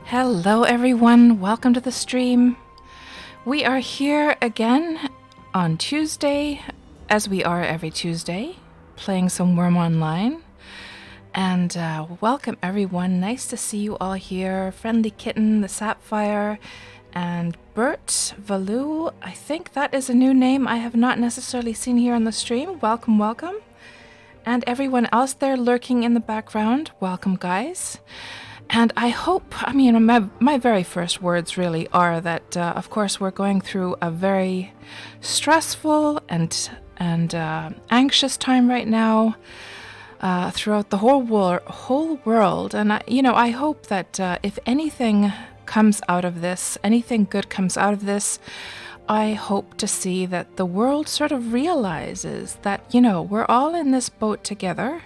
Hello everyone, welcome to the stream. We are here again on Tuesday, as we are every Tuesday, playing some Wurm Online. And welcome everyone, nice to see you all here. Friendly Kitten, the Sapphire, and Bert Valou. I think that is a new name I have not necessarily seen here on the stream. Welcome, welcome. And everyone else there lurking in the background, welcome guys. And I hope, my very first words really are that, of course, we're going through a very stressful and anxious time right now throughout the whole world. And, I hope that if anything comes out of this, anything good comes out of this, I hope to see that the world sort of realizes that, we're all in this boat together.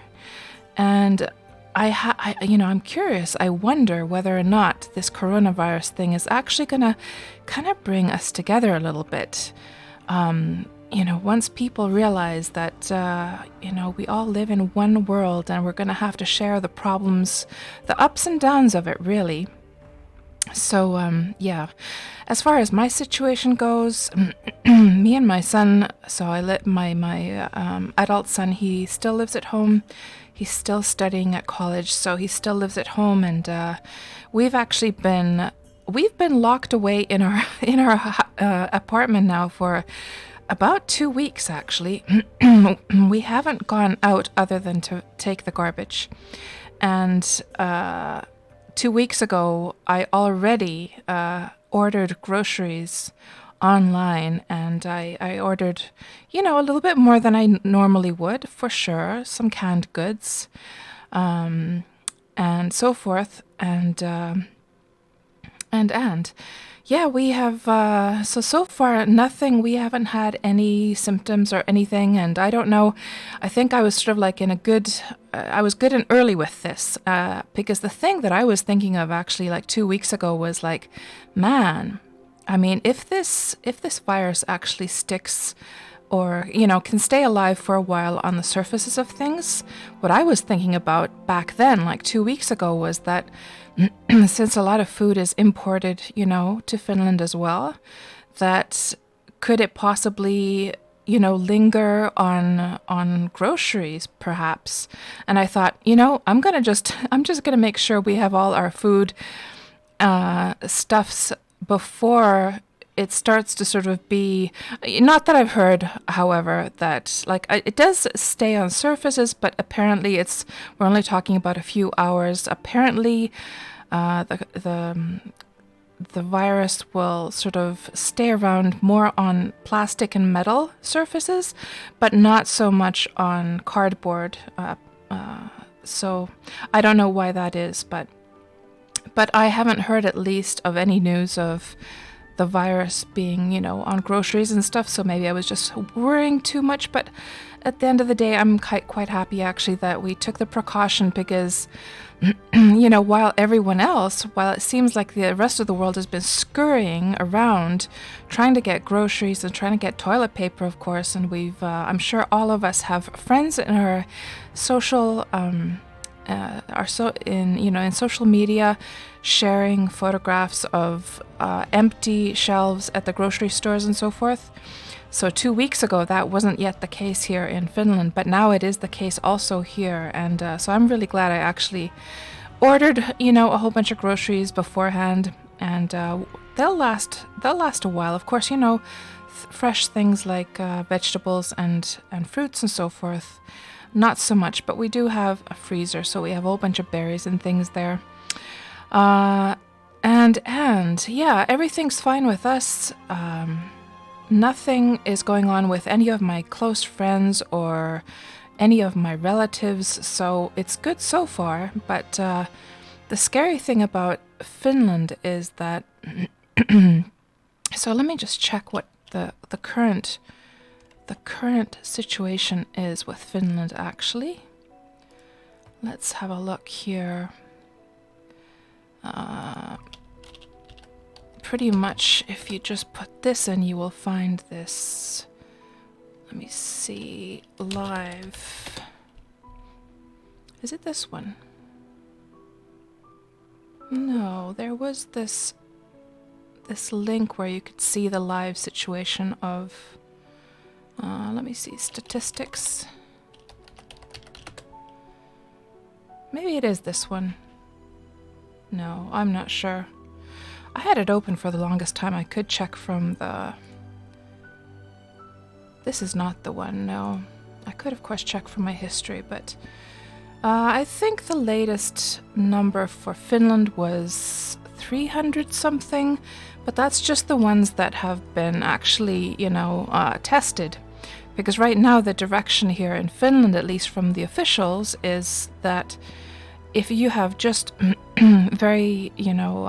And I'm curious. I wonder whether or not this coronavirus thing is actually going to kind of bring us together a little bit. Once people realize that, we all live in one world and we're going to have to share the problems, the ups and downs of it, really. So, as far as my situation goes, me and my son, so my adult son, he still lives at home. He's still studying at college, so he still lives at home, and we've been locked away in our apartment now for about 2 weeks, actually. We haven't gone out other than to take the garbage, and 2 weeks ago, I already ordered groceries online, and I ordered, a little bit more than I normally would, for sure, some canned goods, and so forth, and yeah, we have, so far, nothing, we haven't had any symptoms or anything, and I don't know, I think I was sort of like I was good and early with this, because the thing that I was thinking of actually like 2 weeks ago was like, man, I mean, if this virus actually sticks or, can stay alive for a while on the surfaces of things, what I was thinking about back then, like 2 weeks ago, was that since a lot of food is imported, to Finland as well, that could it possibly, linger on groceries, perhaps? And I thought, I'm just gonna make sure we have all our food stuffs before it starts to sort of be, not that I've heard, however, that like it does stay on surfaces, but apparently we're only talking about a few hours. Apparently, the virus will sort of stay around more on plastic and metal surfaces, but not so much on cardboard. So I don't know why that is, but I haven't heard at least of any news of the virus being, on groceries and stuff, so maybe I was just worrying too much. But at the end of the day, I'm quite happy, actually, that we took the precaution because, while it seems like the rest of the world has been scurrying around trying to get groceries and trying to get toilet paper, of course, and I'm sure all of us have friends in our social in social media sharing photographs of empty shelves at the grocery stores and so forth. So 2 weeks ago that wasn't yet the case here in Finland, but now it is the case also here, and so I'm really glad I actually ordered a whole bunch of groceries beforehand, and they'll last a while, of course. Fresh things like vegetables and fruits and so forth, not so much, but we do have a freezer, so we have a whole bunch of berries and things there. And yeah, everything's fine with us. Nothing is going on with any of my close friends or any of my relatives, so it's good so far. But the scary thing about Finland is that so let me just check what the current situation is with Finland, actually. Let's have a look here. Pretty much, if you just put this in, you will find this. Let me see. Live. Is it this one? No, there was this link where you could see the live situation of, let me see, statistics. Maybe it is this one. No, I'm not sure. I had it open for the longest time. I could check from the... This is not the one, no. I could, of course, check from my history, but... I think the latest number for Finland was 300 something, but that's just the ones that have been actually, you know, tested. Because right now the direction here in Finland, at least from the officials, is that if you have just very, you know,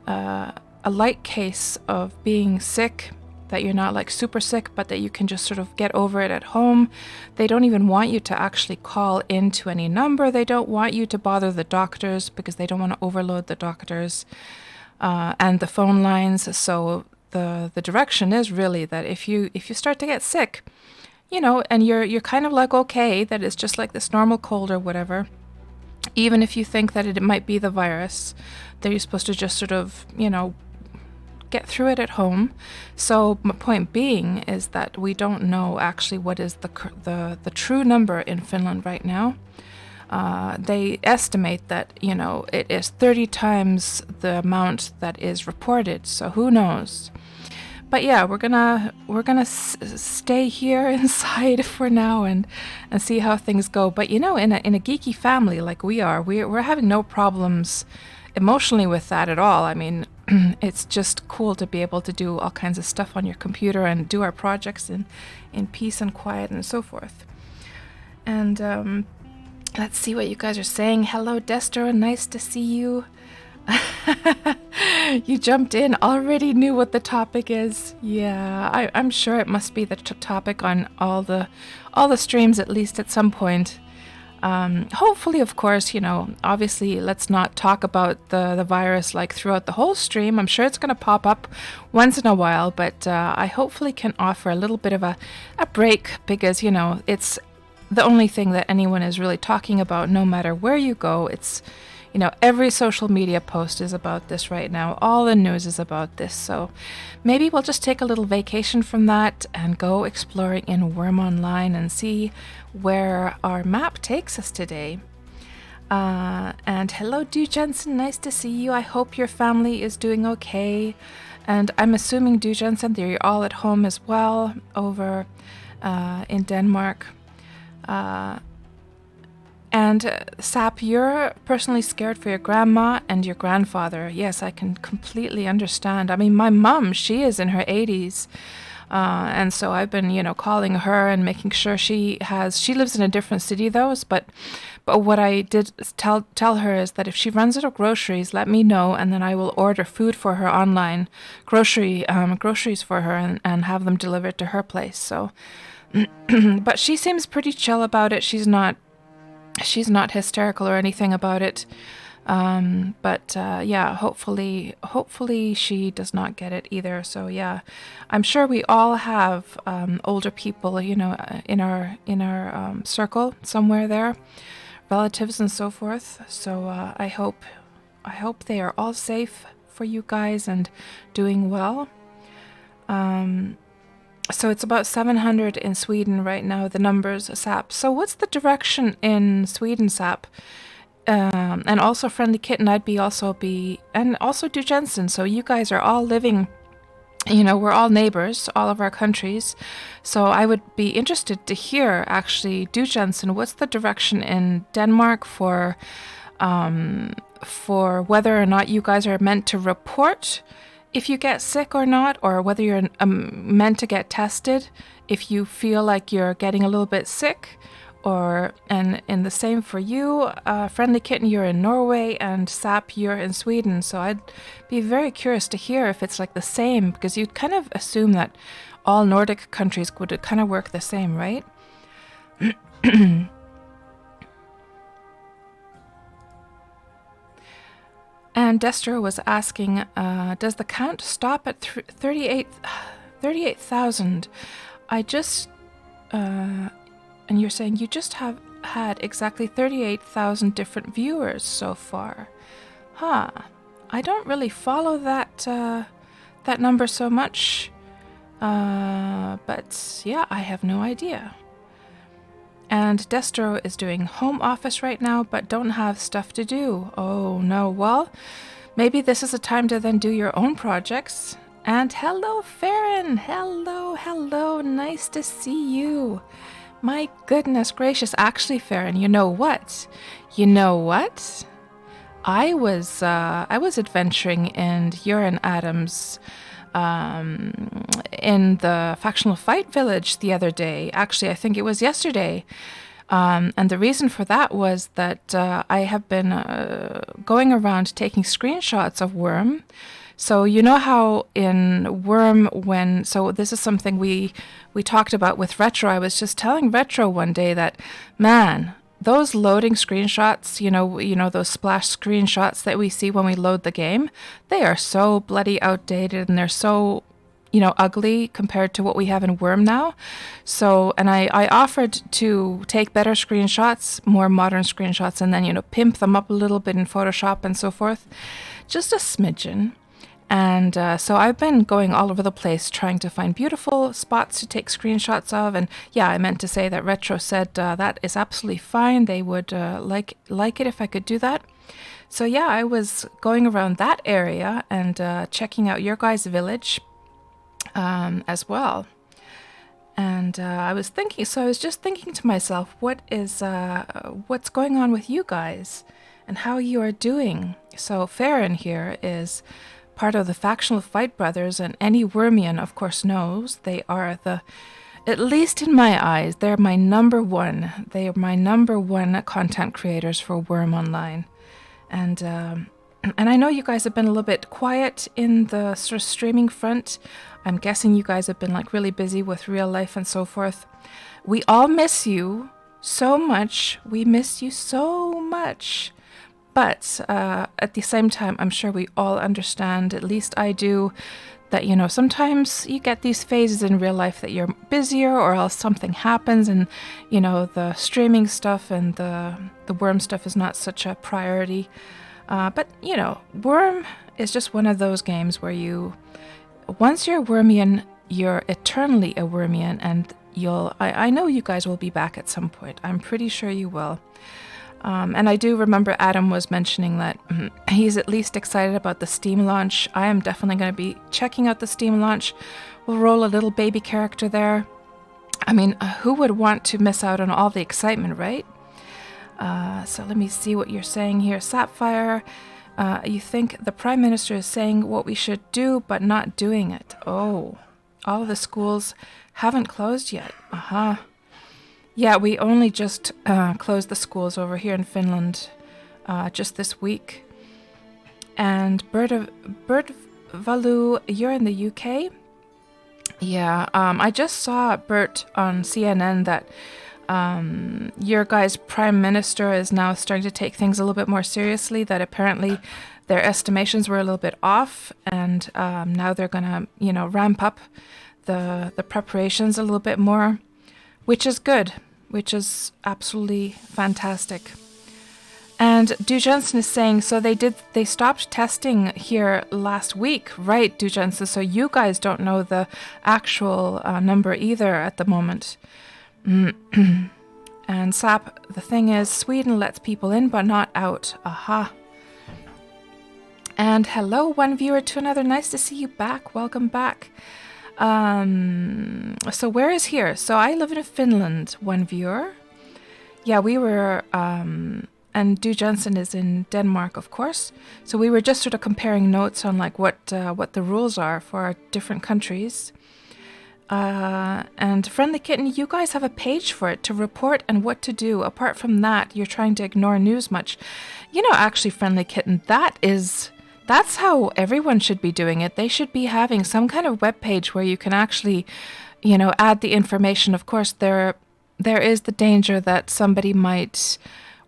a light case of being sick, that you're not like super sick, but that you can just sort of get over it at home. They don't even want you to actually call into any number. They don't want you to bother the doctors because they don't want to overload the doctors and the phone lines. So the direction is really that if you start to get sick, you know, and you're kind of like okay, that it's just like this normal cold or whatever, even if you think that it might be the virus, that you're supposed to just sort of, you know, get through it at home. So my point being is that we don't know actually what is the true number in Finland right now. They estimate that, you know, it is 30 times the amount that is reported. So who knows? But yeah, we're gonna stay here inside for now and see how things go. But you know, in a geeky family like we are, we're having no problems emotionally with that at all. I mean, it's just cool to be able to do all kinds of stuff on your computer and do our projects in peace and quiet and so forth. And let's see what you guys are saying. Hello, Destro, nice to see you. You jumped in, already knew what the topic is. Yeah, I'm sure it must be the topic on all the streams, at least at some point. Hopefully, of course, you know, obviously let's not talk about the virus like throughout the whole stream. I'm sure it's going to pop up once in a while, but I hopefully can offer a little bit of a break because, you know, it's the only thing that anyone is really talking about no matter where you go. It's, you know, every social media post is about this right now. All the news is about this. So maybe we'll just take a little vacation from that and go exploring in Wurm Online and see where our map takes us today. And hello, Du Jensen, nice to see you. I hope your family is doing okay. And I'm assuming, Du Jensen, that you're all at home as well over in Denmark. And Sap, you're personally scared for your grandma and your grandfather. Yes, I can completely understand. I mean, my mom, she is in her 80s. And so I've been, you know, calling her and making sure she lives in a different city though, but what I did tell her is that if she runs out of groceries, let me know, and then I will order food for her online, groceries for her and have them delivered to her place. So, but she seems pretty chill about it. She's not hysterical or anything about it. But yeah, hopefully she does not get it either. So yeah, I'm sure we all have older people, you know, in our circle somewhere there, relatives and so forth. So I hope they are all safe for you guys and doing well. So it's about 700 in Sweden right now, the numbers, Sap. So what's the direction in Sweden, Sap? And also Friendly Kitten, and also Du Jensen. So you guys are all living, you know, we're all neighbors, all of our countries. So I would be interested to hear, actually, Du Jensen, what's the direction in Denmark for whether or not you guys are meant to report if you get sick or not, or whether you're meant to get tested if you feel like you're getting a little bit sick, and the same for you, Friendly Kitten, you're in Norway, and Sap, you're in Sweden. So I'd be very curious to hear if it's like the same, because you'd kind of assume that all Nordic countries would kind of work the same, right? And Destro was asking, does the count stop at 38,000? I just, and you're saying you just have had exactly 38,000 different viewers so far. Huh. I don't really follow that number so much. But yeah, I have no idea. And Destro is doing home office right now, but don't have stuff to do. Oh no, well, maybe this is a time to then do your own projects. And hello, Farron. Hello. Nice to see you. My goodness gracious. Actually, Farron, you know what? I was adventuring in Urine Adams in the factional fight village the other day. Actually, I think it was yesterday. And the reason for that was that I have been going around taking screenshots of Wurm. So you know how in Wurm, so this is something we talked about with Retro. I was just telling Retro one day that, man, those loading screenshots, you know those splash screenshots that we see when we load the game, they are so bloody outdated and they're so, ugly compared to what we have in Wurm now. So, and I offered to take better screenshots, more modern screenshots, and then, pimp them up a little bit in Photoshop and so forth. Just a smidgen. And so I've been going all over the place trying to find beautiful spots to take screenshots of. And yeah, I meant to say that Retro said that is absolutely fine. They would like it if I could do that. So yeah, I was going around that area and checking out your guys' village as well. And I was just thinking to myself, what's going on with you guys and how you are doing? So Farron here is part of the factional Fight Brothers, and any Wurmian, of course, knows they are at least in my eyes, they're my number one. They are my number one content creators for Wurm Online. And I know you guys have been a little bit quiet in the sort of streaming front. I'm guessing you guys have been like really busy with real life and so forth. We all miss you so much. We miss you so much. But at the same time, I'm sure we all understand, at least I do, that, sometimes you get these phases in real life that you're busier or else something happens and, the streaming stuff and the Wurm stuff is not such a priority. But, Wurm is just one of those games where once you're a Wurmian, you're eternally a Wurmian, and I know you guys will be back at some point. I'm pretty sure you will. And I do remember Adam was mentioning that he's at least excited about the Steam launch. I am definitely going to be checking out the Steam launch. We'll roll a little baby character there. I mean, who would want to miss out on all the excitement, right? So let me see what you're saying here. Sapphire, you think the Prime Minister is saying what we should do, but not doing it. Oh, all of the schools haven't closed yet. Uh-huh. Yeah, we only just closed the schools over here in Finland just this week. And Bert Valu, you're in the UK? Yeah, I just saw, Bert, on CNN that your guys' Prime Minister is now starting to take things a little bit more seriously, that apparently their estimations were a little bit off, and now they're going to, ramp up the preparations a little bit more. Which is good, which is absolutely fantastic. And Du Jensen is saying, so they stopped testing here last week, right, Du Jensen? So you guys don't know the actual number either at the moment. And Sap, the thing is, Sweden lets people in but not out. Aha. And hello, one viewer to another. Nice to see you back. Welcome back. So where is here? So I live in Finland, one viewer. Yeah, we were, and Du Jensen is in Denmark, of course. So we were just sort of comparing notes on like what the rules are for our different countries. And Friendly Kitten, you guys have a page for it to report and what to do. Apart from that, you're trying to ignore news much. Actually, Friendly Kitten, that's how everyone should be doing it. They should be having some kind of web page where you can actually, add the information. Of course, there is the danger that somebody might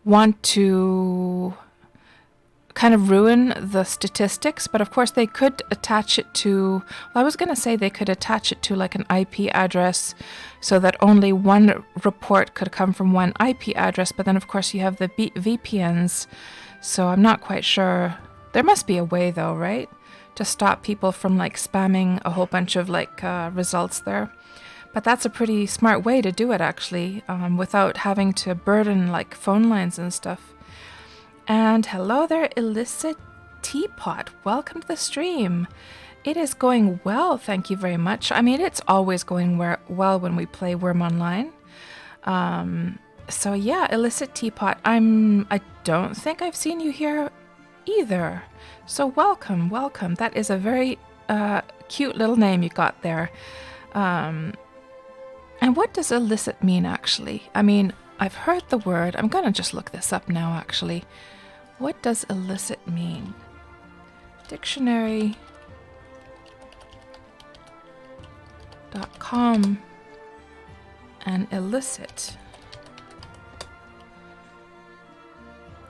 want to kind of ruin the statistics, but of course they could attach it to, well, I was going to say they could attach it to like an IP address so that only one report could come from one IP address, but then of course you have the VPNs, so I'm not quite sure. There must be a way though, right? To stop people from like spamming a whole bunch of like results there. But that's a pretty smart way to do it actually, without having to burden like phone lines and stuff. And hello there, Illicit Teapot. Welcome to the stream. It is going well, thank you very much. I mean, it's always going well when we play Wurm Online. So yeah, Illicit Teapot. I don't think I've seen you here either. So welcome, welcome. That is a very cute little name you got there. And what does illicit mean actually? I mean, I've heard the word. I'm gonna just look this up now actually. What does illicit mean? Dictionary.com and illicit.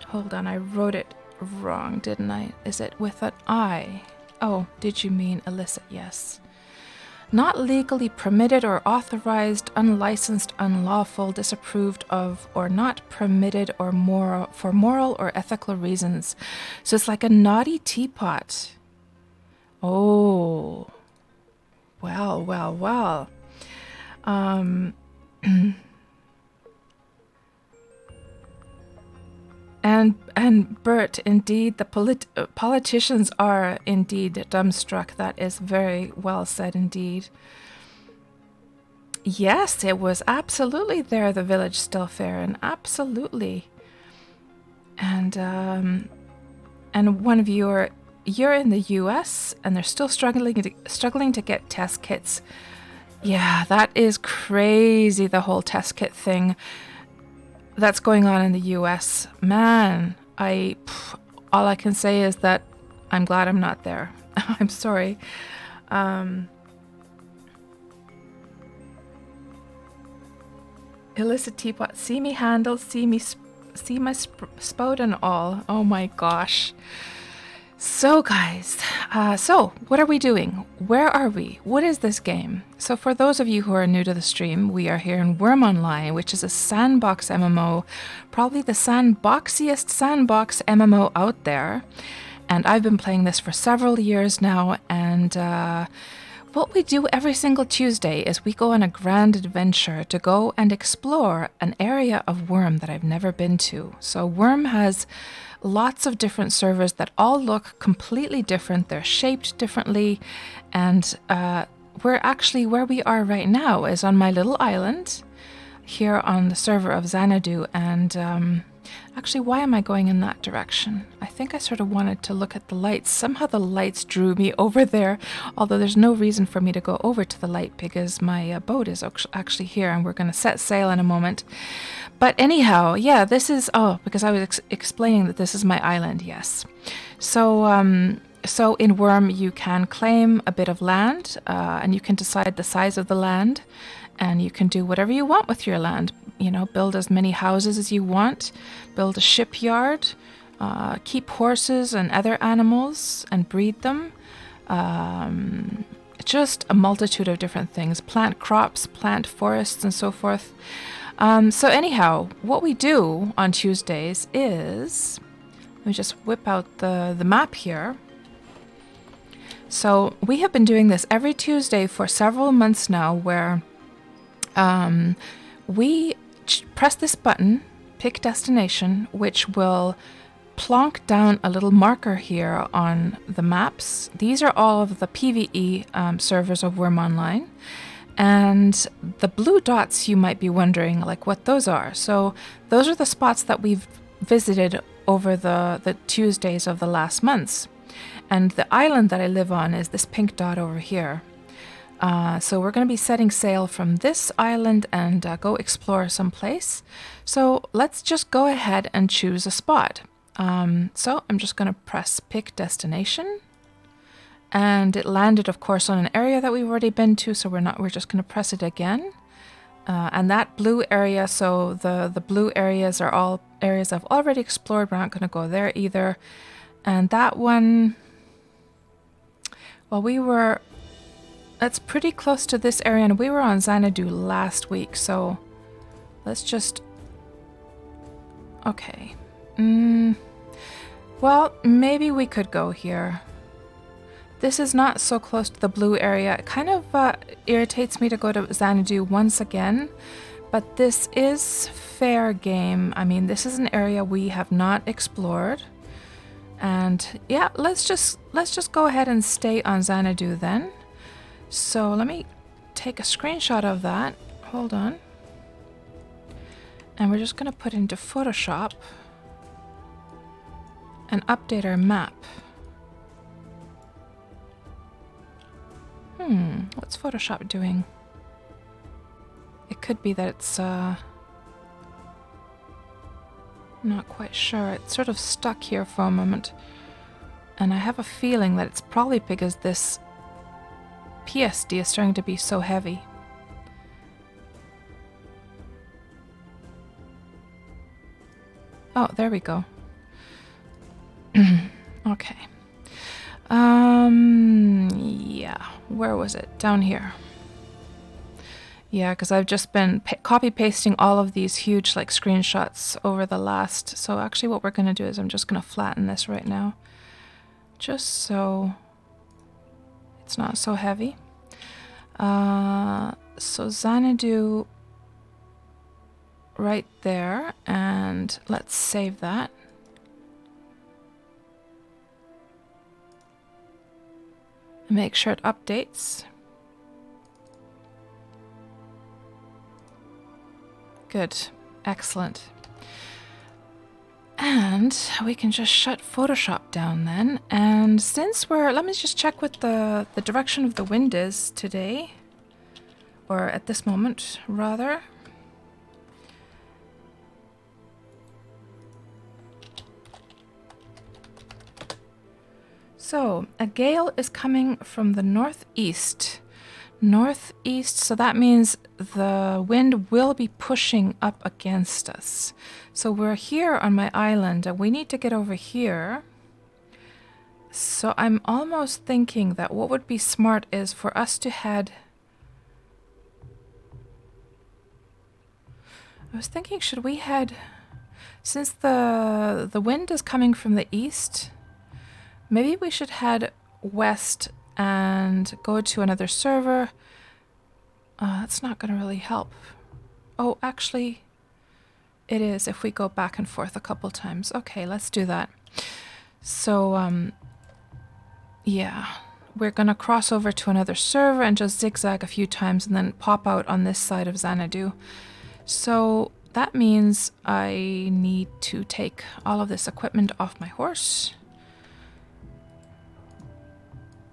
Hold on, I wrote it wrong, didn't I? Is it with an I? Oh, did you mean illicit? Yes. Not legally permitted or authorized, unlicensed, unlawful, disapproved of, or not permitted or for moral or ethical reasons. So it's like a naughty teapot. Oh, well, well, well. And Bert, indeed, the politicians are indeed dumbstruck. That is very well said indeed. Yes, it was absolutely there, the village still fair, and absolutely. And one of you're in the US and they're still struggling to get test kits. Yeah, that is crazy, the whole test kit thing that's going on in the US. Man, all I can say is that I'm glad I'm not there. I'm sorry. Illicit teapot, see me handle, see my spout and all. Oh my gosh. So guys, so what are we doing? Where are we? What is this game? So for those of you who are new to the stream, we are here in Wurm Online, which is a sandbox MMO, probably the sandboxiest sandbox MMO out there. And I've been playing this for several years now, and what we do every single Tuesday is we go on a grand adventure to go and explore an area of Wurm that I've never been to. So Wurm has lots of different servers that all look completely different. They're shaped differently. And we're actually, where we are right now is on my little island here on the server of Xanadu. And actually, why am I going in that direction? I think I sort of wanted to look at the lights. Somehow the lights drew me over there, although there's no reason for me to go over to the light because my boat is actually here and we're going to set sail in a moment. But anyhow, yeah, this is, because I was explaining that this is my island, yes. So in Wurm, you can claim a bit of land, and you can decide the size of the land, and you can do whatever you want with your land. You know, build as many houses as you want, build a shipyard, keep horses and other animals and breed them. Just a multitude of different things. Plant crops, plant forests, and so forth. So anyhow, what we do on Tuesdays is, let me just whip out the map here. So we have been doing this every Tuesday for several months now, where we press this button, pick destination, which will plonk down a little marker here on the maps. These are all of the PvE servers of Wurm Online. And the blue dots, you might be wondering like what those are. So those are the spots that we've visited over the Tuesdays of the last months. And the island that I live on is this pink dot over here. So we're going to be setting sail from this island and go explore someplace. So let's just go ahead and choose a spot. So I'm just going to press pick destination. And it landed, of course, on an area that we've already been to, so we're just going to press it again. And that blue area, so the blue areas are all areas I've already explored. We're not going to go there either. And that one, well, that's pretty close to this area, and we were on Xanadu last week, so let's just, okay. Well, maybe we could go here. This is not so close to the blue area. It kind of irritates me to go to Xanadu once again, but this is fair game. I mean, this is an area we have not explored. And yeah, let's just go ahead and stay on Xanadu then. So let me take a screenshot of that. Hold on. And we're just going to put into Photoshop and update our map. What's Photoshop doing? It could be that it's not quite sure. It's sort of stuck here for a moment. And I have a feeling that it's probably because this PSD is starting to be so heavy. Oh, there we go. Okay. Yeah, where was it? Down here. Yeah, because I've just been copy pasting all of these huge like screenshots over the last. So actually what we're going to do is I'm just going to flatten this right now. Just so it's not so heavy. So Xanadu right there, and let's save that. Make sure it updates. Good. Excellent. And we can just shut Photoshop down then. And since let me just check what the direction of the wind is today. Or at this moment, rather. So, a gale is coming from the northeast. Northeast, so that means the wind will be pushing up against us. So we're here on my island and we need to get over here. So I'm almost thinking that what would be smart is for us to head... I was thinking, should we head... Since the wind is coming from the east... Maybe we should head west and go to another server. That's not going to really help. Oh, actually, it is if we go back and forth a couple times. Okay, let's do that. So, yeah, we're going to cross over to another server and just zigzag a few times and then pop out on this side of Xanadu. So that means I need to take all of this equipment off my horse.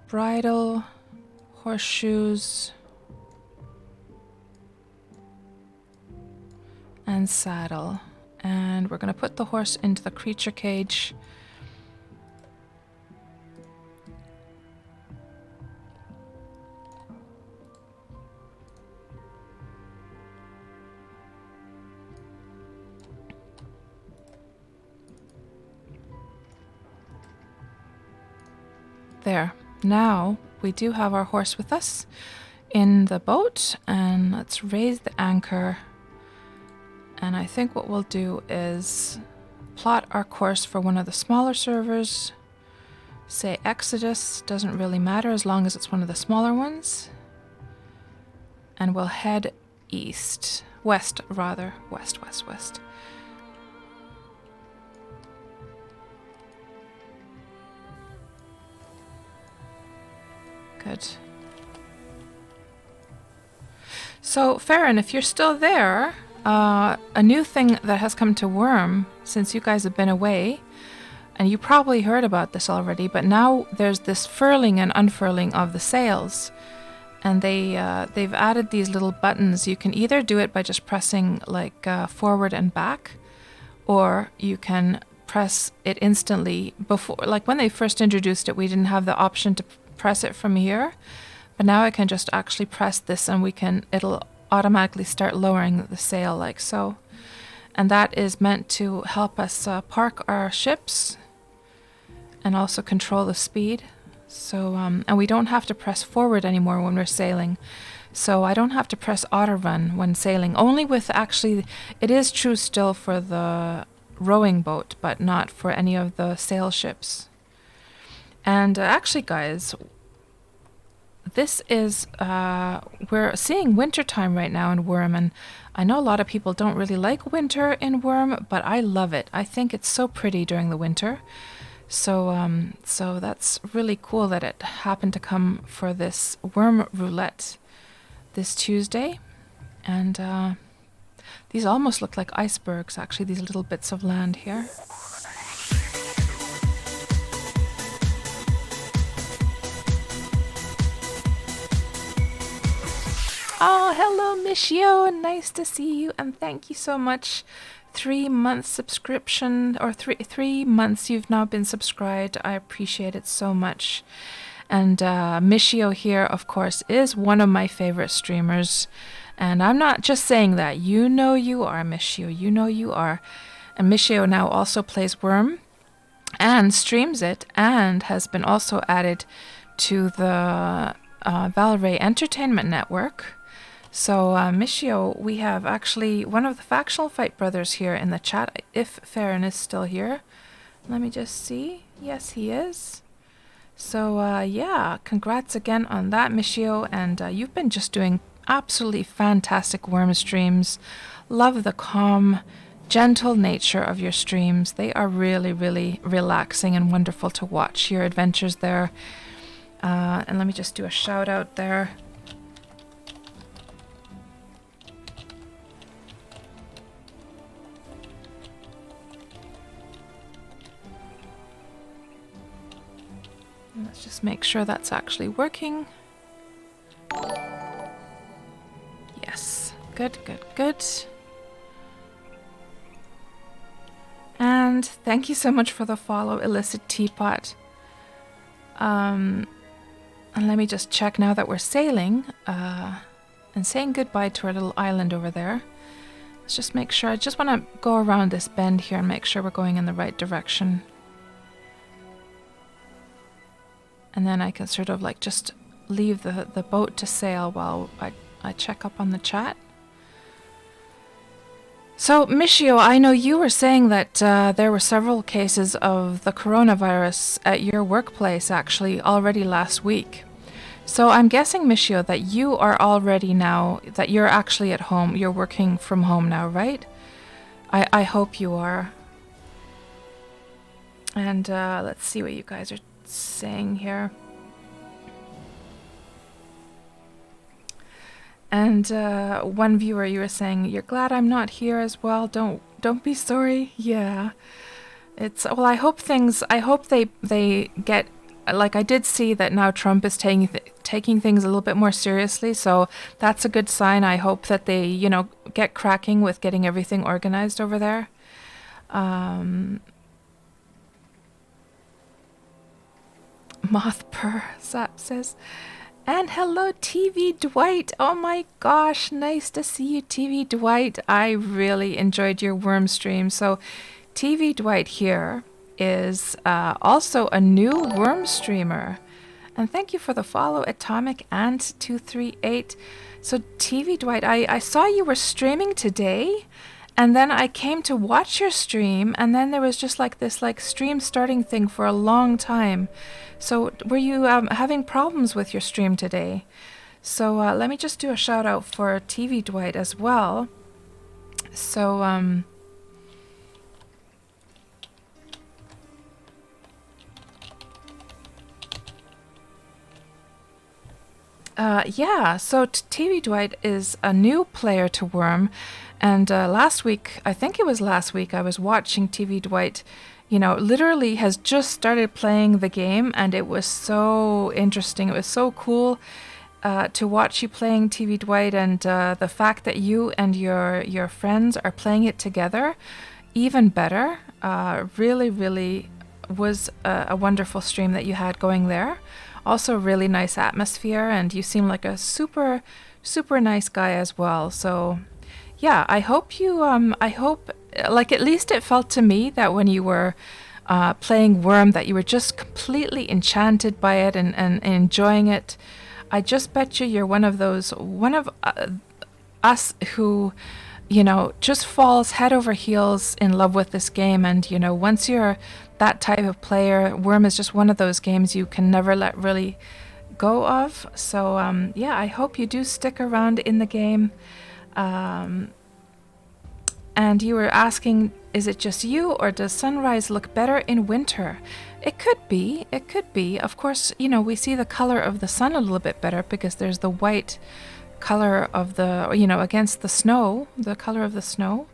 Bridle, horseshoes, and saddle. And we're going to put the horse into the creature cage. There. Now we do have our horse with us in the boat, and let's raise the anchor. And I think what we'll do is plot our course for one of the smaller servers. Say Exodus, doesn't really matter as long as it's one of the smaller ones. And we'll head east. West, rather. West. Good. So, Farron, if you're still there, a new thing that has come to Wurm since you guys have been away, and you probably heard about this already, but now there's this furling and unfurling of the sails. And they've added these little buttons. You can either do it by just pressing like forward and back, or you can press it instantly. Before, like when they first introduced it, we didn't have the option to press it from here, but now I can just actually press this and it'll automatically start lowering the sail like so. And that is meant to help us park our ships and also control the speed. So, and we don't have to press forward anymore when we're sailing. So I don't have to press auto run when sailing. Only with actually, it is true still for the rowing boat, but not for any of the sail ships. And actually, guys, this is, we're seeing wintertime right now in Wurm, and I know a lot of people don't really like winter in Wurm, but I love it. I think it's so pretty during the winter. So that's really cool that it happened to come for this Wurm Roulette this Tuesday. And these almost look like icebergs, actually, these little bits of land here. Oh, hello, Michio. Nice to see you, and thank you so much. 3-month subscription, or three months you've now been subscribed. I appreciate it so much. And Michio here, of course, is one of my favorite streamers. And I'm not just saying that. You know you are, Michio. You know you are. And Michio now also plays Wurm and streams it, and has been also added to the Valray Entertainment Network. So, Michio, we have actually one of the Factional Fight brothers here in the chat, if Farron is still here. Let me just see. Yes, he is. So, yeah, congrats again on that, Michio. And you've been just doing absolutely fantastic Wurm streams. Love the calm, gentle nature of your streams. They are really, really relaxing and wonderful to watch, your adventures there. And let me just do a shout out there. Let's just make sure that's actually working. Yes, good, good, good. And thank you so much for the follow, Illicit Teapot. And let me just check now that we're sailing and saying goodbye to our little island over there. Let's just make sure, I just want to go around this bend here and make sure we're going in the right direction. And then I can sort of like just leave the boat to sail while I check up on the chat. So, Michio, I know you were saying that there were several cases of the coronavirus at your workplace actually already last week. So I'm guessing, Michio, that you are already now, that you're actually at home, you're working from home now, right? I hope you are. And let's see what you guys are saying here. And one viewer, you were saying you're glad I'm not here as well. Don't be sorry. Yeah, it's well. I hope they get, like, I did see that now Trump is taking things a little bit more seriously. So that's a good sign. I hope that they get cracking with getting everything organized over there. MothPurr, Zap says. And hello, TV Dwight. Oh my gosh, nice to see you, TV Dwight. I really enjoyed your Wurm stream. So TV Dwight here is also a new Wurm streamer. And thank you for the follow, Atomic and 238. So TV Dwight, I saw you were streaming today. And then I came to watch your stream, and then there was just like this stream starting thing for a long time. So were you having problems with your stream today? So let me just do a shout out for TV Dwight as well. So yeah, so TV Dwight is a new player to Wurm. And last week, I think it was last week, I was watching TV Dwight, literally has just started playing the game, and it was so interesting. It was so cool to watch you playing TV Dwight, and the fact that you and your friends are playing it together, even better. Really, really was a wonderful stream that you had going there. Also, really nice atmosphere, and you seem like a super, super nice guy as well. So yeah, I hope you, like, at least it felt to me that when you were playing Wurm, that you were just completely enchanted by it and enjoying it. I just bet you're one of us who, just falls head over heels in love with this game. And, once you're that type of player, Wurm is just one of those games you can never let really go of. So, yeah, I hope you do stick around in the game. And you were asking, is it just you, or does sunrise look better in winter? It could be. It could be. Of course, we see the color of the sun a little bit better because there's the white color of the, against the snow, the color of the snow.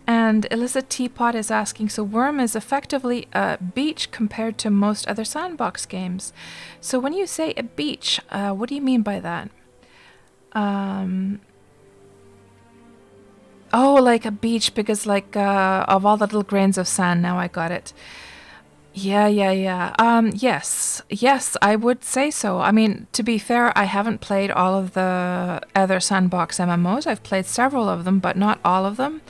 And Illicit Teapot is asking, so Wurm is effectively a beach compared to most other Sandbox games. So when you say a beach, what do you mean by that? Oh, like a beach because of all the little grains of sand. Now I got it. Yeah. Yes, I would say so. I mean, to be fair, I haven't played all of the other Sandbox MMOs. I've played several of them, but not all of them.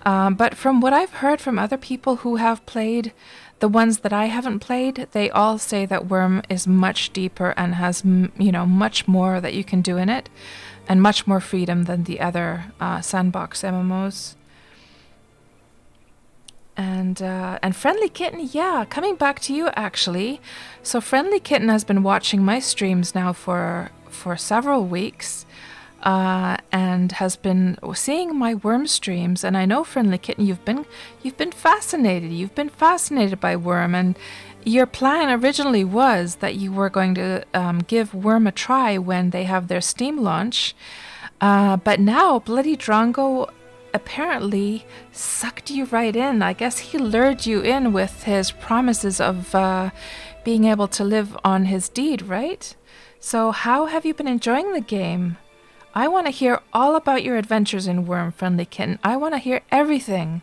But from what I've heard from other people who have played the ones that I haven't played, they all say that Wurm is much deeper and has, much more that you can do in it, and much more freedom than the other Sandbox MMOs. And Friendly Kitten, yeah, coming back to you actually. So Friendly Kitten has been watching my streams now for several weeks. And has been seeing my Wurm streams, and I know, Friendly Kitten, you've been fascinated. You've been fascinated by Wurm, and your plan originally was that you were going to give Wurm a try when they have their Steam launch. But now Bloody Drongo apparently sucked you right in. I guess he lured you in with his promises of being able to live on his deed, right? So how have you been enjoying the game? I want to hear all about your adventures in Wurm, Friendly Kitten. I want to hear everything.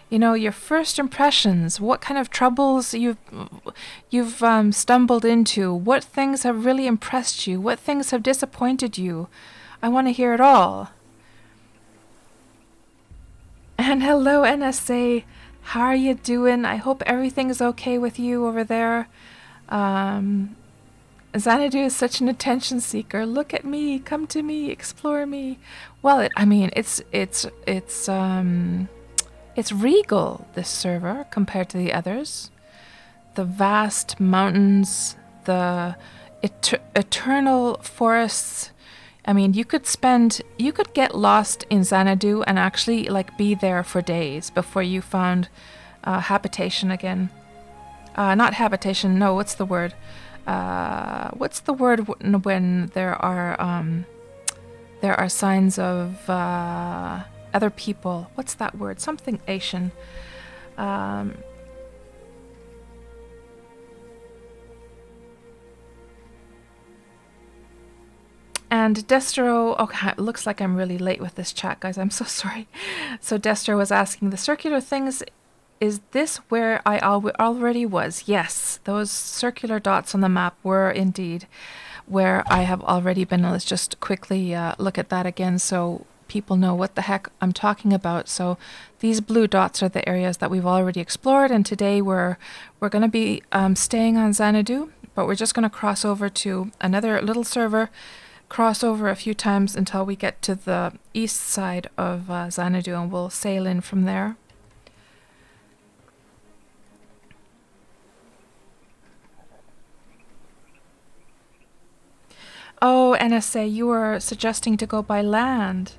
Your first impressions, what kind of troubles you've stumbled into, what things have really impressed you, what things have disappointed you. I want to hear it all. And hello, NSA. How are you doing? I hope everything's okay with you over there. Xanadu is such an attention seeker. Look at me, come to me, explore me. Well, it's regal, this server, compared to the others. The vast mountains, the eternal forests. I mean, you could get lost in Xanadu and actually be there for days before you found habitation again. Not habitation, no, what's the word? What's the word when there are signs of other people? What's that word? Something Asian. And Destro, okay, it looks like I'm really late with this chat, guys. I'm so sorry. So Destro was asking, the circular things, is this where I already was? Yes, those circular dots on the map were indeed where I have already been. Let's just quickly look at that again so people know what the heck I'm talking about. So these blue dots are the areas that we've already explored, and today we're going to be staying on Xanadu, but we're just going to cross over to another little server, cross over a few times until we get to the east side of Xanadu, and we'll sail in from there. Oh, NSA, you were suggesting to go by land.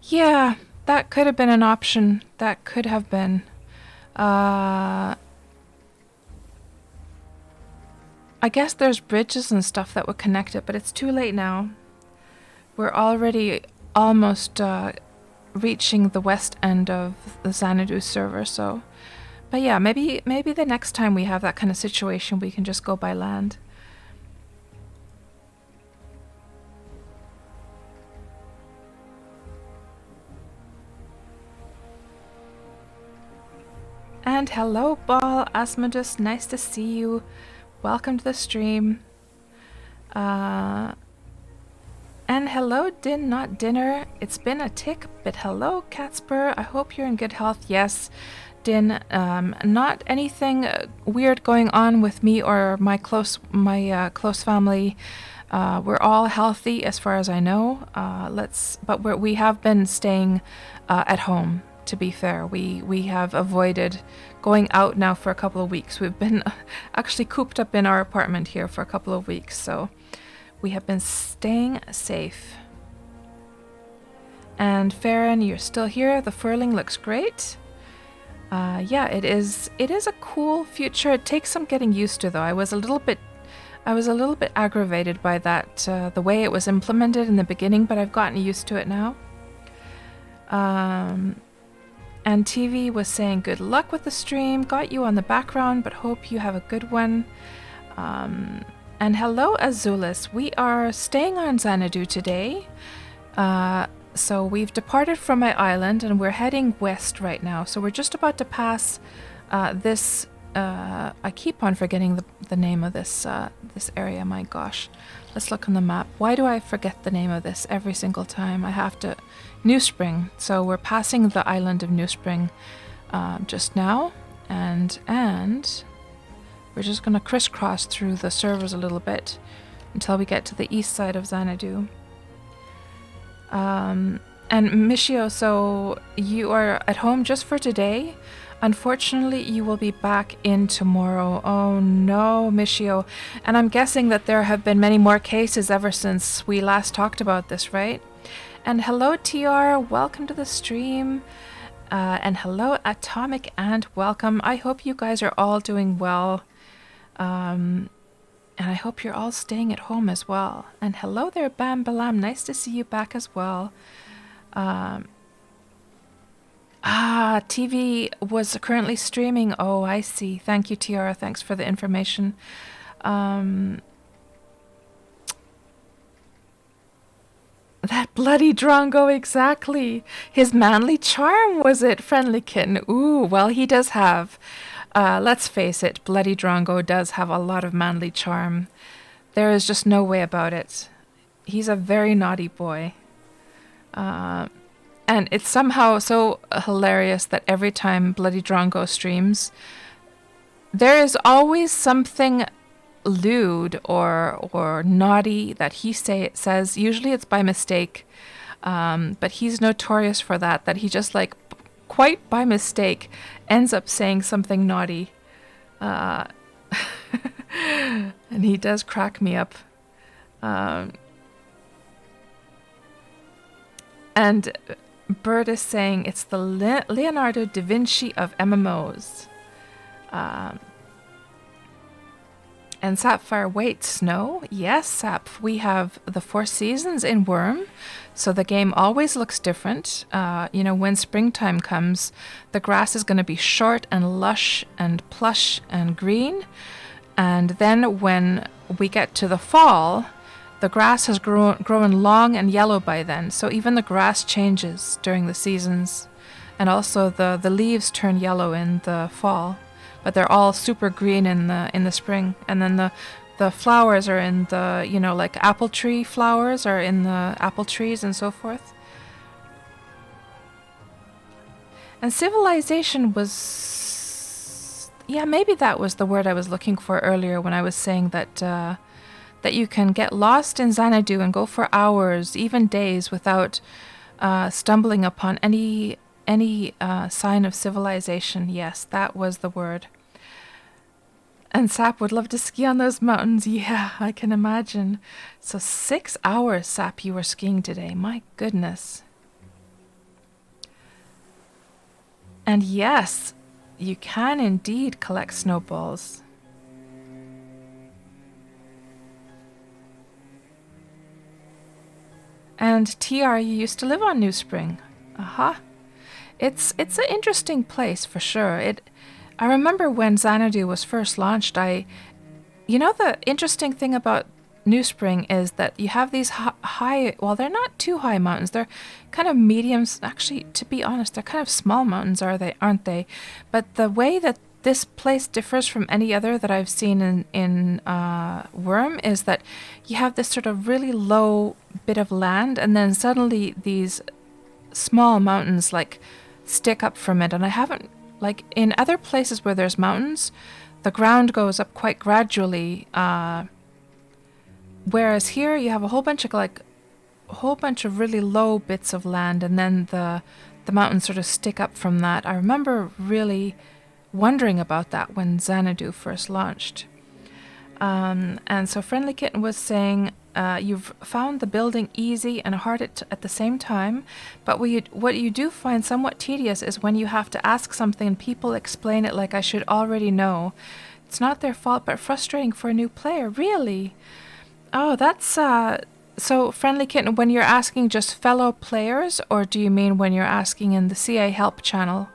Yeah, that could have been an option. That could have been. I guess there's bridges and stuff that would connect it, but it's too late now. We're already almost reaching the west end of the Xanadu server, so... But yeah, maybe the next time we have that kind of situation, we can just go by land. And hello, Ball Asmodus, nice to see you. Welcome to the stream. And And hello, Din, not dinner. It's been a tick, but hello, KatsPurr. I hope you're in good health. Yes, Din. Not anything weird going on with me or my close family. We're all healthy as far as I know. But we have been staying at home. To be fair, we have avoided going out now for a couple of weeks. We've been actually cooped up in our apartment here for a couple of weeks, so we have been staying safe. And Farron, you're still here. The furling looks great. Yeah, it is a cool future. It takes some getting used to, though. I was a little bit aggravated by that, the way it was implemented in the beginning, but I've gotten used to it now. And TV was saying good luck with the stream. Got you on the background, but hope you have a good one. And hello, Azulis. We are staying on Xanadu today. So we've departed from my island and we're heading west right now. So we're just about to pass this. I keep on forgetting the name of this area. My gosh. Let's look on the map. Why do I forget the name of this every single time? I have to. New Spring. So we're passing the island of New Spring just now. And we're just going to crisscross through the servers a little bit until we get to the east side of Xanadu. And Michio, so you are at home just for today. Unfortunately, you will be back in tomorrow. Oh no, Michio. And I'm guessing that there have been many more cases ever since we last talked about this, right? And hello, TR. Welcome to the stream. And hello, Atomic, and welcome. I hope you guys are all doing well. And I hope you're all staying at home as well. And hello there, Bam Balam. Nice to see you back as well. TV was currently streaming. Oh, I see. Thank you, Tiara. Thanks for the information. That bloody Drongo, exactly. His manly charm, was it, Friendly Kitten? Ooh, well, he does have... let's face it, bloody Drongo does have a lot of manly charm. There is just no way about it. He's a very naughty boy. And it's somehow so hilarious that every time bloody Drongo streams, there is always something lewd or naughty that he says. Usually it's by mistake, but he's notorious for that he just like quite by mistake ends up saying something naughty, and he does crack me up. And Bird is saying it's the Leonardo da Vinci of MMOs. And Sapphire, wait, snow? Yes, Sap. We have the 4 seasons in Wurm, so the game always looks different. When springtime comes, the grass is going to be short and lush and plush and green. And then when we get to the fall, the grass has grown long and yellow by then. So even the grass changes during the seasons. And also the leaves turn yellow in the fall. But they're all super green in the spring, and then the flowers are in the like apple tree flowers are in the apple trees and so forth. And civilization was, yeah, maybe that was the word I was looking for earlier when I was saying that you can get lost in Xanadu and go for hours, even days, without stumbling upon any sign of civilization. Yes, that was the word. And Sap would love to ski on those mountains. Yeah, I can imagine. So 6 hours, Sap, you were skiing today. My goodness. And yes, you can indeed collect snowballs. And TR, you used to live on New Spring. Aha. It's an interesting place for sure. I remember when Xanadu was first launched, the interesting thing about New Spring is that you have these high, well, they're not too high mountains. They're kind of mediums. Actually, to be honest, they're kind of small mountains, aren't they? But the way that this place differs from any other that I've seen in Wurm is that you have this sort of really low bit of land, and then suddenly these small mountains like stick up from it. And I haven't, like in other places where there's mountains, the ground goes up quite gradually, whereas here you have a whole bunch of really low bits of land, and then the mountains sort of stick up from that. I remember really wondering about that when Xanadu first launched. And so Friendly Kitten was saying, you've found the building easy and hard at the same time, but what you do find somewhat tedious is when you have to ask something and people explain it like I should already know. It's not their fault, but frustrating for a new player. Really? Oh, that's... So, Friendly Kitten, when you're asking just fellow players, or do you mean when you're asking in the CA help channel?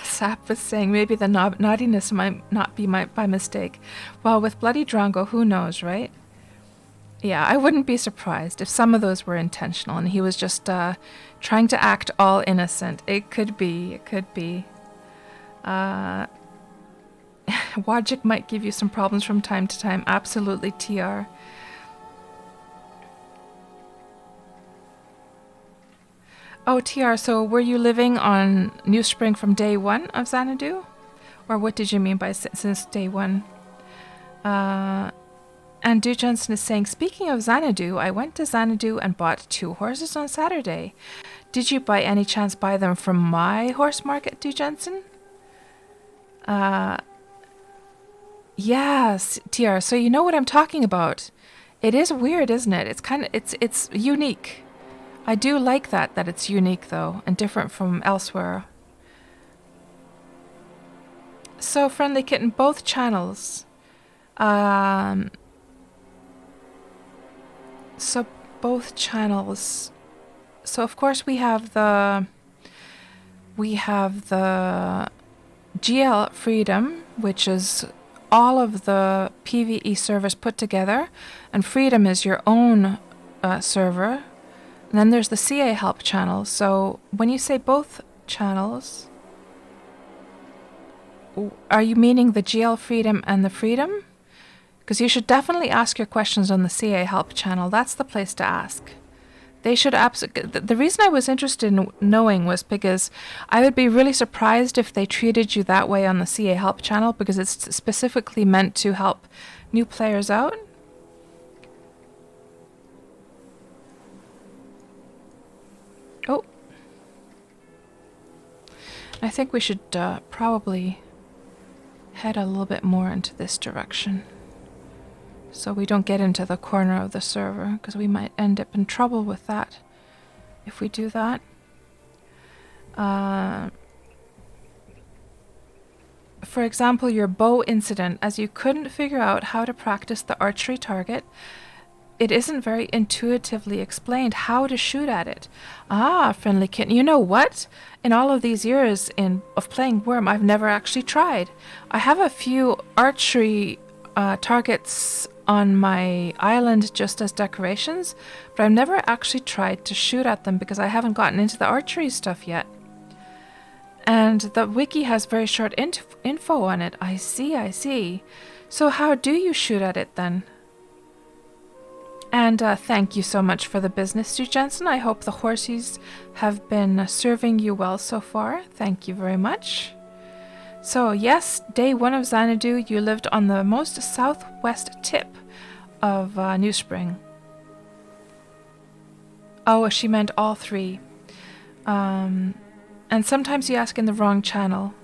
Sap was saying maybe the naughtiness might not be by mistake. Well, with Bloody Drongo, who knows, right? Yeah, I wouldn't be surprised if some of those were intentional and he was just trying to act all innocent. It could be. Wajik might give you some problems from time to time. Absolutely, TR. Oh, TR, so were you living on New Spring from day one of Xanadu? Or what did you mean by since day one? And Du Jensen is saying, speaking of Xanadu, I went to Xanadu and bought 2 horses on Saturday. Did you by any chance buy them from my horse market, Du Jensen? Yes, TR, so you know what I'm talking about. It is weird, isn't it? It's kind of, it's unique. I do like that it's unique, though, and different from elsewhere. So, Friendly Kitten, both channels. So, both channels. So, of course, we have the GL Freedom, which is all of the PvE servers put together, and Freedom is your own server. And then there's the CA help channel. So when you say both channels, are you meaning the GL Freedom and the Freedom? Because you should definitely ask your questions on the CA help channel. That's the place to ask. They should absolutely... The reason I was interested in knowing was because I would be really surprised if they treated you that way on the CA help channel, because it's specifically meant to help new players out. Oh. I think we should probably head a little bit more into this direction so we don't get into the corner of the server, because we might end up in trouble with that if we do that. For example, your bow incident, as you couldn't figure out how to practice the archery target, it isn't very intuitively explained how to shoot at it. Ah, Friendly Kitten, you know what? In all of these years of playing Wurm, I've never actually tried. I have a few archery targets on my island just as decorations, but I've never actually tried to shoot at them because I haven't gotten into the archery stuff yet. And the wiki has very short info on it. I see. So how do you shoot at it then? And thank you so much for the business, Stu Jensen. I hope the horsies have been serving you well so far. Thank you very much. So yes, day 1 of Xanadu, you lived on the most southwest tip of New Spring. Oh, she meant all 3. And sometimes you ask in the wrong channel.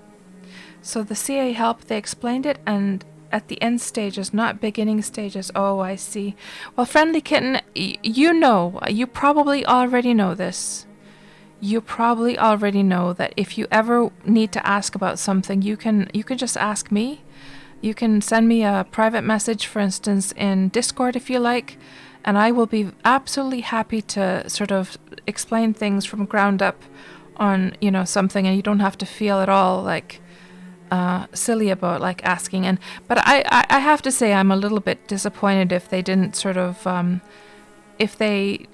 So the CA help, they explained it, and at the end stages, not beginning stages. Oh, I see. Well, Friendly Kitten, you probably already know this. You probably already know that if you ever need to ask about something, you can just ask me. You can send me a private message, for instance, in Discord if you like, and I will be absolutely happy to sort of explain things from ground up on, you know, something, and you don't have to feel at all like silly about like asking. But I have to say I'm a little bit disappointed if they didn't sort of if they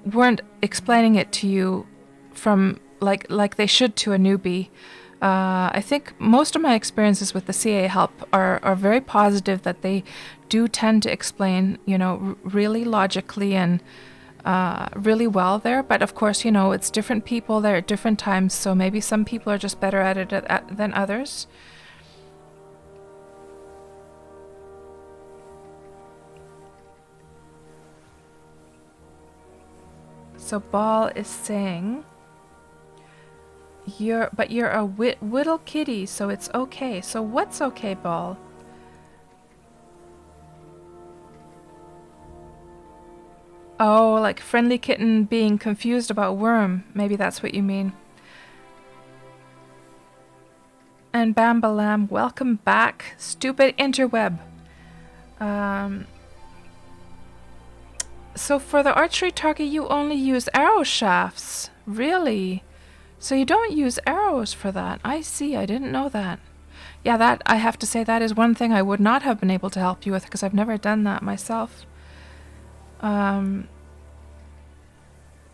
weren't explaining it to you from like they should to a newbie. I think most of my experiences with the CA help are very positive, that they do tend to explain, you know, really logically and really well there. But of course, you know, it's different people there at different times, so maybe some people are just better at it than others. So Ball is saying, you're a whittle kitty, so it's okay. So what's okay, Ball? Oh, like friendly kitten being confused about worm. Maybe that's what you mean. And Bambalam, welcome back. Stupid interweb. So for the archery target, you only use arrow shafts. Really? So you don't use arrows for that. I see. I didn't know that. Yeah, that I have to say that is one thing I would not have been able to help you with, because I've never done that myself. And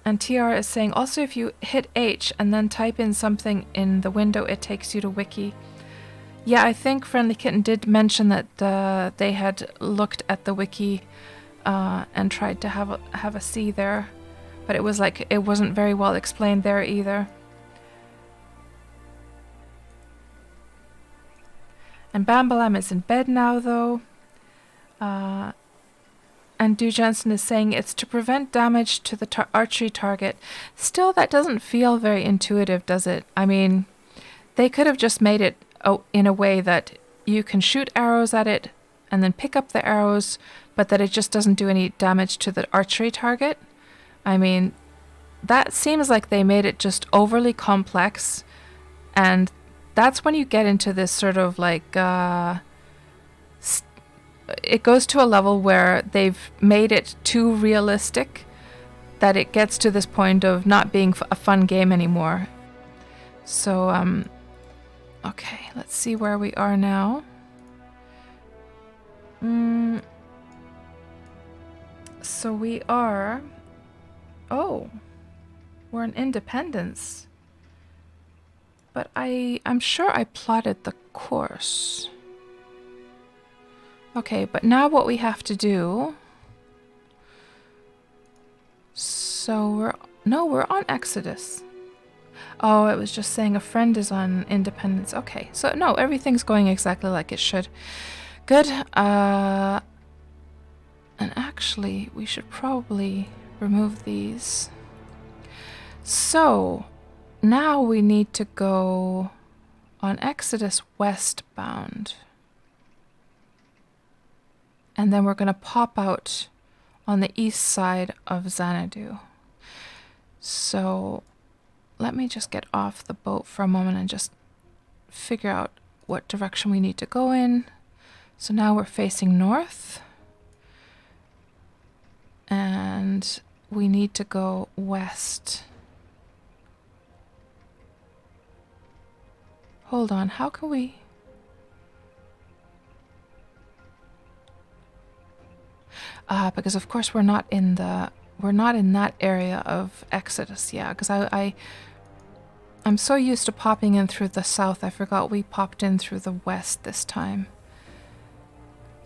TR is saying, also if you hit H and then type in something in the window, it takes you to Wiki. Yeah, I think Friendly Kitten did mention that they had looked at the Wiki and tried to have a see there, but it was like it wasn't very well explained there either. And Bambalam is in bed now, though. And Du Jensen is saying it's to prevent damage to the archery target. Still, that doesn't feel very intuitive, does it? I mean, they could have just made it in a way that you can shoot arrows at it and then pick up the arrows, but that it just doesn't do any damage to the archery target. I mean, that seems like they made it just overly complex, and that's when you get into this sort of like it goes to a level where they've made it too realistic, that it gets to this point of not being a fun game anymore. So okay, let's see where we are now. So we are, oh, we're in Independence. But I'm sure I plotted the course. Okay, but now what we have to do... So we're on Exodus. Oh, it was just saying a friend is on Independence. Okay, so no, everything's going exactly like it should. Good. And actually, we should probably remove these. So... now we need to go on Exodus westbound. And then we're going to pop out on the east side of Xanadu. So let me just get off the boat for a moment and just figure out what direction we need to go in. So now we're facing north. And we need to go west. Hold on, how can we... because of course we're not in that area of Exodus, yeah, because I'm so used to popping in through the south, I forgot we popped in through the west this time.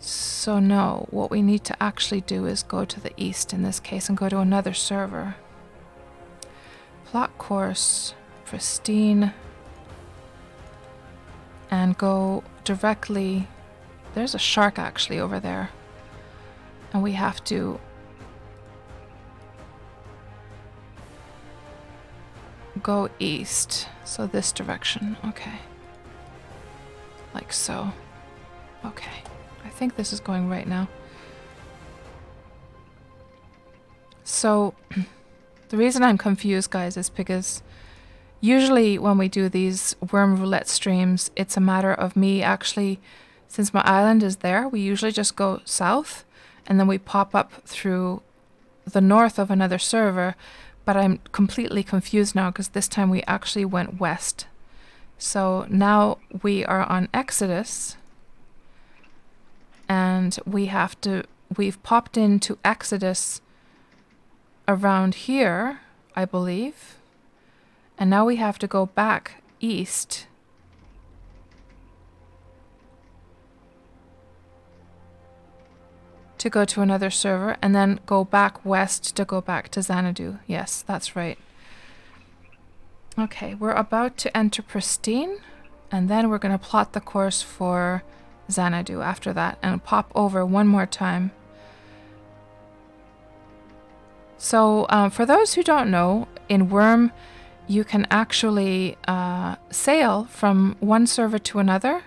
So no, what we need to actually do is go to the east in this case and go to another server. Plot course, pristine... and go directly... there's a shark actually over there. And we have to... go east. So this direction. Okay. Like so. Okay. I think this is going right now. So, the reason I'm confused, guys, is because... usually when we do these Wurm Roulette streams, it's a matter of me actually, since my island is there, we usually just go south and then we pop up through the north of another server. But I'm completely confused now because this time we actually went west. So now we are on Exodus, and we've popped into Exodus around here, I believe. And now we have to go back east. To go to another server, and then go back west to go back to Xanadu. Yes, that's right. Okay, we're about to enter Pristine, and then we're going to plot the course for Xanadu after that, and pop over one more time. So, for those who don't know, in Wurm, you can actually sail from one server to another,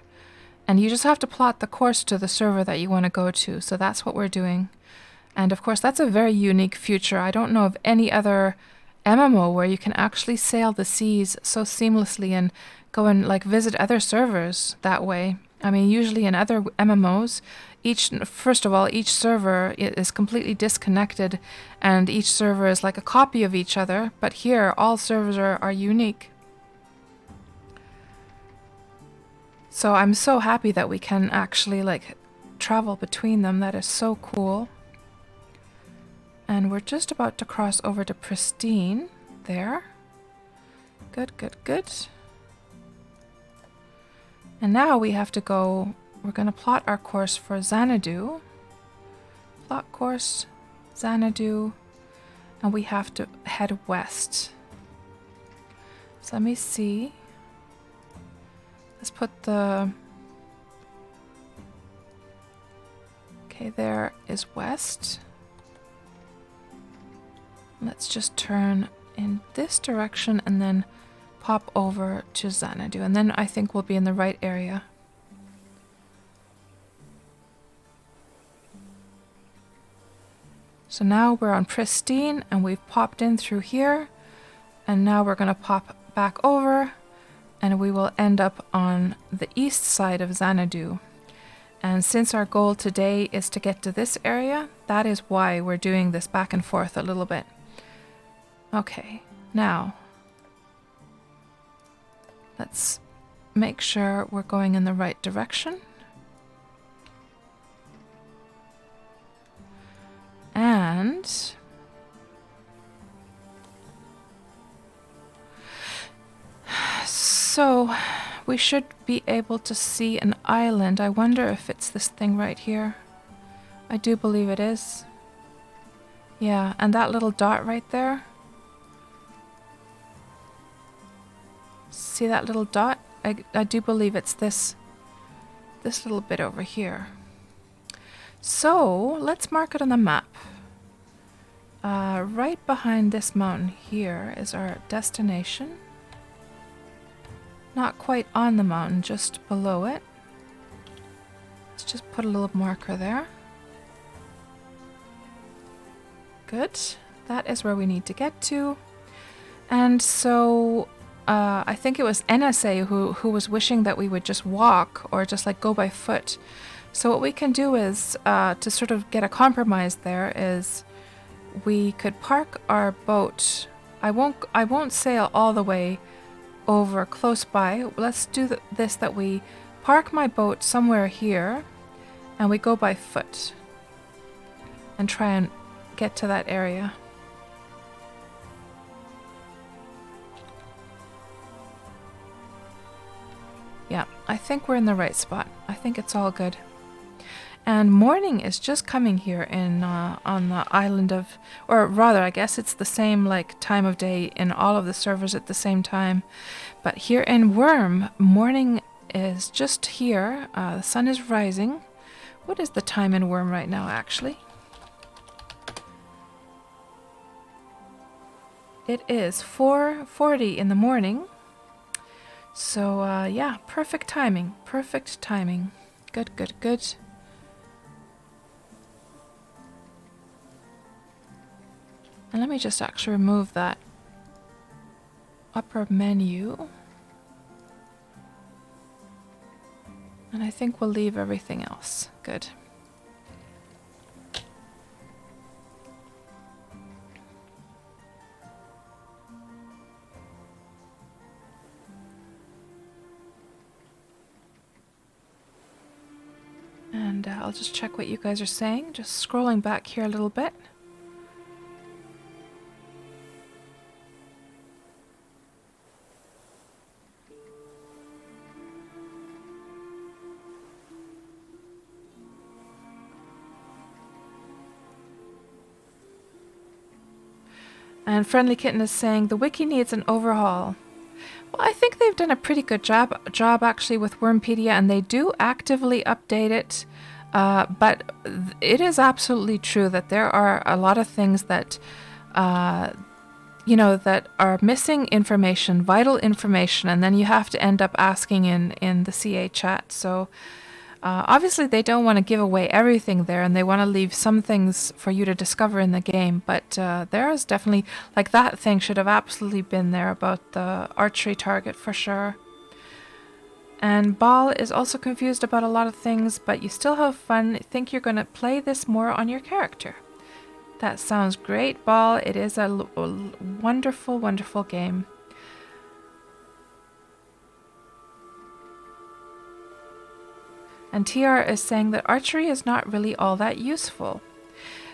and you just have to plot the course to the server that you want to go to. So that's what we're doing. And of course, that's a very unique feature. I don't know of any other MMO where you can actually sail the seas so seamlessly and go and like visit other servers that way. I mean, usually in other MMOs, first of all, each server is completely disconnected, and each server is like a copy of each other. But here, all servers are unique. So I'm so happy that we can actually like travel between them. That is so cool. And we're just about to cross over to Pristine there. Good, good, good. And now we have to go, we're going to plot our course for Xanadu. Plot course, Xanadu, and we have to head west. So let me see. Let's put the... Okay, there is west. Let's just turn in this direction and then pop over to Xanadu. And then I think we'll be in the right area. So now we're on Pristine and we've popped in through here. And now we're going to pop back over. And we will end up on the east side of Xanadu. And since our goal today is to get to this area, that is why we're doing this back and forth a little bit. Okay, now let's make sure we're going in the right direction. And so we should be able to see an island. I wonder if it's this thing right here. I do believe it is. Yeah, and that little dot right there. See that little dot? I do believe it's this little bit over here. So let's mark it on the map. Right behind this mountain here is our destination. Not quite on the mountain, just below it. Let's just put a little marker there. Good. That is where we need to get to. And so I think it was NSA who was wishing that we would just walk or just like go by foot. So what we can do is, to sort of get a compromise there, is we could park our boat. I won't sail all the way over close by. Let's do this, that we park my boat somewhere here and we go by foot and try and get to that area. Yeah, I think we're in the right spot. I think it's all good. And morning is just coming here in on the island of, or rather, I guess it's the same like time of day in all of the servers at the same time. But here in Wurm, morning is just here. The sun is rising. What is the time in Wurm right now, actually? It is 4:40 in the morning. So yeah, perfect timing. Perfect timing. Good, good, good. And let me just actually remove that upper menu. And I think we'll leave everything else. Good. And I'll just check what you guys are saying. Just scrolling back here a little bit. And Friendly Kitten is saying the wiki needs an overhaul. Well, I think they've done a pretty good job actually with Wurmpedia, and they do actively update it. But it is absolutely true that there are a lot of things that, that are missing information, vital information, and then you have to end up asking in the CA chat. So obviously they don't want to give away everything there, and they want to leave some things for you to discover in the game. But there is definitely, like, that thing should have absolutely been there about the archery target for sure. And Ball is also confused about a lot of things, but you still have fun. Think you're going to play this more on your character. That sounds great, Ball. It is a wonderful, wonderful game. And TR is saying that archery is not really all that useful.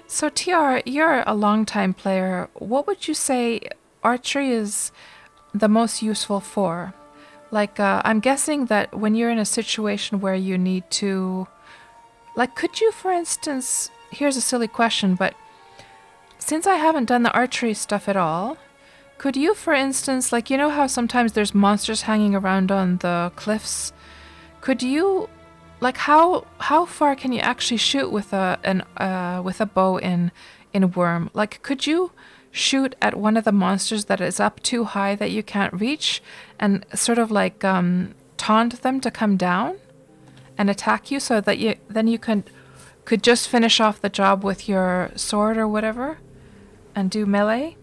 So TR, you're a long-time player. What would you say archery is the most useful for? Like, I'm guessing that when you're in a situation where you need to... Like, could you, for instance... Here's a silly question, but since I haven't done the archery stuff at all, could you, for instance, like, you know how sometimes there's monsters hanging around on the cliffs? Could you... Like, how far can you actually shoot with a bow in Wurm? Like, could you shoot at one of the monsters that is up too high that you can't reach, and sort of like taunt them to come down and attack you, so that you could just finish off the job with your sword or whatever, and do melee?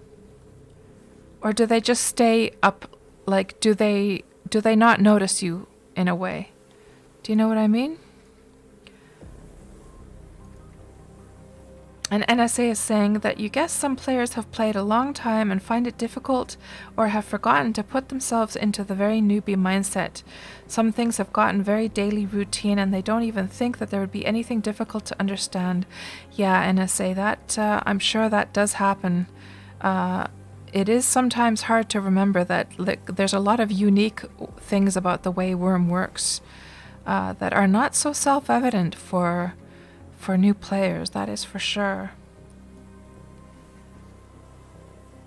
Or do they just stay up? Like, do they not notice you in a way? Do you know what I mean? And NSA is saying that you guess some players have played a long time and find it difficult, or have forgotten to put themselves into the very newbie mindset. Some things have gotten very daily routine, and they don't even think that there would be anything difficult to understand. Yeah, NSA, that I'm sure that does happen. It is sometimes hard to remember that there's a lot of unique things about the way Wurm works that are not so self-evident for new players, that is for sure.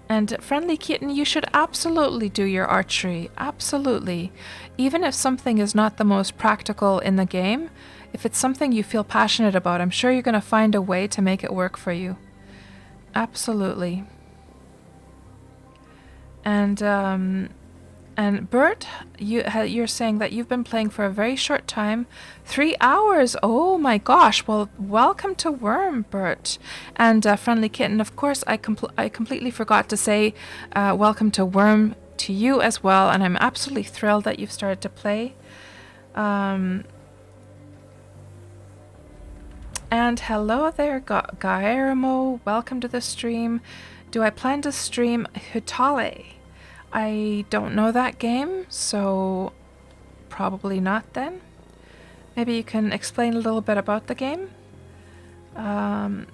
And Friendly Kitten, you should absolutely do your archery, absolutely. Even if something is not the most practical in the game, if it's something you feel passionate about, I'm sure you're going to find a way to make it work for you. Absolutely. And Bert, you're saying that you've been playing for a very short time. 3 hours! Oh my gosh! Well, welcome to Wurm, Bert. And Friendly Kitten, of course, I completely forgot to say welcome to Wurm to you as well. And I'm absolutely thrilled that you've started to play. And hello there, Guillermo. Welcome to the stream. Do I plan to stream Hutale? I don't know that game, so probably not then. Maybe you can explain a little bit about the game. And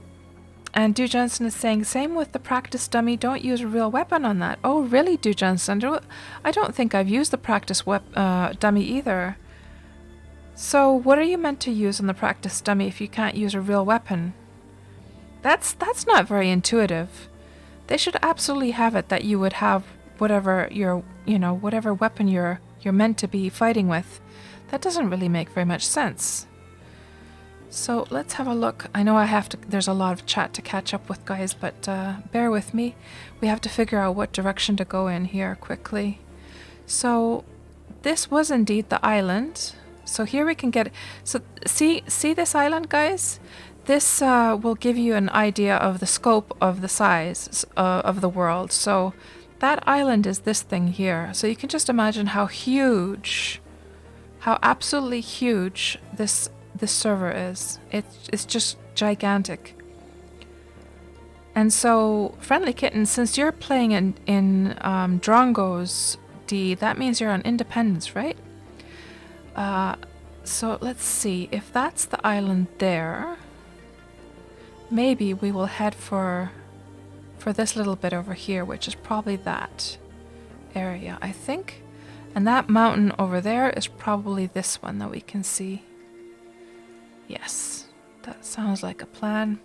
Du Johnson is saying, same with the practice dummy, don't use a real weapon on that. Oh, really, Du Johnson? I don't think I've used the practice dummy either. So what are you meant to use on the practice dummy if you can't use a real weapon? That's not very intuitive. They should absolutely have it that you would have whatever whatever weapon you're meant to be fighting with. That doesn't really make very much sense. So let's have a look. I know there's a lot of chat to catch up with, guys, but bear with me. We have to figure out what direction to go in here quickly. So this was indeed the island. So here we can get, so see this island, guys? This will give you an idea of the scope of the size of the world. So that island is this thing here. So you can just imagine how huge, how absolutely huge this server is. It's just gigantic. And so, Friendly Kitten, since you're playing in Drongo's D, that means you're on Independence, right? So let's see, if that's the island there, maybe we will head for this little bit over here, which is probably that area, I think. And that mountain over there is probably this one that we can see. Yes, that sounds like a plan.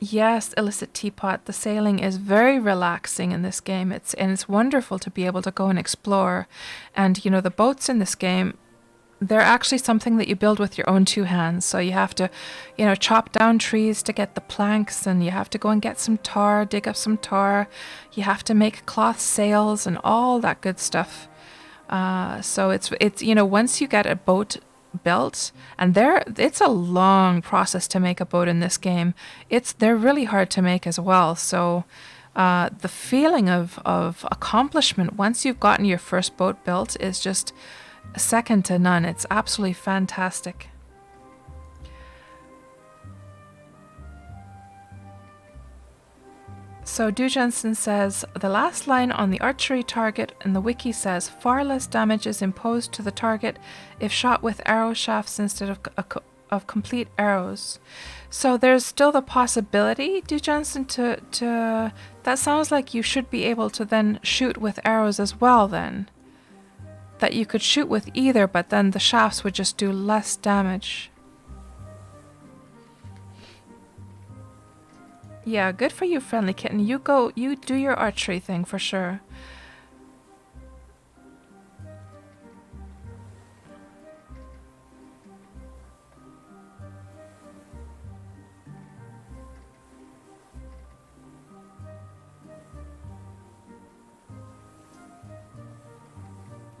Yes, Illicit Teapot, the sailing is very relaxing in this game. It's wonderful to be able to go and explore. And, you know, the boats in this game, they're actually something that you build with your own two hands. So you have to, you know, chop down trees to get the planks, and you have to go and get some tar, dig up some tar. You have to make cloth sails and all that good stuff. So it's you know, once you get a boat built, and it's a long process to make a boat in this game. They're really hard to make as well. So the feeling of accomplishment once you've gotten your first boat built is just second to none. It's absolutely fantastic. So Du Jensen says, the last line on the archery target in the wiki says, far less damage is imposed to the target if shot with arrow shafts instead of complete arrows. So there's still the possibility, Du Jensen, to that sounds like you should be able to then shoot with arrows as well then. That you could shoot with either, but then the shafts would just do less damage. Yeah, good for you, Friendly Kitten. You do your archery thing for sure.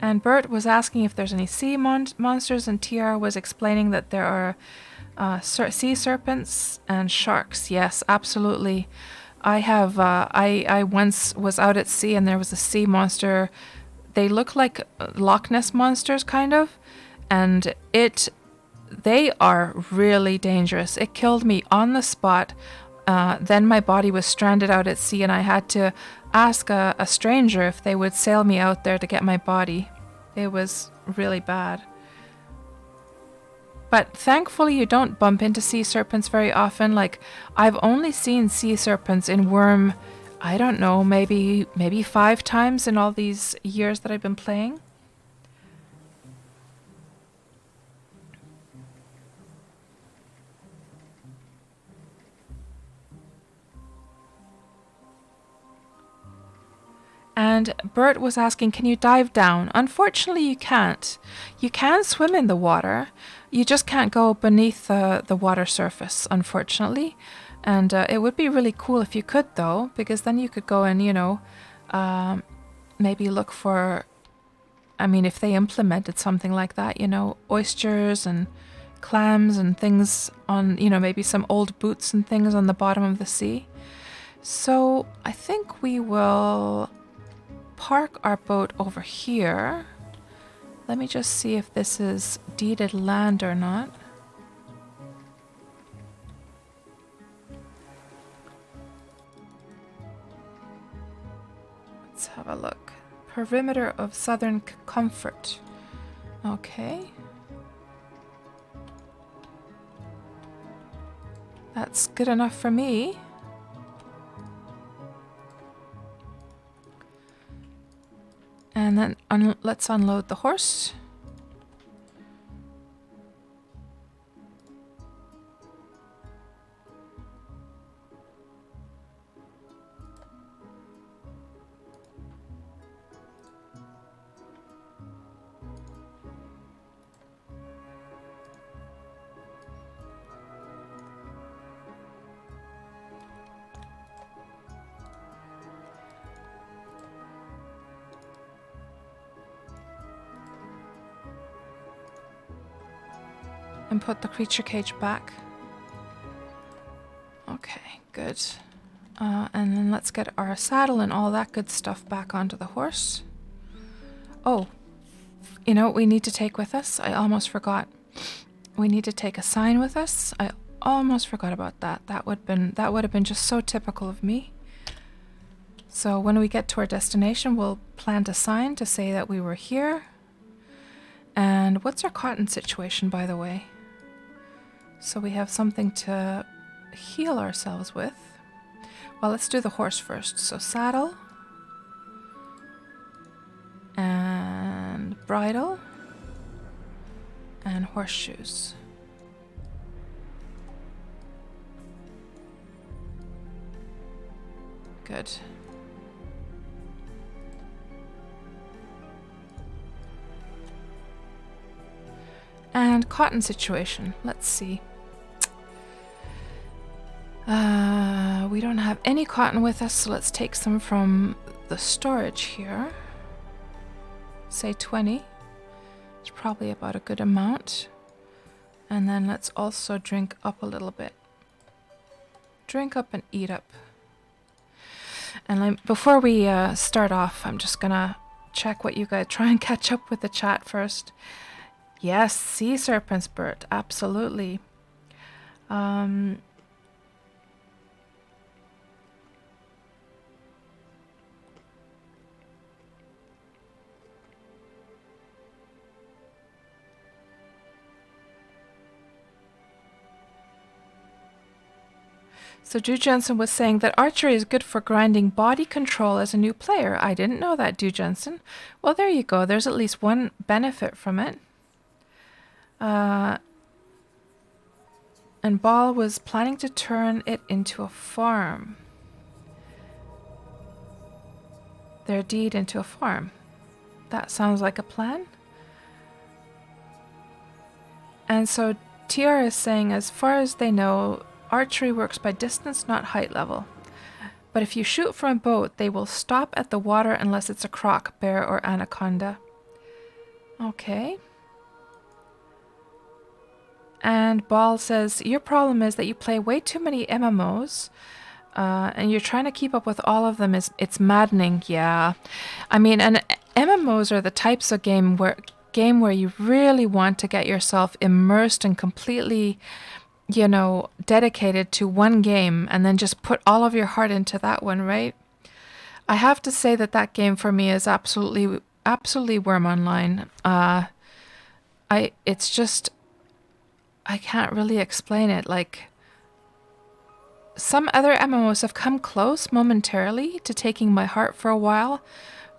And Bert was asking if there's any sea monsters, and TR was explaining that there are sea serpents and sharks. Yes, absolutely. I have. I once was out at sea and there was a sea monster. They look like Loch Ness monsters, kind of, and they are really dangerous. It killed me on the spot. Then my body was stranded out at sea, and I had to ask a stranger if they would sail me out there to get my body. It was really bad. But thankfully you don't bump into sea serpents very often. Like, I've only seen sea serpents in Wurm, I don't know, maybe 5 times in all these years that I've been playing. And Bert was asking, can you dive down? Unfortunately, you can't. You can swim in the water. You just can't go beneath the water surface, unfortunately. And it would be really cool if you could, though, because then you could go and, you know, maybe look for, I mean, if they implemented something like that, you know, oysters and clams and things on, you know, maybe some old boots and things on the bottom of the sea. So I think we will park our boat over here. Let me just see if this is deeded land or not. Let's have a look. Perimeter of Southern Comfort. Okay. That's good enough for me. And then let's unload the horse. And put the creature cage back. Okay, good. And then let's get our saddle and all that good stuff back onto the horse. Oh, you know what we need to take with us? I almost forgot. We need to take a sign with us. I almost forgot about that. That would have been just so typical of me. So when we get to our destination, we'll plant a sign to say that we were here. And what's our cotton situation, by the way? So we have something to heal ourselves with. Well, let's do the horse first. So saddle. And bridle. And horseshoes. Good. And cotton situation. Let's see. We don't have any cotton with us, so let's take some from the storage here. Say 20. It's probably about a good amount. And then let's also drink up a little bit. Drink up and eat up. And before we start off, I'm just gonna check what you guys try and catch up with the chat first. Yes, sea serpents, Bert, absolutely. So Drew Jensen was saying that archery is good for grinding body control as a new player. I didn't know that, Drew Jensen. Well, there you go. There's at least one benefit from it. And Ball was planning to turn it into a farm. Their deed into a farm. That sounds like a plan. And so TR is saying, as far as they know, archery works by distance, not height level. But if you shoot from a boat, they will stop at the water unless it's a croc, bear, or anaconda. Okay. And Ball says, your problem is that you play way too many MMOs, and you're trying to keep up with all of them. It's maddening, yeah. I mean, and MMOs are the types of game where you really want to get yourself immersed and completely, you know, dedicated to one game, and then just put all of your heart into that one, right? I have to say that game for me is absolutely Wurm Online. It's just, I can't really explain it. Like, some other MMOs have come close momentarily to taking my heart for a while.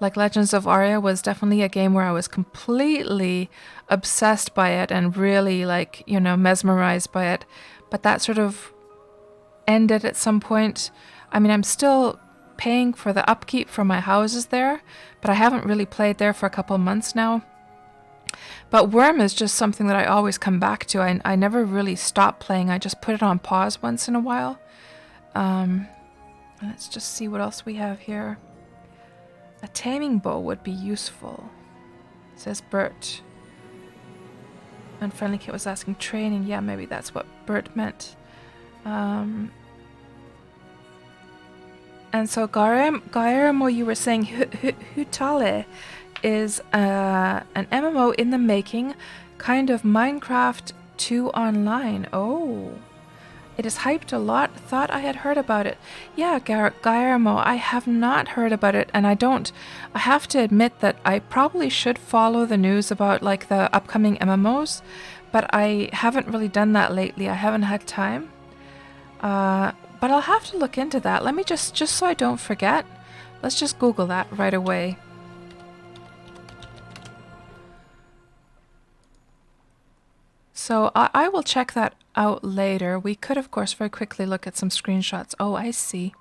Like Legends of Aria was definitely a game where I was completely obsessed by it and really, like, you know, mesmerized by it. But that sort of ended at some point. I mean, I'm still paying for the upkeep for my houses there, but I haven't really played there for a couple of months now. But Wurm is just something that I always come back to. I never really stop playing. I just put it on pause once in a while. Let's just see what else we have here. A taming bow would be useful, says Bert. And Friendly Kit was asking training. Yeah, maybe that's what Bert meant. And so Guillermo, you were saying Hutale is an MMO in the making, kind of Minecraft 2 online. Oh, it is hyped a lot. Thought I had heard about it. Yeah, Guillermo, I have not heard about it, and I have to admit that I probably should follow the news about like the upcoming MMOs, but I haven't really done that lately. I haven't had time. But I'll have to look into that. Let me just so I don't forget, let's just Google that right away. So I will check that out later. We could, of course, very quickly look at some screenshots. Oh, I see.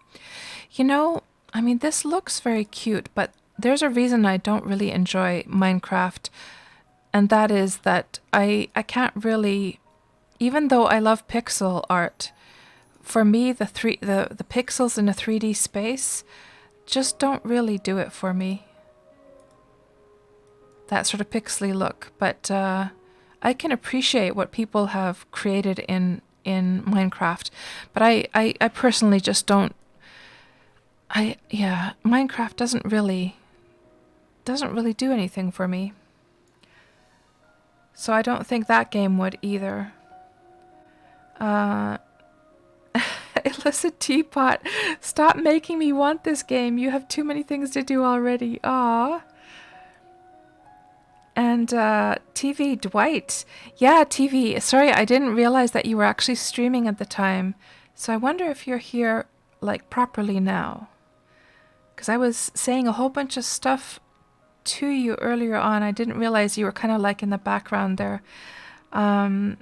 You know, I mean, this looks very cute, but there's a reason I don't really enjoy Minecraft, and that is that I can't really, even though I love pixel art, for me the pixels in a 3D space just don't really do it for me. That sort of pixely look, but I can appreciate what people have created in Minecraft, but I personally just don't. Minecraft doesn't really do anything for me. So I don't think that game would either. It Listen, Teapot, stop making me want this game. You have too many things to do already. Aw. And TV, Dwight. Yeah, TV. Sorry, I didn't realize that you were actually streaming at the time. So I wonder if you're here, like, properly now. Because I was saying a whole bunch of stuff to you earlier on. I didn't realize you were kind of like in the background there. And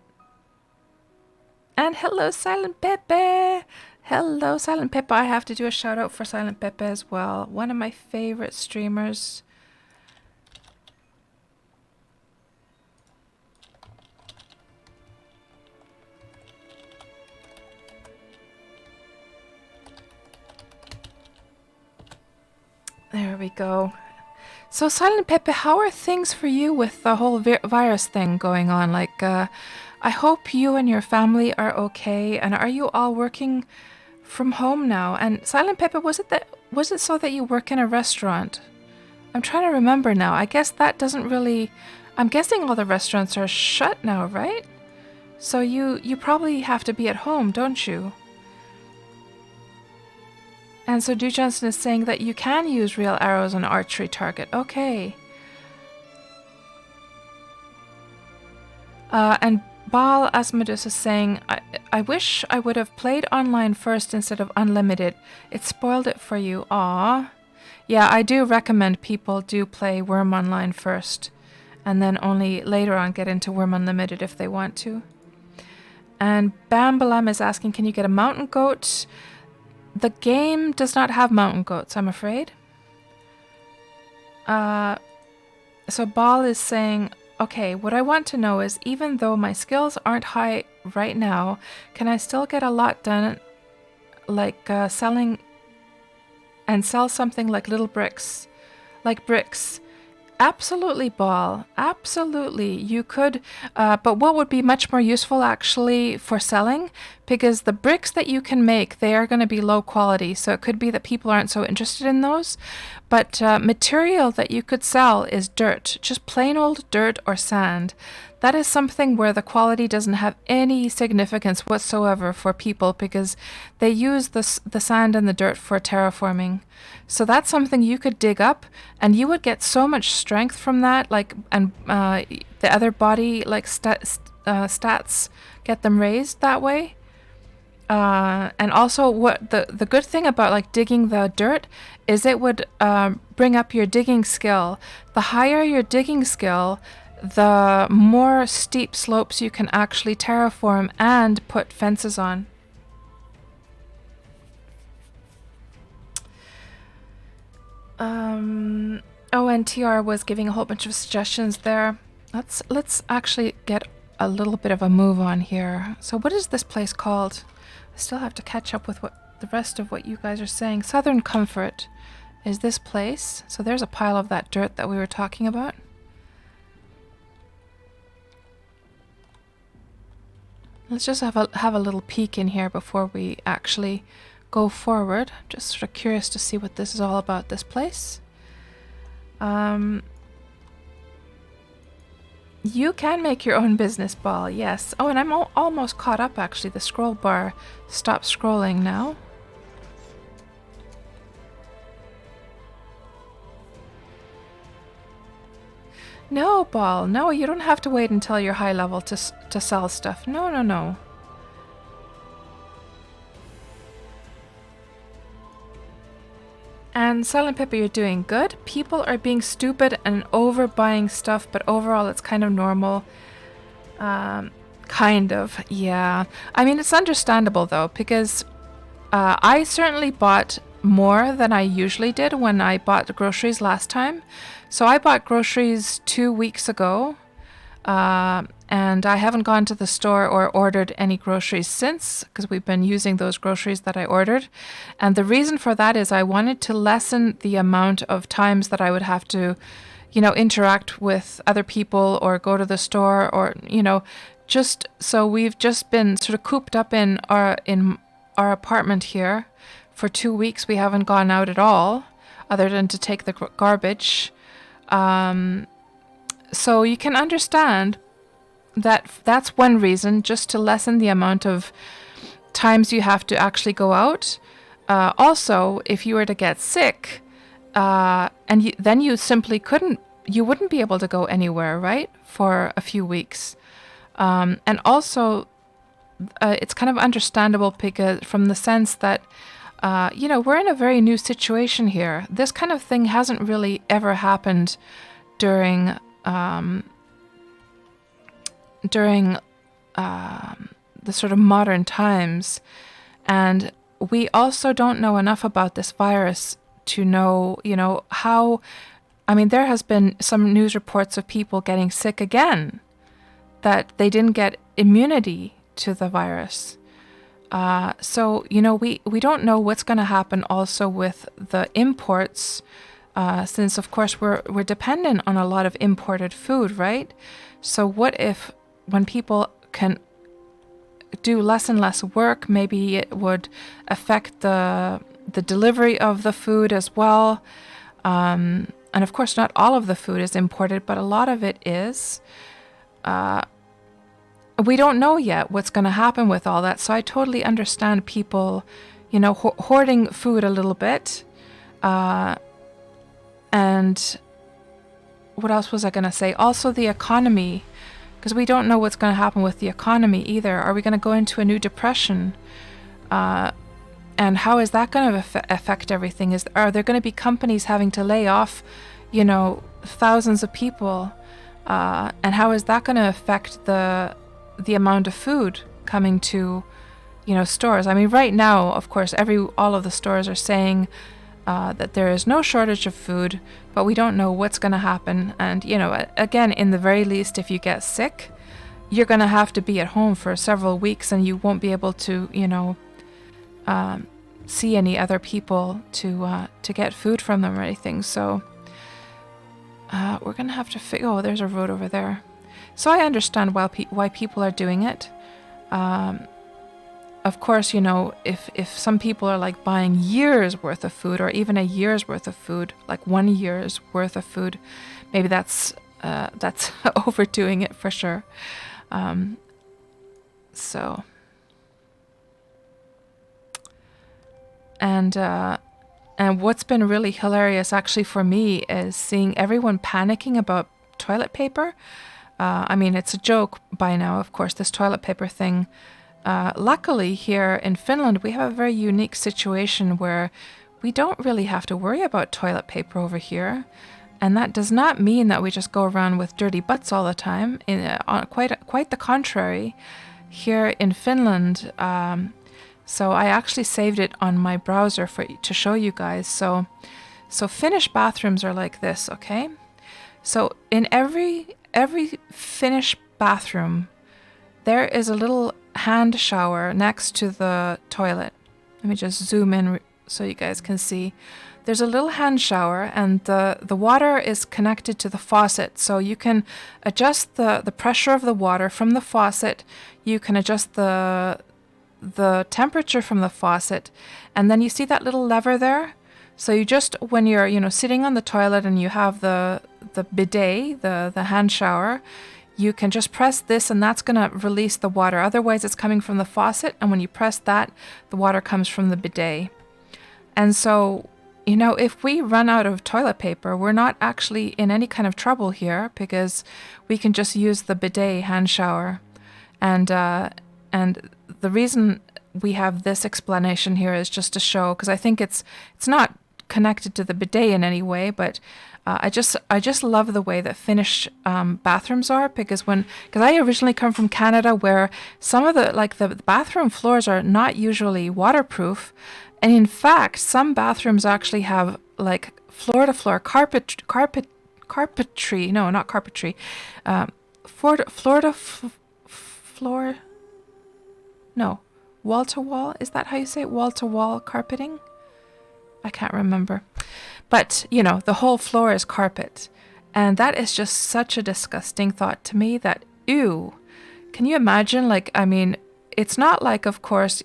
hello, Silent Pepe. Hello, Silent Pepe. I have to do a shout out for Silent Pepe as well. One of my favorite streamers. There we go. So, Silent Pepe, how are things for you with the whole virus thing going on? Like, I hope you and your family are okay. And are you all working from home now? And Silent Pepe, was it so that you work in a restaurant? I'm trying to remember now. I guess that doesn't really. I'm guessing all the restaurants are shut now, right? So you probably have to be at home, don't you? And so Du Johnson is saying that you can use real arrows on archery target. Okay. And Baal Asmodus is saying, I wish I would have played online first instead of unlimited. It spoiled it for you. Aw. Yeah, I do recommend people do play Wurm Online first. And then only later on get into Wurm Unlimited if they want to. And Bambalam is asking, can you get a mountain goat? The game does not have mountain goats, I'm afraid. So Baal is saying, okay, what I want to know is, even though my skills aren't high right now, can I still get a lot done, like selling and sell something like little bricks, like bricks? Absolutely, Baal. Absolutely. You could, but what would be much more useful actually for selling? Because the bricks that you can make, they are going to be low quality. So it could be that people aren't so interested in those. But material that you could sell is dirt, just plain old dirt or sand. That is something where the quality doesn't have any significance whatsoever for people, because they use the sand and the dirt for terraforming. So that's something you could dig up, and you would get so much strength from that, like, and the other body like stats get them raised that way. And also, what the good thing about like digging the dirt is it would bring up your digging skill. The higher your digging skill, the more steep slopes you can actually terraform and put fences on. Oh, and TR was giving a whole bunch of suggestions there. Let's actually get a little bit of a move on here. So what is this place called? I still have to catch up with what the rest of what you guys are saying. Southern Comfort is this place. So there's a pile of that dirt that we were talking about. Let's just have a little peek in here before we actually go forward. Just sort of curious to see what this is all about, this place. You can make your own business ball, yes. Oh, and I'm almost caught up actually. The scroll bar stopped scrolling now. No, Ball. No, you don't have to wait until you're high level to sell stuff. No, no, no. And Silent Pepper, you're doing good. People are being stupid and overbuying stuff, but overall it's kind of normal. Kind of, yeah. I mean, it's understandable though, because I certainly bought more than I usually did when I bought groceries last time. So I bought groceries 2 weeks ago, and I haven't gone to the store or ordered any groceries since, because we've been using those groceries that I ordered. And the reason for that is I wanted to lessen the amount of times that I would have to, you know, interact with other people or go to the store, or, you know, just so we've just been sort of cooped up in our apartment here for 2 weeks. We haven't gone out at all, other than to take the garbage. So you can understand that that's one reason, just to lessen the amount of times you have to actually go out. Also, if you were to get sick, then you simply you wouldn't be able to go anywhere, right, for a few weeks. And also, it's kind of understandable because from the sense that, we're in a very new situation here. This kind of thing hasn't really ever happened during the sort of modern times. And we also don't know enough about this virus to know, how, there has been some news reports of people getting sick again, that they didn't get immunity to the virus. So, we don't know what's going to happen also with the imports, since, of course, we're dependent on a lot of imported food, right? So what if when people can do less and less work, maybe it would affect the delivery of the food as well. And of course, not all of the food is imported, but a lot of it is. We don't know yet what's going to happen with all that. So I totally understand people, hoarding food a little bit. And what else was I going to say? Also the economy, because we don't know what's going to happen with the economy either. Are we going to go into a new depression? And how is that going to affect everything? Are there going to be companies having to lay off, thousands of people? And how is that going to affect the amount of food coming to, stores? Right now, of course, all of the stores are saying that there is no shortage of food, but we don't know what's going to happen. And, again, in the very least, if you get sick, you're going to have to be at home for several weeks, and you won't be able to, see any other people to get food from them or anything. So we're going to have to figure... Oh, there's a road over there. So I understand why people are doing it. Of course, if some people are like buying years worth of food, or even a year's worth of food, like 1 year's worth of food, maybe that's overdoing it for sure. So, and what's been really hilarious actually for me is seeing everyone panicking about toilet paper. It's a joke by now, of course, this toilet paper thing. Luckily, here in Finland, we have a very unique situation where we don't really have to worry about toilet paper over here. And that does not mean that we just go around with dirty butts all the time. Quite the contrary. Here in Finland, so I actually saved it on my browser to show you guys. So Finnish bathrooms are like this, okay? So in every Finnish bathroom, there is a little hand shower next to the toilet. Let me just zoom in so you guys can see. There's a little hand shower, and the water is connected to the faucet. So you can adjust the pressure of the water from the faucet. You can adjust the temperature from the faucet. And then you see that little lever there? So you just, when you're, sitting on the toilet and you have the bidet, the hand shower, you can just press this and that's going to release the water. Otherwise, it's coming from the faucet. And when you press that, the water comes from the bidet. And so, if we run out of toilet paper, we're not actually in any kind of trouble here because we can just use the bidet hand shower. And the reason we have this explanation here is just to show, because I think it's not connected to the bidet in any way, but I just love the way that Finnish bathrooms are, because I originally come from Canada, where some of the bathroom floors are not usually waterproof, and in fact some bathrooms actually have like floor to floor carpetry, no, not carpetry, wall to wall, is that how you say it? Wall to wall carpeting? I can't remember. But, the whole floor is carpet. And that is just such a disgusting thought to me that, ew. Can you imagine? It's not like, of course,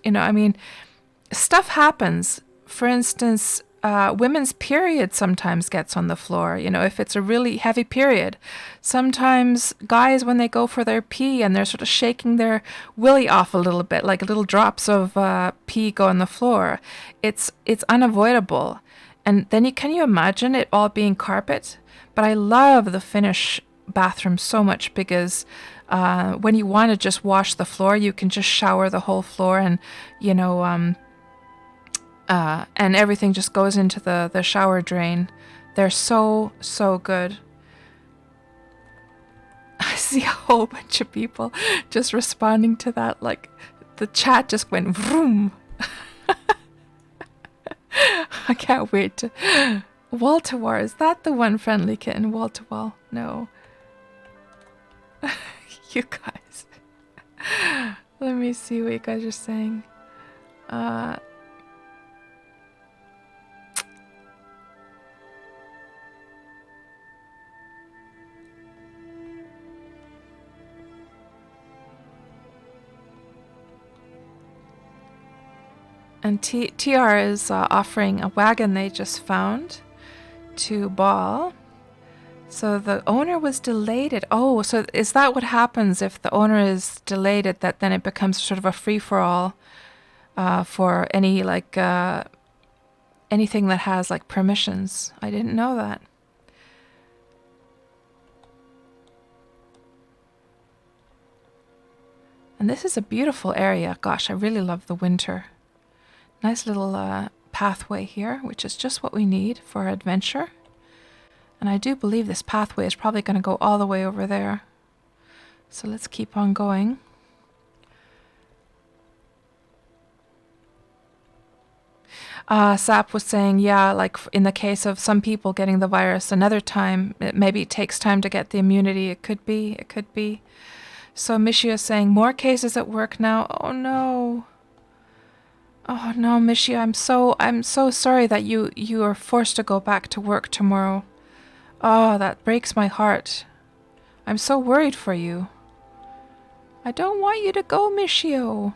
stuff happens. For instance, women's period sometimes gets on the floor, you know, if it's a really heavy period. Sometimes guys, when they go for their pee and they're sort of shaking their willy off a little bit, like little drops of pee go on the floor, it's unavoidable. And then can you imagine it all being carpet? But I love the Finnish bathroom so much because when you want to just wash the floor, you can just shower the whole floor and, you know, and everything just goes into the shower drain. They're so, so good. I see a whole bunch of people just responding to that. Like, the chat just went vroom. I can't wait to... Wall-to-wall, is that the one friendly kitten? Wall-to-wall? No. You guys. Let me see what you guys are saying. And TR is offering a wagon they just found to Ball. So the owner was delated. Oh, so is that what happens if the owner is delated, that then it becomes sort of a free-for-all for any, like, anything that has, like, permissions? I didn't know that. And this is a beautiful area. Gosh, I really love the winter. Nice little pathway here, which is just what we need for our adventure. And I do believe this pathway is probably going to go all the way over there. So let's keep on going. Sap was saying, yeah, like in the case of some people getting the virus, another time, maybe it takes time to get the immunity. It could be, it could be. So Mishia is saying, more cases at work now. Oh no. Oh no, Mishia, I'm so sorry that you are forced to go back to work tomorrow. Oh, that breaks my heart. I'm so worried for you. I don't want you to go, Mishio.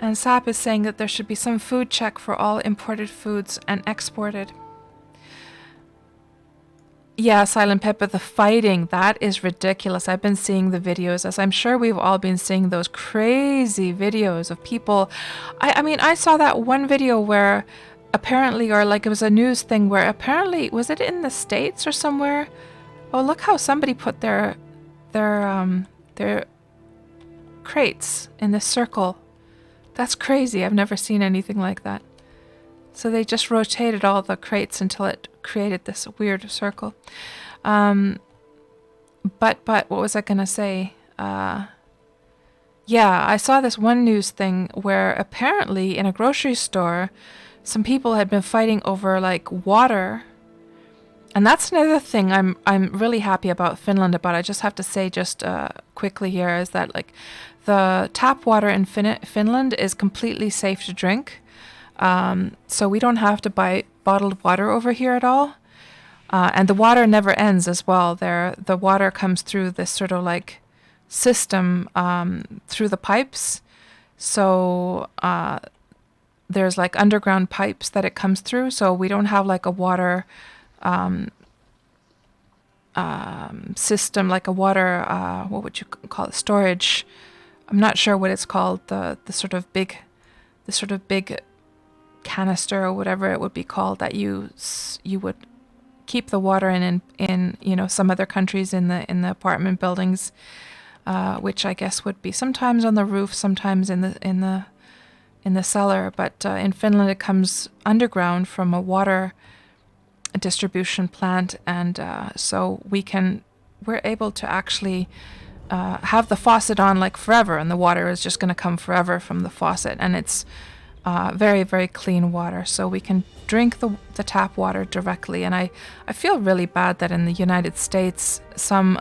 And Sap is saying that there should be some food check for all imported foods and exported. Yeah, Silent Pepper, the fighting, that is ridiculous. I've been seeing the videos, as I'm sure we've all been seeing those crazy videos of people. I mean, I saw that one video where apparently, or like it was a news thing where apparently, was it in the States or somewhere? Oh, look how somebody put their crates in this circle. That's crazy. I've never seen anything like that. So they just rotated all the crates until it created this weird circle. But what was I going to say? Yeah, I saw this one news thing where apparently in a grocery store, some people had been fighting over like water. And that's another thing I'm really happy about Finland about. I just have to say just quickly here is that like the tap water in Finland is completely safe to drink. So we don't have to buy bottled water over here at all. And the water never ends as well. The water comes through this sort of like system through the pipes. So there's like underground pipes that it comes through. So we don't have like a water system, like a water, what would you call it, storage. I'm not sure what it's called, the sort of big canister or whatever it would be called that you would keep the water in you know, some other countries in the apartment buildings, which I guess would be sometimes on the roof, sometimes in the cellar, but in Finland it comes underground from a water distribution plant, and so we're able to actually have the faucet on like forever, and the water is just going to come forever from the faucet, and it's very, very clean water, so we can drink the tap water directly. And I feel really bad that in the United States some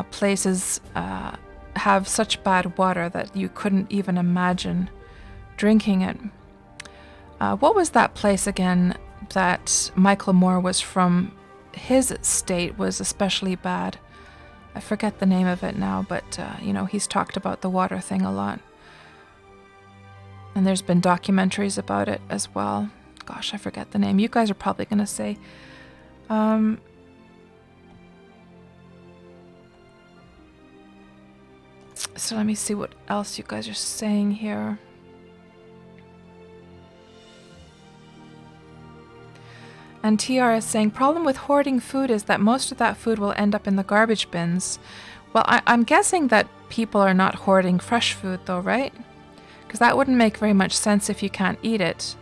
places have such bad water that you couldn't even imagine drinking it. What was that place again that Michael Moore was from? His state was especially bad. I forget the name of it now, but, you know, he's talked about the water thing a lot. And there's been documentaries about it as well. Gosh, I forget the name. You guys are probably going to say. So let me see what else you guys are saying here. And TR is saying, problem with hoarding food is that most of that food will end up in the garbage bins. Well, I'm guessing that people are not hoarding fresh food though, right? Because that wouldn't make very much sense if you can't eat it.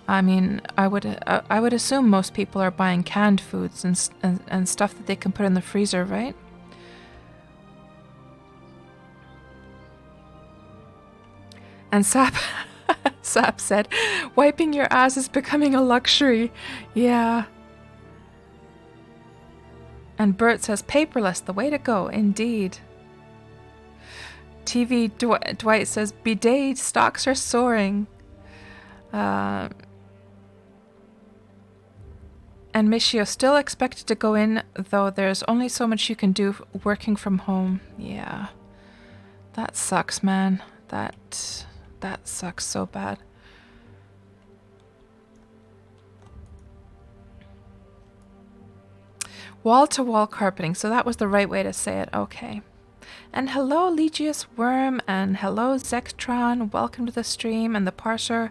I mean, I would assume most people are buying canned foods and stuff that they can put in the freezer, right? And Sap said, wiping your ass is becoming a luxury. Yeah. And Bert says, paperless, the way to go, indeed. TV Dwight says, bidet stocks are soaring. And Michio still expected to go in, though there's only so much you can do working from home. Yeah. That sucks, man. That sucks so bad. Wall-to-wall carpeting. So that was the right way to say it. Okay. And hello, Legius Worm, and hello, Zectron. Welcome to the stream, and the Parser,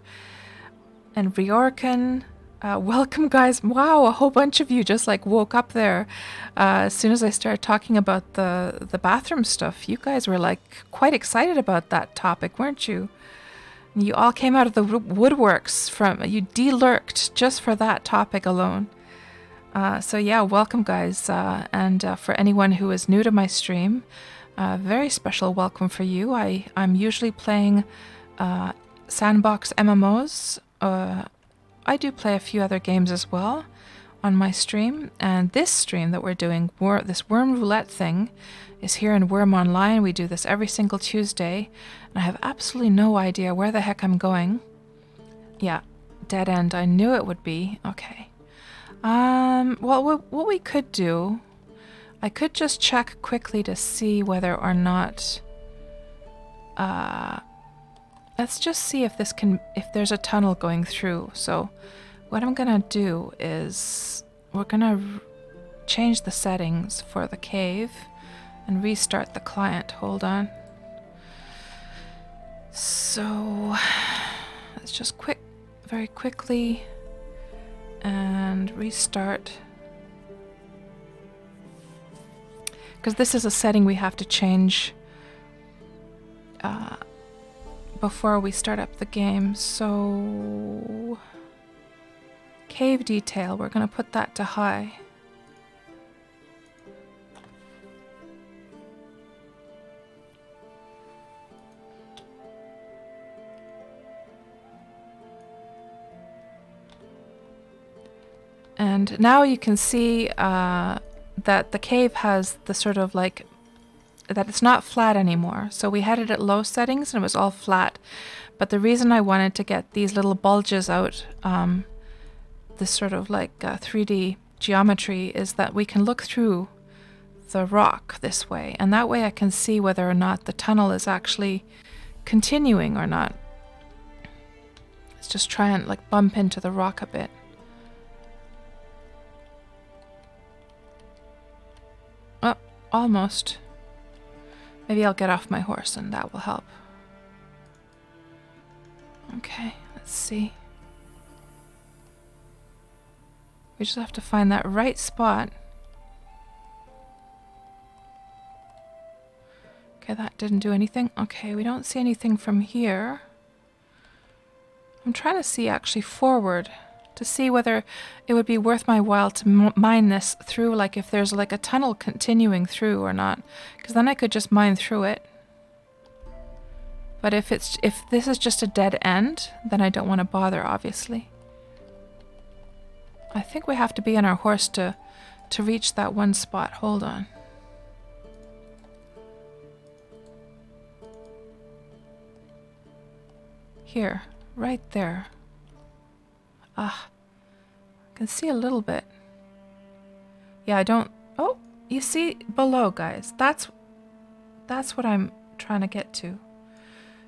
and Riorcan. Welcome, guys. Wow, a whole bunch of you just like woke up there as soon as I started talking about the bathroom stuff. You guys were like quite excited about that topic, weren't you? You all came out of the woodworks you de-lurked just for that topic alone. So yeah, welcome guys. And for anyone who is new to my stream, very special welcome for you. I'm usually playing Sandbox MMOs. I do play a few other games as well on my stream. And this stream that we're doing, this Wurm Roulette thing, is here in Wurm Online. We do this every single Tuesday. And I have absolutely no idea where the heck I'm going. Yeah, dead end. I knew it would be. Okay. Well, what we could do, I could just check quickly to see whether or not, let's just see if if there's a tunnel going through. So what I'm gonna do is we're gonna change the settings for the cave and restart the client. Hold on. So let's just very quickly and restart, because this is a setting we have to change before we start up the game. So cave detail, we're going to put that to high. And now you can see that the cave has the sort of like, that it's not flat anymore. So we had it at low settings and it was all flat. But the reason I wanted to get these little bulges out, this sort of like 3D geometry, is that we can look through the rock this way. And that way I can see whether or not the tunnel is actually continuing or not. Let's just try and like bump into the rock a bit. Oh, almost. Maybe I'll get off my horse and that will help. Okay, let's see. We just have to find that right spot. Okay, that didn't do anything. Okay, we don't see anything from here. I'm trying to see actually forward to see whether it would be worth my while to mine this through, like if there's like a tunnel continuing through or not, because then I could just mine through it. But if this is just a dead end, then I don't want to bother, obviously. I think we have to be on our horse to reach that one spot. Hold on. Here, right there. Ah, I can see a little bit. Yeah, I don't... Oh, You see below, guys. That's what I'm trying to get to.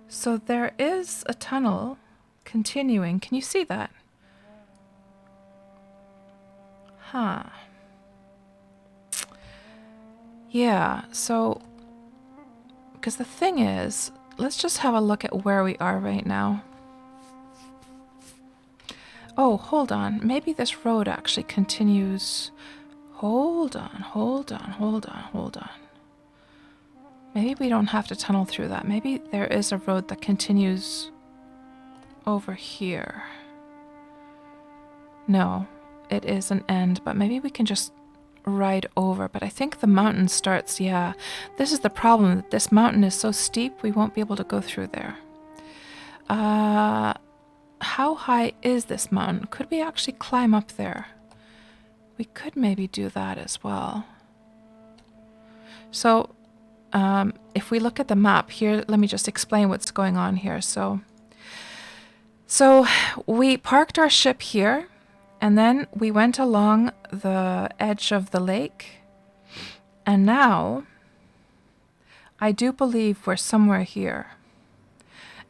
So there is a tunnel continuing. Can you see that? Huh. Yeah, so... Because the thing is, let's just have a look at where we are right now. Oh, hold on. Maybe this road actually continues... Hold on. Maybe we don't have to tunnel through that. Maybe there is a road that continues over here. No, it is an end, but maybe we can just ride over. But I think the mountain starts, yeah. This is the problem. This mountain is so steep, we won't be able to go through there. How high is this mountain? Could we actually climb up there? We could maybe do that as well. So, if we look at the map here, let me just explain what's going on here. So we parked our ship here, and then we went along the edge of the lake. And now, I do believe we're somewhere here.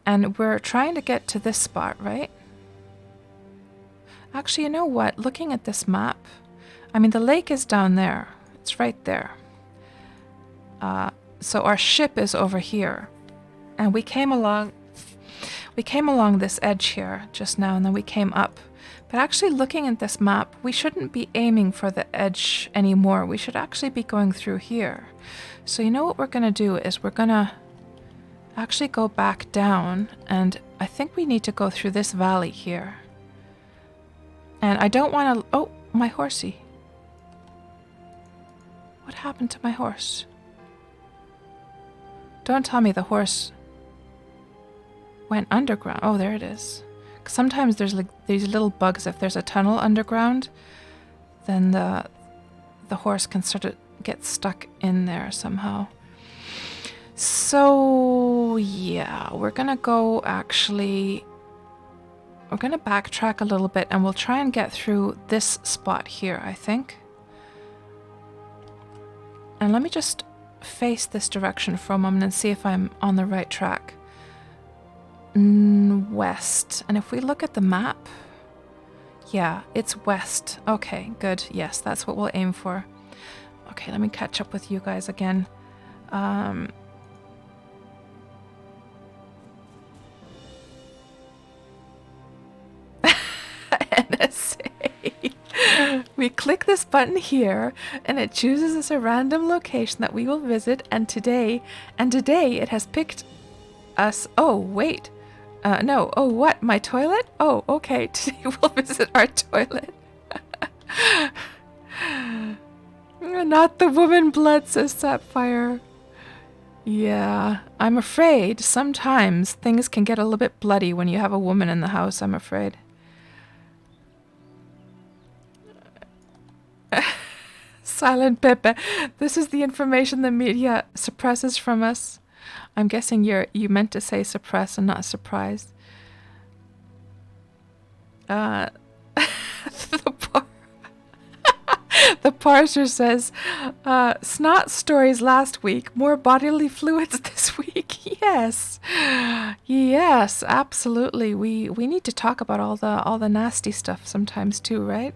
And we're trying to get to this spot, right? Actually, you know what? Looking at this map, I mean, the lake is down there. It's right there. So our ship is over here. And we came along this edge here just now, and then we came up. But actually, looking at this map, we shouldn't be aiming for the edge anymore. We should actually be going through here. So you know what we're going to do is we're going to actually go back down, and I think we need to go through this valley here. And I don't want to... Oh, my horsey. What happened to my horse? Don't tell me the horse went underground. Oh, there it is. Sometimes there's like these little bugs. If there's a tunnel underground, then the horse can sort of get stuck in there somehow. So, yeah, we're going to go actually... We're going to backtrack a little bit, and we'll try and get through this spot here, I think. And let me just face this direction for a moment and see if I'm on the right track. West. And if we look at the map, yeah, it's west. Okay, good. Yes, that's what we'll aim for. Okay, let me catch up with you guys again. NSA. We click this button here, and it chooses us a random location that we will visit, and today it has picked us... Oh, wait. No. Oh, what? My toilet? Oh, okay. Today we'll visit our toilet. Not the woman blood, says Sapphire. Yeah, I'm afraid sometimes things can get a little bit bloody when you have a woman in the house, I'm afraid. Silent Pepe. This is the information the media suppresses from us. I'm guessing you meant to say suppress and not surprise. The parser says, snot stories last week, more bodily fluids this week. Yes. Yes, absolutely. We need to talk about all the nasty stuff sometimes too, right?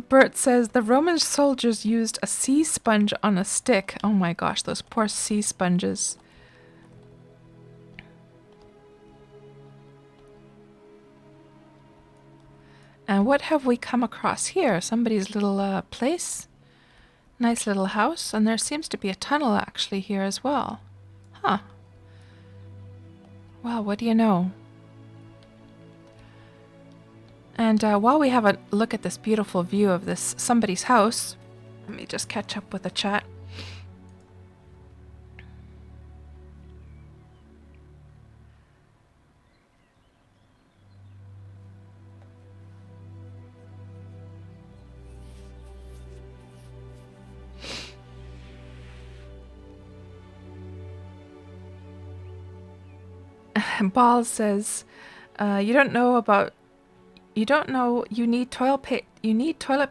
Bert says the Roman soldiers used a sea sponge on a stick. Oh my gosh, those poor sea sponges. And what have we come across here? Somebody's little place. Nice little house. And there seems to be a tunnel actually here as well. Huh. Well, what do you know? And while we have a look at this beautiful view of this somebody's house, let me just catch up with the chat. Ball says, you don't know about You don't know you need toilet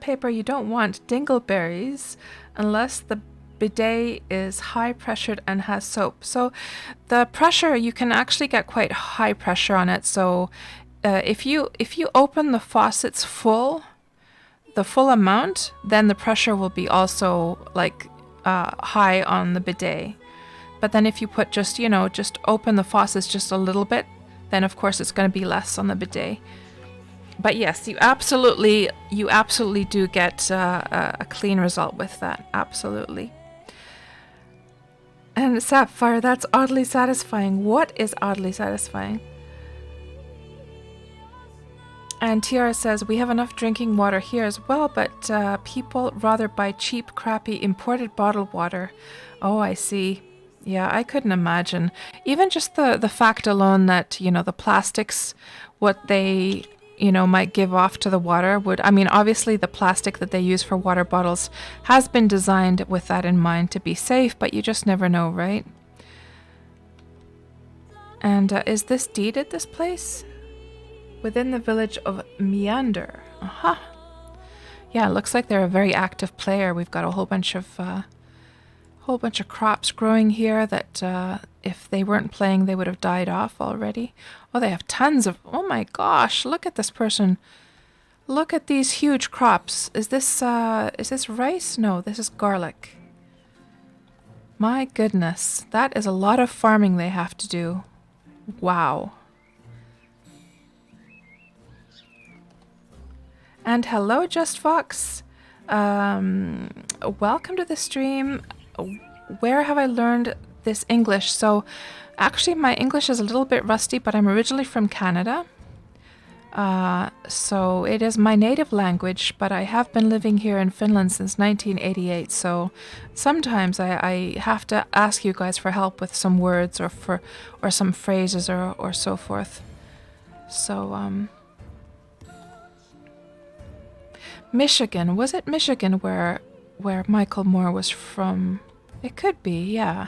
paper. You don't want dingleberries unless the bidet is high pressured and has soap. So the pressure, you can actually get quite high pressure on it. So if you open the faucets the full amount, then the pressure will be also like high on the bidet. But then if you put just open the faucets just a little bit, then of course it's going to be less on the bidet. But yes, you absolutely do get a clean result with that. Absolutely. And Sapphire, that's oddly satisfying. What is oddly satisfying? And Tiara says, we have enough drinking water here as well, but people rather buy cheap, crappy, imported bottled water. Oh, I see. Yeah, I couldn't imagine. Even just the fact alone that, the plastics, what they, might give off to the water would, obviously the plastic that they use for water bottles has been designed with that in mind to be safe, but you just never know, right? And is this deeded, this place? Within the village of Meander. Aha. Yeah, it looks like they're a very active player. We've got a whole bunch of crops growing here that if they weren't playing, they would have died off already. Oh, they have tons of... Oh my gosh, look at this person. Look at these huge crops. Is this rice? No, this is garlic. My goodness, that is a lot of farming they have to do. Wow. And hello, Just Fox. Welcome to the stream. Where have I learned this English? So actually my English is a little bit rusty, but I'm originally from Canada. So it is my native language, but I have been living here in Finland since 1988. So sometimes I have to ask you guys for help with some words or some phrases or so forth. So Michigan. Was it Michigan where Michael Moore was from? It could be, yeah.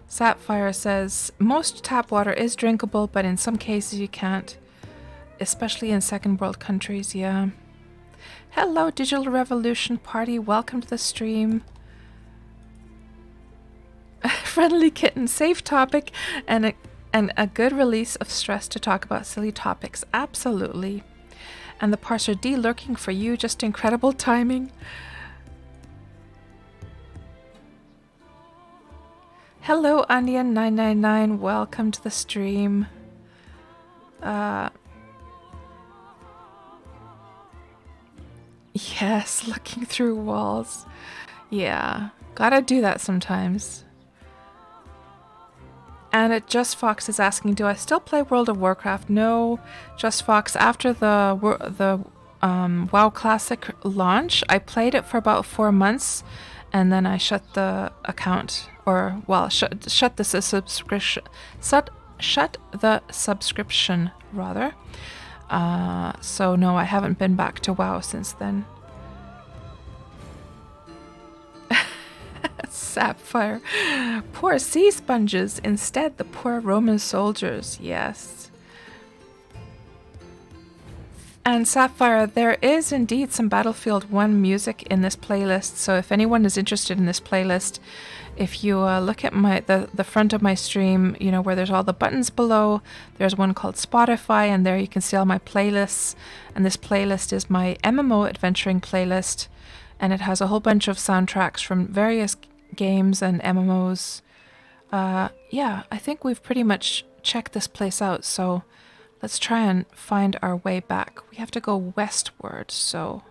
Sapphire says, most tap water is drinkable, but in some cases you can't. Especially in second world countries, yeah. Hello, Digital Revolution Party. Welcome to the stream. Friendly kitten, safe topic, and a good release of stress to talk about silly topics. Absolutely. And the parser D lurking for you. Just incredible timing. Hello, Onion999. Welcome to the stream. Yes, looking through walls. Yeah, gotta do that sometimes. And Just Fox is asking, do I still play World of Warcraft? No, Just Fox. After the WoW Classic launch, I played it for about 4 months, and then I shut the account, or well, shut the subscription. Shut the subscription rather. So no, I haven't been back to WoW since then. Sapphire. Poor sea sponges. Instead, the poor Roman soldiers. Yes. And Sapphire, there is indeed some Battlefield 1 music in this playlist. So if anyone is interested in this playlist, if you look at the front of my stream, where there's all the buttons below, there's one called Spotify, and there you can see all my playlists. And this playlist is my MMO adventuring playlist, and it has a whole bunch of soundtracks from various games and MMOs. Yeah, I think we've pretty much checked this place out, so let's try and find our way back. We have to go westward, so...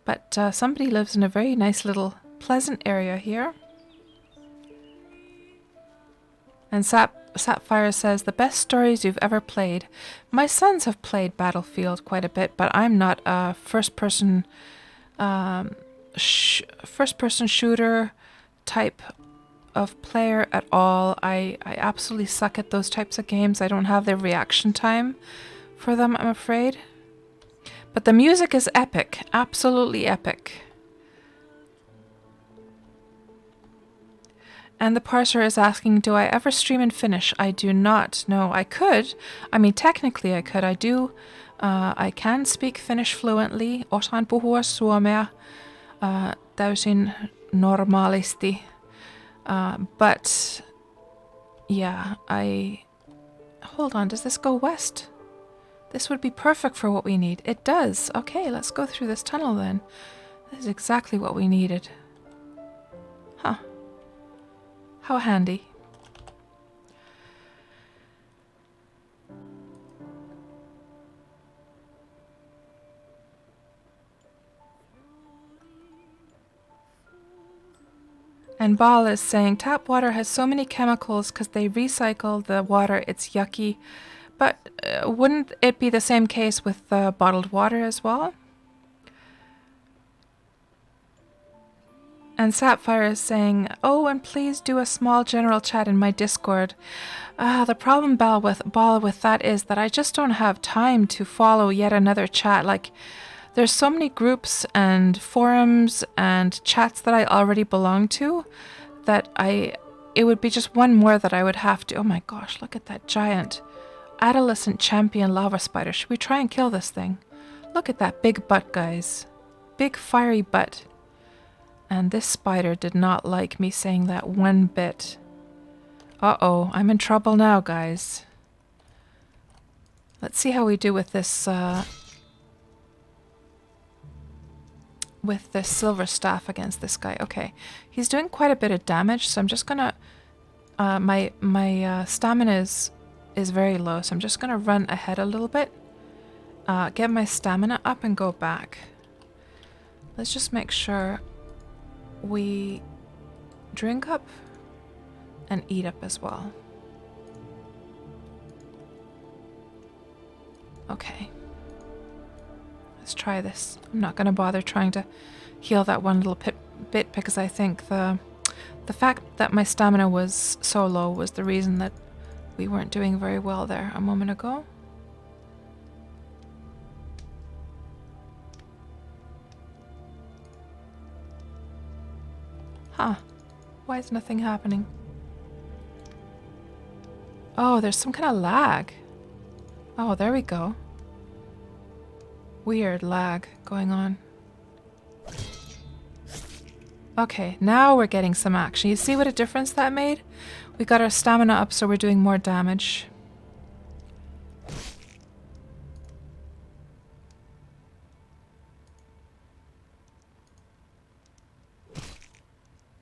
But somebody lives in a very nice little pleasant area here. And Sapphire says, the best stories you've ever played. My sons have played Battlefield quite a bit, but I'm not a first-person shooter type of player at all. I absolutely suck at those types of games. I don't have the reaction time for them, I'm afraid. But the music is epic. Absolutely epic. And the parser is asking, do I ever stream in Finnish? I do not. No, I could. I mean, technically I could. I do. I can speak Finnish fluently. Osaan puhua suomea täysin normaalisti. But yeah, hold on, does this go west? This would be perfect for what we need. It does. Okay, let's go through this tunnel then. This is exactly what we needed. Huh. How handy. And Bal is saying, tap water has so many chemicals because they recycle the water. It's yucky. But wouldn't it be the same case with bottled water as well? And Sapphire is saying, oh, and please do a small general chat in my Discord. The problem, Bal, with that is that I just don't have time to follow yet another chat. Like, there's so many groups and forums and chats that I already belong to that it would be just one more that I would have to. Oh my gosh, look at that giant adolescent champion lava spider. Should we try and kill this thing? Look at that big butt, guys. Big fiery butt. And this spider did not like me saying that one bit. Uh-oh, I'm in trouble now, guys. Let's see how we do with this silver staff against this guy. Okay, he's doing quite a bit of damage, so I'm just gonna my stamina is very low, so I'm just gonna run ahead a little bit, get my stamina up and go back. Let's just make sure we drink up and eat up as well. Okay. Let's try this. I'm not going to bother trying to heal that one little bit because I think the fact that my stamina was so low was the reason that we weren't doing very well there a moment ago. Huh. Why is nothing happening? Oh, there's some kind of lag. Oh, there we go. Weird lag going on. Okay, now we're getting some action. You see what a difference that made? We got our stamina up, so we're doing more damage.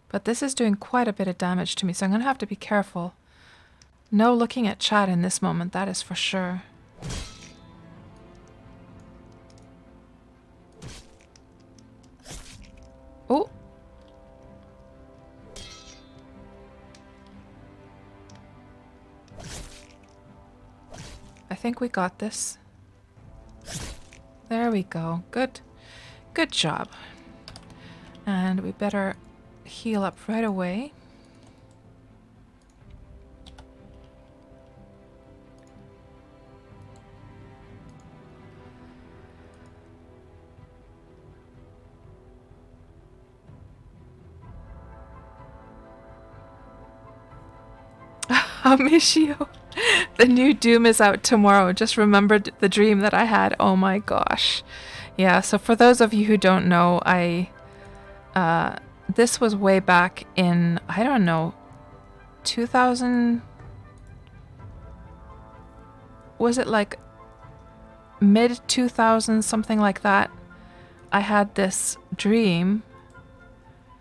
But this is doing quite a bit of damage to me, so I'm going to have to be careful. No looking at chat in this moment, that is for sure. Oh! I think we got this. There we go. Good. Good job. And we better heal up right away. Michio, the new Doom is out tomorrow. Just remembered the dream that I had. Oh my gosh. Yeah, so for those of you who don't know, this was way back in, I don't know, 2000, was it like mid 2000s, something like that? I had this dream.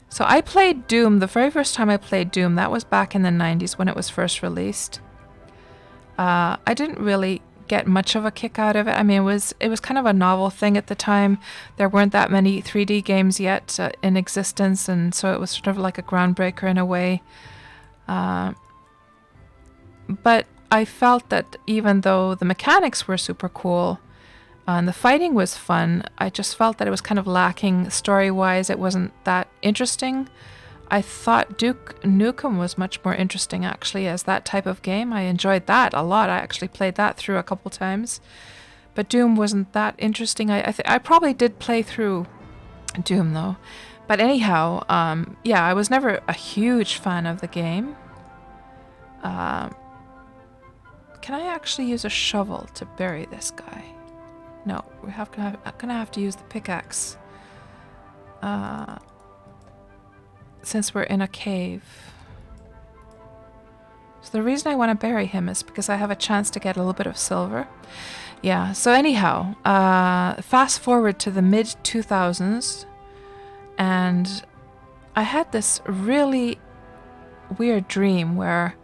So I played Doom, the very first time I played Doom, that was back in the 90s when it was first released. I didn't really get much of a kick out of it. I mean, it was kind of a novel thing at the time. There weren't that many 3D games yet in existence, and so it was sort of like a groundbreaker in a way. But I felt that even though the mechanics were super cool, and the fighting was fun, I just felt that it was kind of lacking story-wise. It wasn't that interesting. I thought Duke Nukem was much more interesting, actually, as that type of game. I enjoyed that a lot. I actually played that through a couple times. But Doom wasn't that interesting. I probably did play through Doom, though. But anyhow, yeah, I was never a huge fan of the game. Can I actually use a shovel to bury this guy? No, we're gonna have to use the pickaxe. Since we're in a cave. So the reason I want to bury him is because I have a chance to get a little bit of silver. Yeah, so anyhow, fast forward to the mid-2000s, and I had this really weird dream where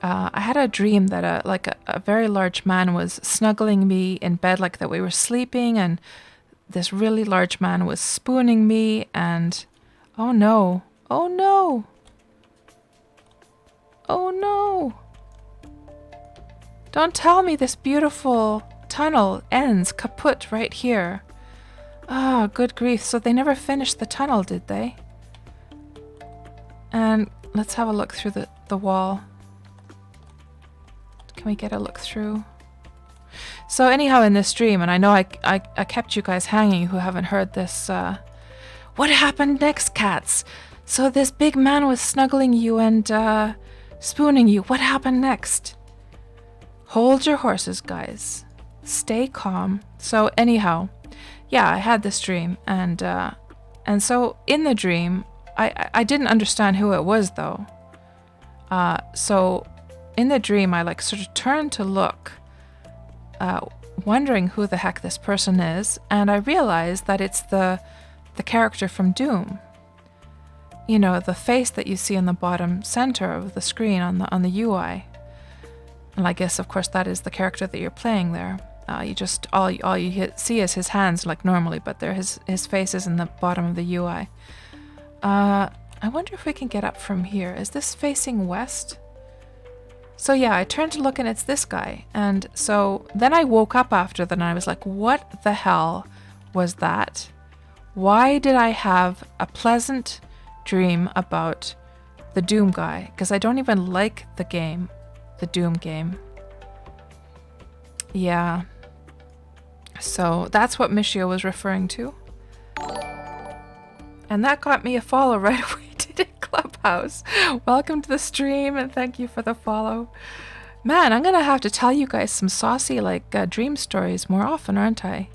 I had a dream that a very large man was snuggling me in bed, like that we were sleeping, and this really large man was spooning me, and oh no, oh no, oh no. Don't tell me this beautiful tunnel ends kaput right here. Ah, good grief. So they never finished the tunnel, did they? And let's have a look through the wall. Can we get a look through? So anyhow, in this dream, and I know I kept you guys hanging who haven't heard this. What happened next, cats? So this big man was snuggling you and spooning you. What happened next? Hold your horses, guys. Stay calm. So anyhow, yeah, I had this dream, and so in the dream, I didn't understand who it was though. So in the dream, I like sort of turned to look, wondering who the heck this person is, and I realized that it's the character from Doom. You know, the face that you see in the bottom center of the screen on the UI. And I guess, of course, that is the character that you're playing there. You just all you see is his hands like normally, but there his face is in the bottom of the UI. I wonder if we can get up from here. Is this facing west? So yeah, I turned to look and it's this guy. And so then I woke up after that and I was like, what the hell was that? Why did I have a pleasant dream about the Doom guy? Because I don't even like the game. The Doom game. Yeah. So that's what Michio was referring to. And that got me a follow right away to Clubhouse. Welcome to the stream and thank you for the follow. Man, I'm gonna have to tell you guys some saucy dream stories more often, aren't I?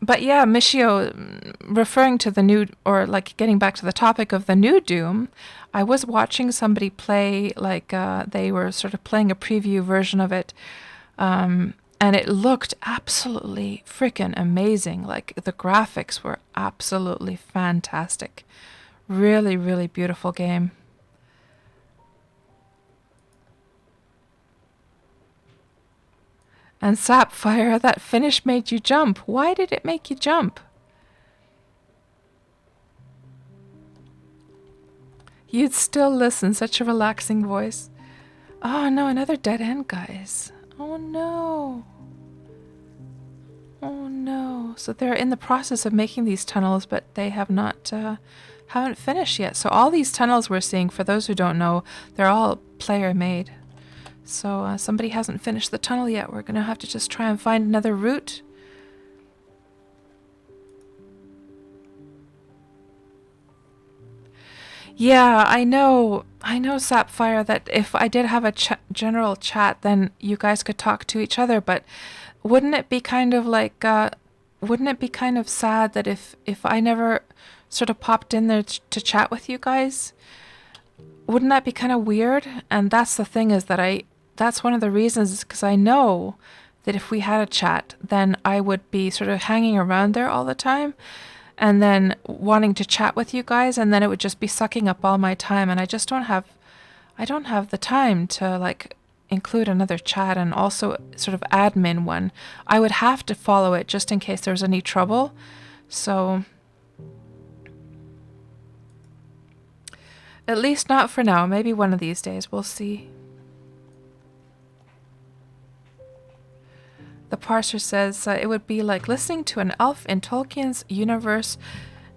But yeah, Michio, referring to the new, or like getting back to the topic of the new Doom, I was watching somebody play, they were sort of playing a preview version of it, and it looked absolutely freaking amazing. Like the graphics were absolutely fantastic. Really, really beautiful game. And Sapphire, that finish made you jump. Why did it make you jump? You'd still listen, such a relaxing voice. Oh no, another dead end, guys. Oh no. Oh no. So they're in the process of making these tunnels, but they have not, haven't finished yet. So all these tunnels we're seeing, for those who don't know, they're all player made. So somebody hasn't finished the tunnel yet. We're going to have to just try and find another route. Yeah, I know, Sapphire, that if I did have a general chat, then you guys could talk to each other, but wouldn't it be kind of wouldn't it be kind of sad that if I never sort of popped in there to chat with you guys? Wouldn't that be kind of weird? And that's the thing, is that that's one of the reasons, is because I know that if we had a chat, then I would be sort of hanging around there all the time and then wanting to chat with you guys, and then it would just be sucking up all my time, and I just don't have the time to include another chat and also sort of admin one. I would have to follow it just in case there's any trouble. So at least not for now. Maybe one of these days, we'll see. The parser says it would be like listening to an elf in Tolkien's universe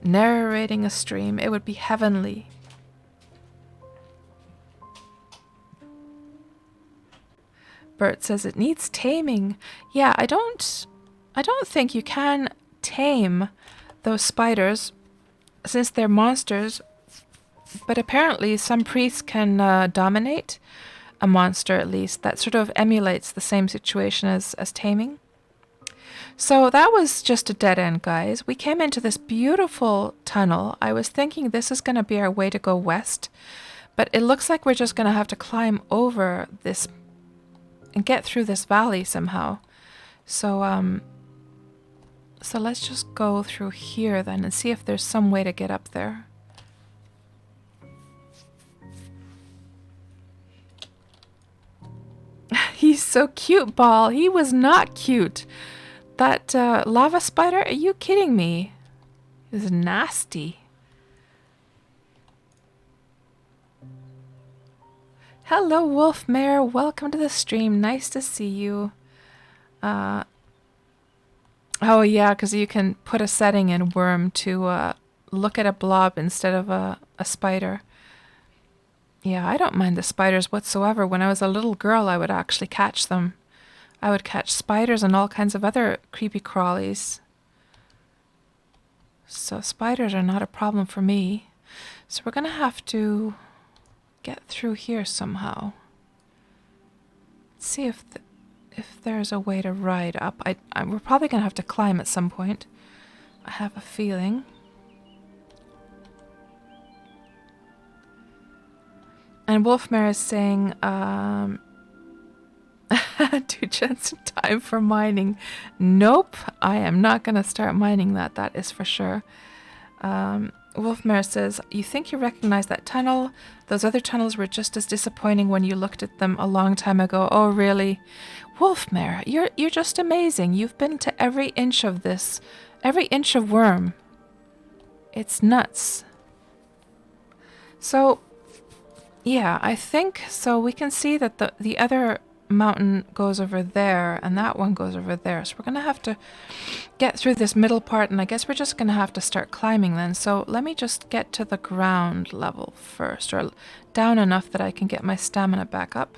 narrating a stream. It would be heavenly. Bert says it needs taming. Yeah, I don't I don't think you can tame those spiders since they're monsters, but apparently some priests can dominate a monster at least. That sort of emulates the same situation as taming. So that was just a dead end, guys. We came into this beautiful tunnel. I was thinking this is going to be our way to go west, but it looks like we're just going to have to climb over this and get through this valley somehow. So so let's just go through here then and see if there's some way to get up there. He's so cute, Ball. He was not cute. That lava spider? Are you kidding me? It was nasty. Hello, Wolfmare. Welcome to the stream. Nice to see you. Oh, yeah, because you can put a setting in Wurm to look at a blob instead of a spider. Yeah, I don't mind the spiders whatsoever. When I was a little girl, I would actually catch them. I would catch spiders and all kinds of other creepy crawlies. So spiders are not a problem for me. So we're going to have to get through here somehow. Let's see if there's a way to ride up. We're probably going to have to climb at some point. I have a feeling. And Wolfmare is saying, do chance some time for mining. Nope, I am not going to start mining that is for sure. Wolfmare says, you think you recognize that tunnel? Those other tunnels were just as disappointing when you looked at them a long time ago. Oh, really? Wolfmare, you're just amazing. You've been to every inch of this, every inch of Wurm. It's nuts. So, yeah, I think, so we can see that the other mountain goes over there and that one goes over there. So we're going to have to get through this middle part, and I guess we're just going to have to start climbing then. So let me just get to the ground level first, or down enough that I can get my stamina back up.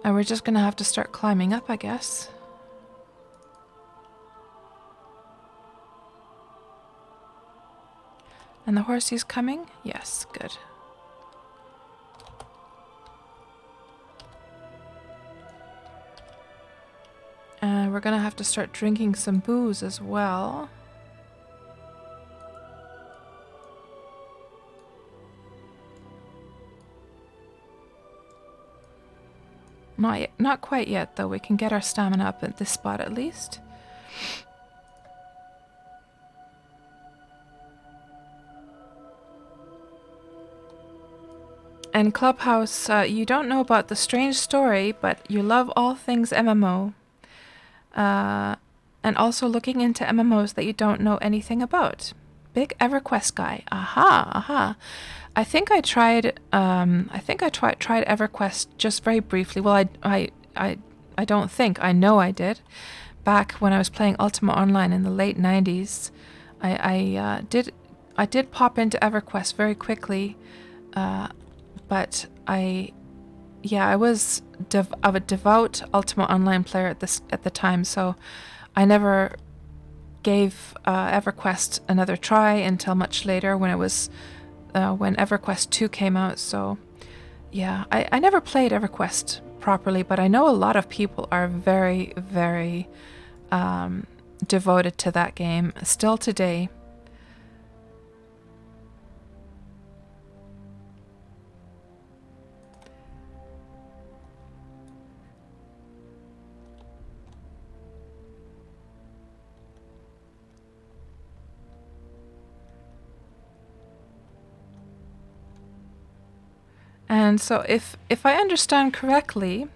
And we're just going to have to start climbing up, I guess. And the horsey's coming? Yes, good. And we're going to have to start drinking some booze as well. Not quite yet, though. We can get our stamina up at this spot at least. And Clubhouse, you don't know about the strange story, but you love all things MMO. And also looking into MMOs that you don't know anything about. Big EverQuest guy. Aha. I think I tried EverQuest just very briefly. Well, I don't think. I know I did. Back when I was playing Ultima Online in the late 90s, I did pop into EverQuest very quickly, but I was a devout Ultima Online player at the time, so I never gave EverQuest another try until much later when it was when EverQuest 2 came out. So yeah, I never played EverQuest properly, but I know a lot of people are very, very devoted to that game still today. And so if I understand correctly,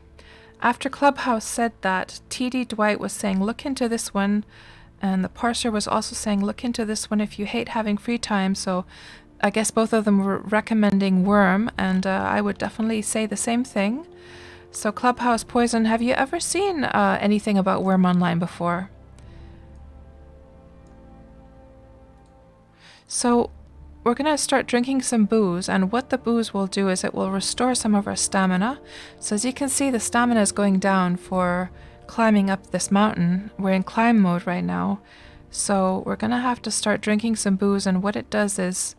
after Clubhouse said that, TD Dwight was saying, look into this one, and the parser was also saying, look into this one if you hate having free time. So I guess both of them were recommending Wurm, and I would definitely say the same thing. So Clubhouse Poison, have you ever seen anything about Wurm Online before? So we're going to start drinking some booze, and what the booze will do is it will restore some of our stamina. So as you can see, the stamina is going down for climbing up this mountain. We're in climb mode right now. So we're going to have to start drinking some booze. And what it does is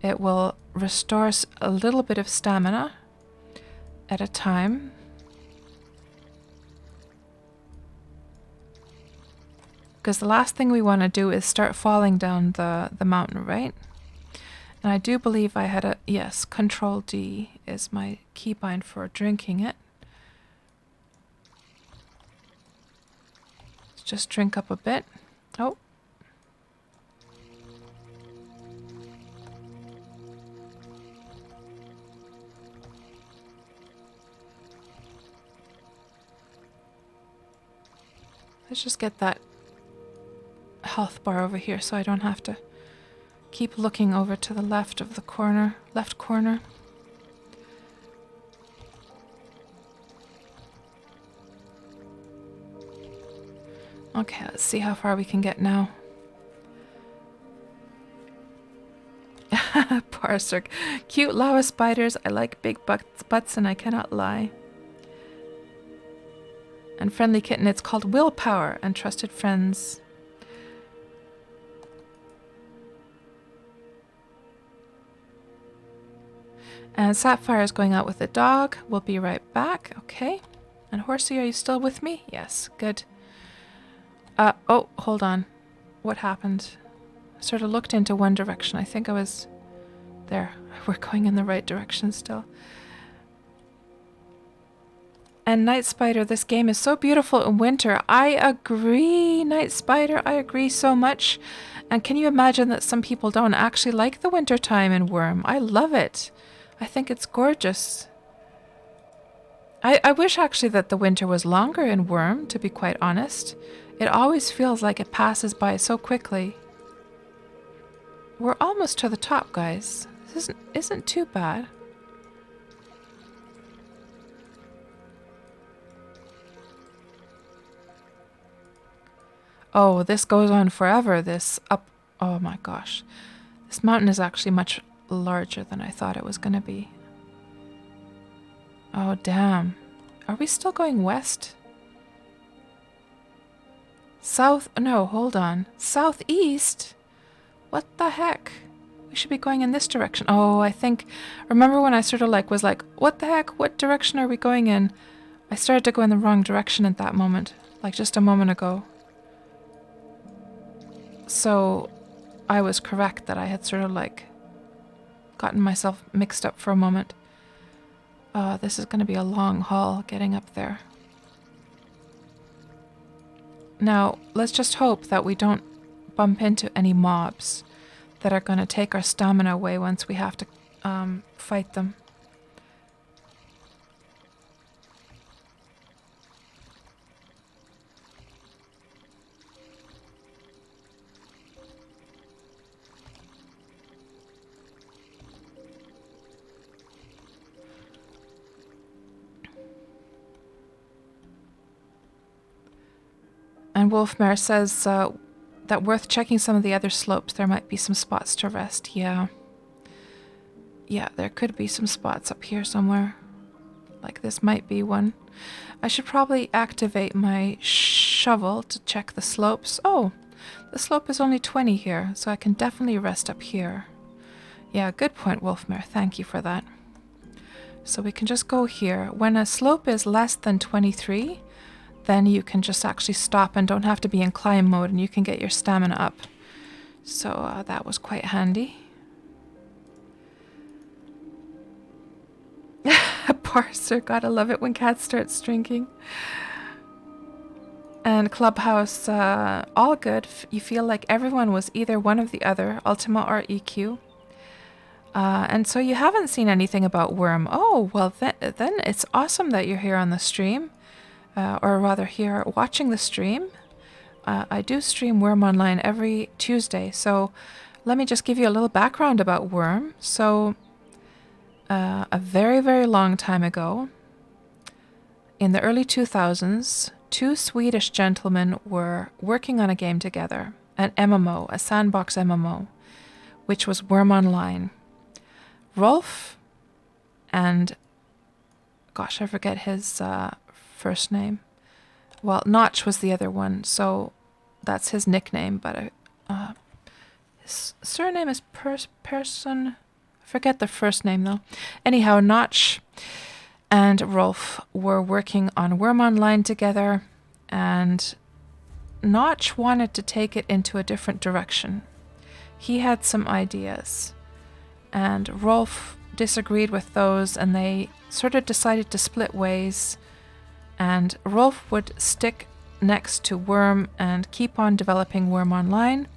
it will restore a little bit of stamina at a time. Because the last thing we want to do is start falling down the mountain, right? And I do believe I had yes, Control D is my keybind for drinking it. Let's just drink up a bit. Oh. Let's just get that health bar over here so I don't have to keep looking over to the left of the corner, left corner. Okay, let's see how far we can get now. Parser. Cute lava spiders. I like big butts and I cannot lie. And friendly kitten, it's called willpower and trusted friends. And Sapphire is going out with the dog. We'll be right back. Okay. And Horsey, are you still with me? Yes. Good. Oh, hold on. What happened? I sort of looked into one direction. I think I was there. We're going in the right direction still. And Night Spider, this game is so beautiful in winter. I agree, Night Spider. I agree so much. And can you imagine that some people don't actually like the winter time in Wurm? I love it. I think it's gorgeous. I wish actually that the winter was longer in Wurm, to be quite honest. It always feels like it passes by so quickly. We're almost to the top, guys. This isn't too bad. Oh, this goes on forever, this up... Oh my gosh. This mountain is actually much larger than I thought it was going to be. Oh, damn. Are we still going west? South? No, hold on. Southeast? What the heck? We should be going in this direction. Oh, I think... Remember when I sort of was like, what the heck? What direction are we going in? I started to go in the wrong direction at that moment. Like just a moment ago. So I was correct that I had sort of gotten myself mixed up for a moment. This is going to be a long haul getting up there. Now, let's just hope that we don't bump into any mobs that are going to take our stamina away once we have to fight them. And Wolfmare says that worth checking some of the other slopes. There might be some spots to rest. Yeah. Yeah, there could be some spots up here somewhere. Like this might be one. I should probably activate my shovel to check the slopes. Oh, the slope is only 20 here, so I can definitely rest up here. Yeah, good point, Wolfmare. Thank you for that. So we can just go here. When a slope is less than 23... then you can just actually stop and don't have to be in climb mode and you can get your stamina up. So that was quite handy. Parser, gotta love it when cats starts drinking. And Clubhouse, all good. You feel like everyone was either one of the other, Ultima or EQ. And so you haven't seen anything about Wurm. Oh, well then it's awesome that you're here on the stream. Or rather here watching the stream. I do stream Wurm Online every Tuesday, so let me just give you a little background about Wurm. So a very, very long time ago, in the early 2000s, two Swedish gentlemen were working on a game together, an MMO, a Sandbox MMO, which was Wurm Online. Rolf and, gosh, I forget his first name. Well, Notch was the other one, so that's his nickname, but his surname is Person. Forget the first name, though. Anyhow, Notch and Rolf were working on Wurm Online together, and Notch wanted to take it into a different direction. He had some ideas, and Rolf disagreed with those, and they sort of decided to split ways, and Rolf would stick next to Wurm and keep on developing Wurm Online,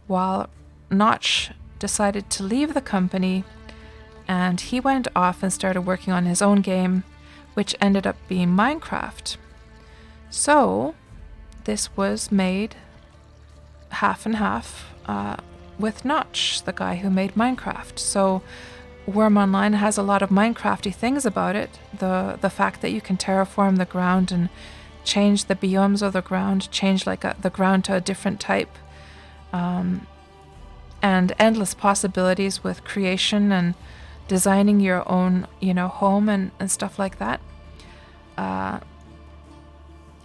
while Notch decided to leave the company, and he went off and started working on his own game, which ended up being Minecraft. So this was made half and half with Notch, the guy who made Minecraft. So Wurm Online has a lot of Minecrafty things about it. The fact that you can terraform the ground and change the biomes of the ground, change the ground to a different type, and endless possibilities with creation and designing your own, home and stuff like that.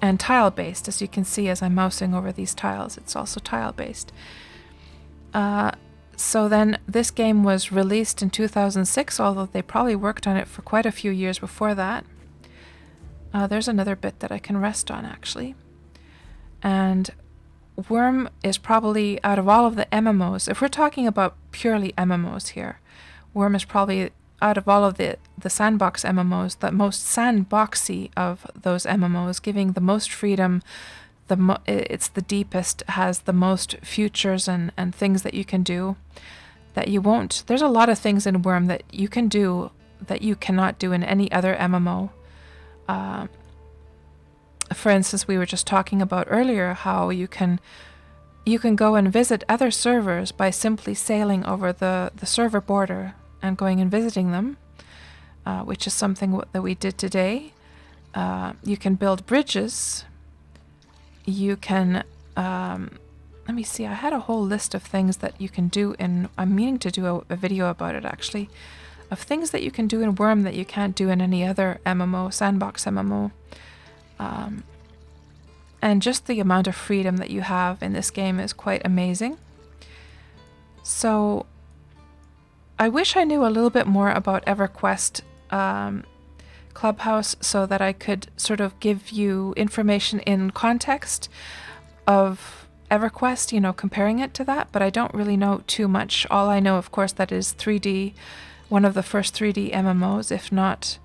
And tile-based, as you can see as I'm mousing over these tiles. It's also tile-based. So then this game was released in 2006, although they probably worked on it for quite a few years before that. There's another bit that I can rest on, actually. And Wurm is probably, out of all of the MMOs, if we're talking about purely MMOs here, Wurm is probably, out of all of the Sandbox MMOs, the most sandboxy of those MMOs, giving the most freedom. It's the deepest, has the most futures and things that you can do that you won't. There's a lot of things in Wurm that you can do that you cannot do in any other MMO. For instance, we were just talking about earlier how you can go and visit other servers by simply sailing over the server border and going and visiting them, which is something that we did today. You can build bridges. You can, let me see, I had a whole list of things that you can do I'm meaning to do a video about it actually, of things that you can do in Wurm that you can't do in any other MMO, Sandbox MMO. And just the amount of freedom that you have in this game is quite amazing. So I wish I knew a little bit more about EverQuest Clubhouse so that I could sort of give you information in context of EverQuest, comparing it to that, but I don't really know too much. All I know, of course, that is 3D, one of the first 3D MMOs, if not,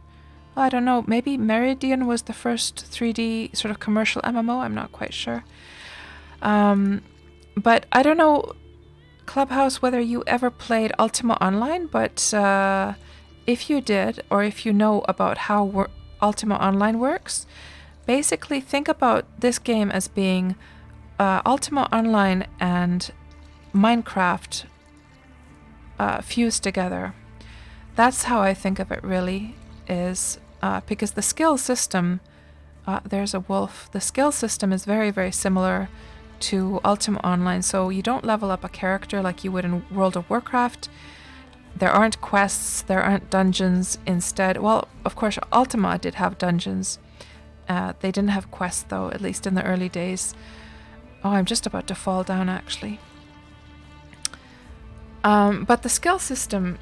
I don't know, maybe Meridian was the first 3D sort of commercial MMO, I'm not quite sure. But I don't know, Clubhouse, whether you ever played Ultima Online, but if you did, or if you know about how Ultima Online works, basically think about this game as being Ultima Online and Minecraft fused together. That's how I think of it, really, is because the skill system, there's a wolf, the skill system is very, very similar to Ultima Online. So you don't level up a character like you would in World of Warcraft. There aren't quests, there aren't dungeons. Instead, well, of course, Ultima did have dungeons. They didn't have quests, though, at least in the early days. Oh, I'm just about to fall down, actually. But the skill system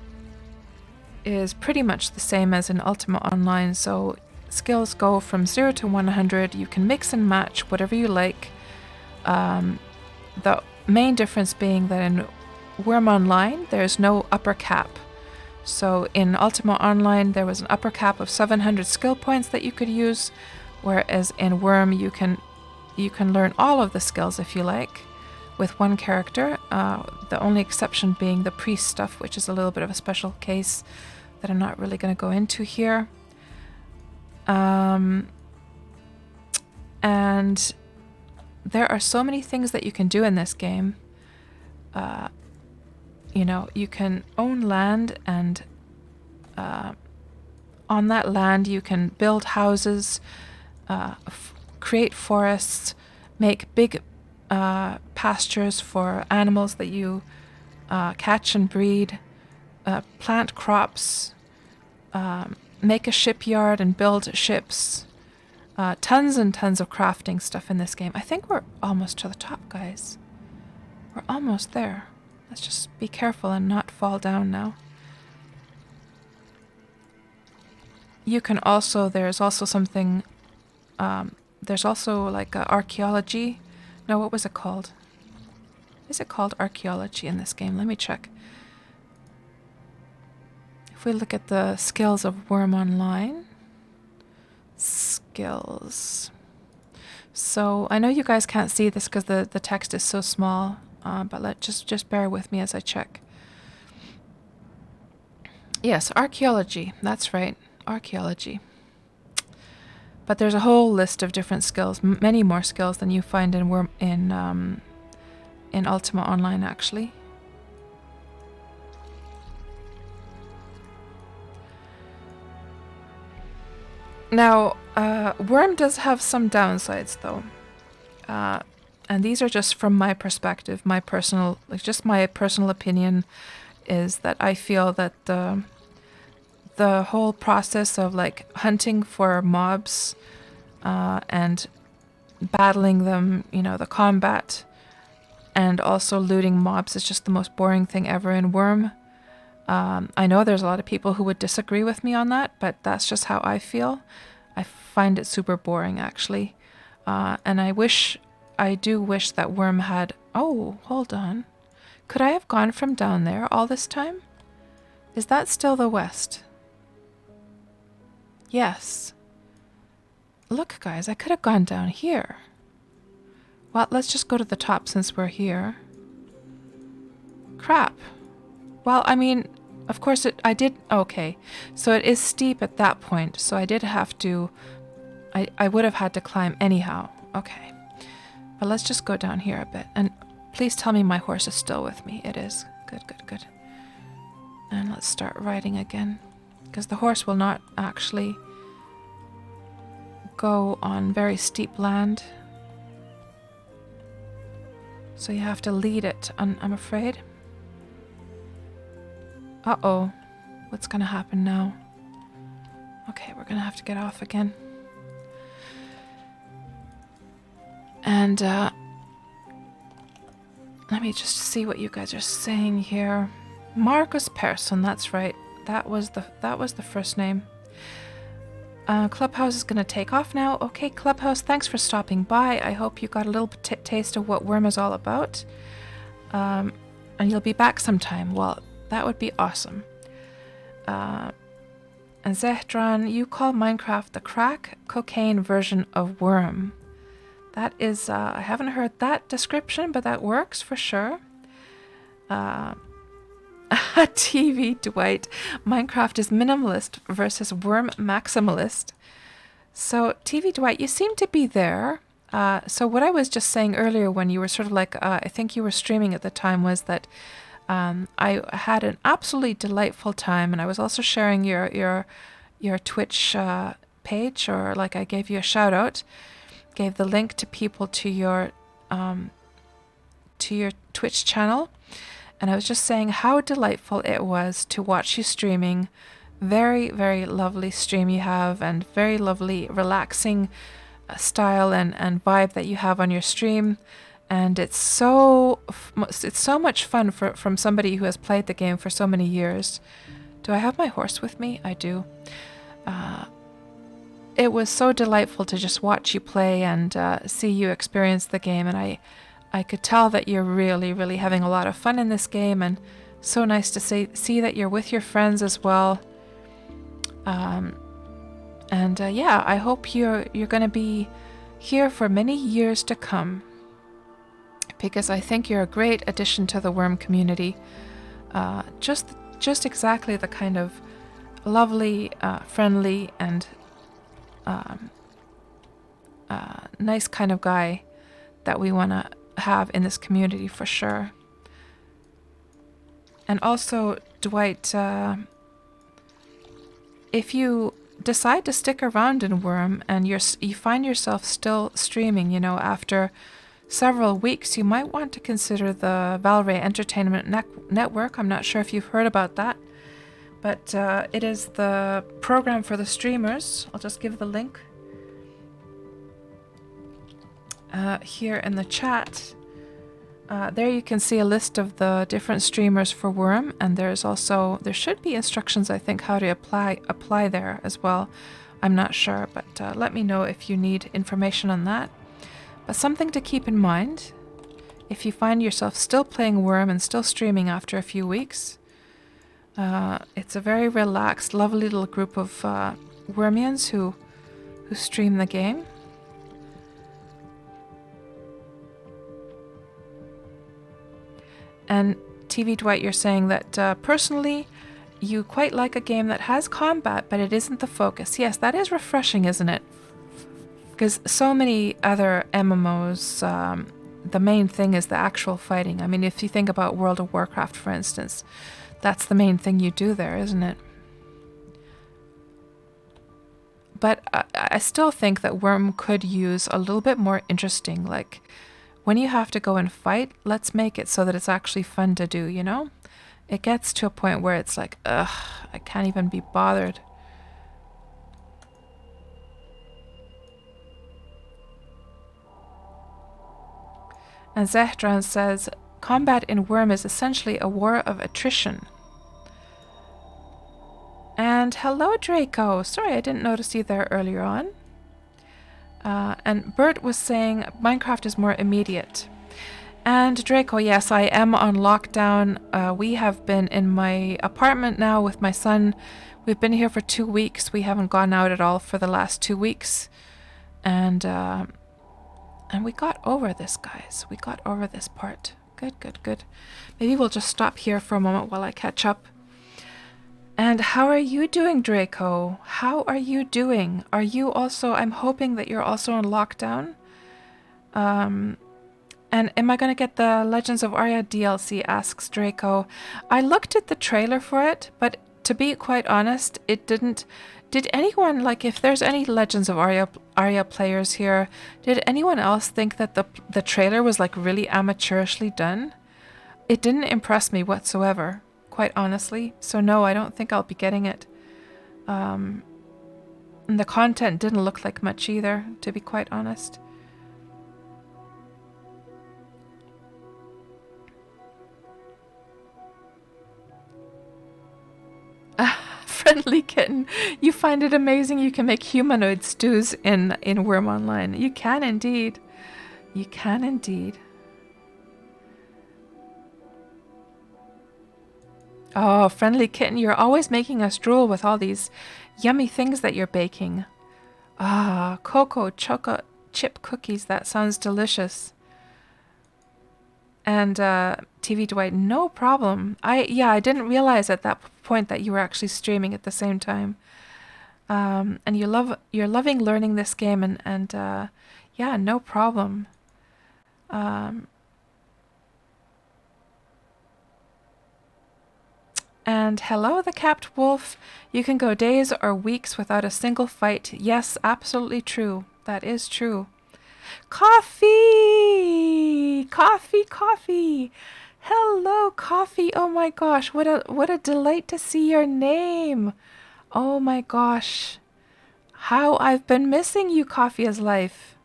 is pretty much the same as in Ultima Online. So skills go from 0 to 100. You can mix and match whatever you like. The main difference being that in Wurm Online, there's no upper cap. So in Ultima Online, there was an upper cap of 700 skill points that you could use, whereas in Wurm, you can learn all of the skills if you like, with one character. The only exception being the priest stuff, which is a little bit of a special case that I'm not really going to go into here. And there are so many things that you can do in this game. You can own land, and on that land you can build houses, create forests, make big pastures for animals that you catch and breed, plant crops, make a shipyard and build ships, Tons and tons of crafting stuff in this game. I think we're almost to the top, guys. We're almost there. Let's just be careful and not fall down now. You can also, there's also something, there's also like archaeology. No, what was it called? Is it called archaeology in this game? Let me check. If we look at the skills of Wurm Online. Skills. So I know you guys can't see this because the text is so small, but just bear with me as I check. Yes, archaeology. That's right, archaeology. But there's a whole list of different skills, many more skills than you find in Ultima Online, actually. Now, Wurm does have some downsides, though. And these are just from my perspective, my personal opinion is that I feel that the whole process of like hunting for mobs and battling them, you know, the combat and also looting mobs is just the most boring thing ever in Wurm. I know there's a lot of people who would disagree with me on that, but that's just how I feel. I find it super boring, actually. And I do wish that Wurm had... Oh, hold on. Could I have gone from down there all this time? Is that still the west? Yes. Look, guys, I could have gone down here. Well, let's just go to the top since we're here. Crap. Well, I mean, of course I did... Okay, so it is steep at that point, so I did have to... I would have had to climb anyhow. Okay. But let's just go down here a bit. And please tell me my horse is still with me. It is. Good, good, good. And let's start riding again. Because the horse will not actually go on very steep land. So you have to lead it, I'm afraid. Uh-oh. What's going to happen now? Okay, we're going to have to get off again. And, let me just see what you guys are saying here. Marcus Persson, that's right. That was the first name. Clubhouse is going to take off now. Okay, Clubhouse, thanks for stopping by. I hope you got a little taste of what Wurm is all about. And you'll be back sometime. Well, that would be awesome. And Zehdran, you call Minecraft the crack cocaine version of Wurm. That is, I haven't heard that description, but that works for sure. TV Dwight, Minecraft is minimalist versus Wurm maximalist. So TV Dwight, you seem to be there. So what I was just saying earlier when you were sort of like, I think you were streaming at the time, was that I had an absolutely delightful time, and I was also sharing your Twitch page, or like I gave you a shout out, gave the link to people to your Twitch channel. And I was just saying how delightful it was to watch you streaming. Very, very lovely stream you have, and very lovely, relaxing style and vibe that you have on your stream. And it's so much fun from somebody who has played the game for so many years. Do I have my horse with me? I do. It was so delightful to just watch you play and see you experience the game, and I could tell that you're really, really having a lot of fun in this game, and so nice to see that you're with your friends as well. Yeah, I hope you're going to be here for many years to come, because I think you're a great addition to the Wurm community. Just exactly the kind of lovely, friendly, and nice kind of guy that we want to have in this community for sure. And also, Dwight, if you decide to stick around in Wurm and you find yourself still streaming, you know, after several weeks, you might want to consider the Valray Entertainment Network. I'm not sure if you've heard about that, but it is the program for the streamers. I'll just give the link. here in the chat. There you can see a list of the different streamers for Wurm, and there should be instructions, I think, how to apply there as well. I'm not sure, but let me know if you need information on that. But something to keep in mind, if you find yourself still playing Wurm and still streaming after a few weeks, it's a very relaxed, lovely little group of Wurmians who stream the game. And TV Dwight, you're saying that personally, you quite like a game that has combat, but it isn't the focus. Yes, that is refreshing, isn't it? Because so many other MMOs, the main thing is the actual fighting. I mean, if you think about World of Warcraft, for instance, that's the main thing you do there, isn't it? But I still think that Wurm could use a little bit more interesting, like when you have to go and fight, let's make it so that it's actually fun to do, you know? It gets to a point where it's like, ugh, I can't even be bothered. And Zehdran says, combat in Wurm is essentially a war of attrition. And hello, Draco. Sorry, I didn't notice you there earlier on. And Bert was saying Minecraft is more immediate. And Draco, yes, I am on lockdown. We have been in my apartment now with my son. We've been here for 2 weeks. We haven't gone out at all for the last 2 weeks. And we got over this, guys. We got over this part. Good, good, good. Maybe we'll just stop here for a moment while I catch up. And how are you doing, Draco? How are you doing? Are you also, I'm hoping that you're also on lockdown. And am I going to get the Legends of Arya DLC, asks Draco. I looked at the trailer for it, but to be quite honest, it didn't. Did anyone, like, if there's any Legends of Arya players here, did anyone else think that the trailer was, like, really amateurishly done? It didn't impress me whatsoever, quite honestly. So no, I don't think I'll be getting it. And the content didn't look like much either, to be quite honest. Friendly Kitten, you find it amazing you can make humanoid stews in Wurm Online. You can indeed. You can indeed. Oh, Friendly Kitten, you're always making us drool with all these yummy things that you're baking. Ah, cocoa chocolate chip cookies, that sounds delicious. And TV Dwight, no problem. I didn't realize at that point that you were actually streaming at the same time. And you're loving learning this game, and yeah, no problem. And hello, the Capped Wolf. You can go days or weeks without a single fight. Yes, absolutely true. That is true. Coffee! Coffee, coffee! Hello, Coffee! Oh my gosh, what a delight to see your name! Oh my gosh. How I've been missing you, Coffee is Life.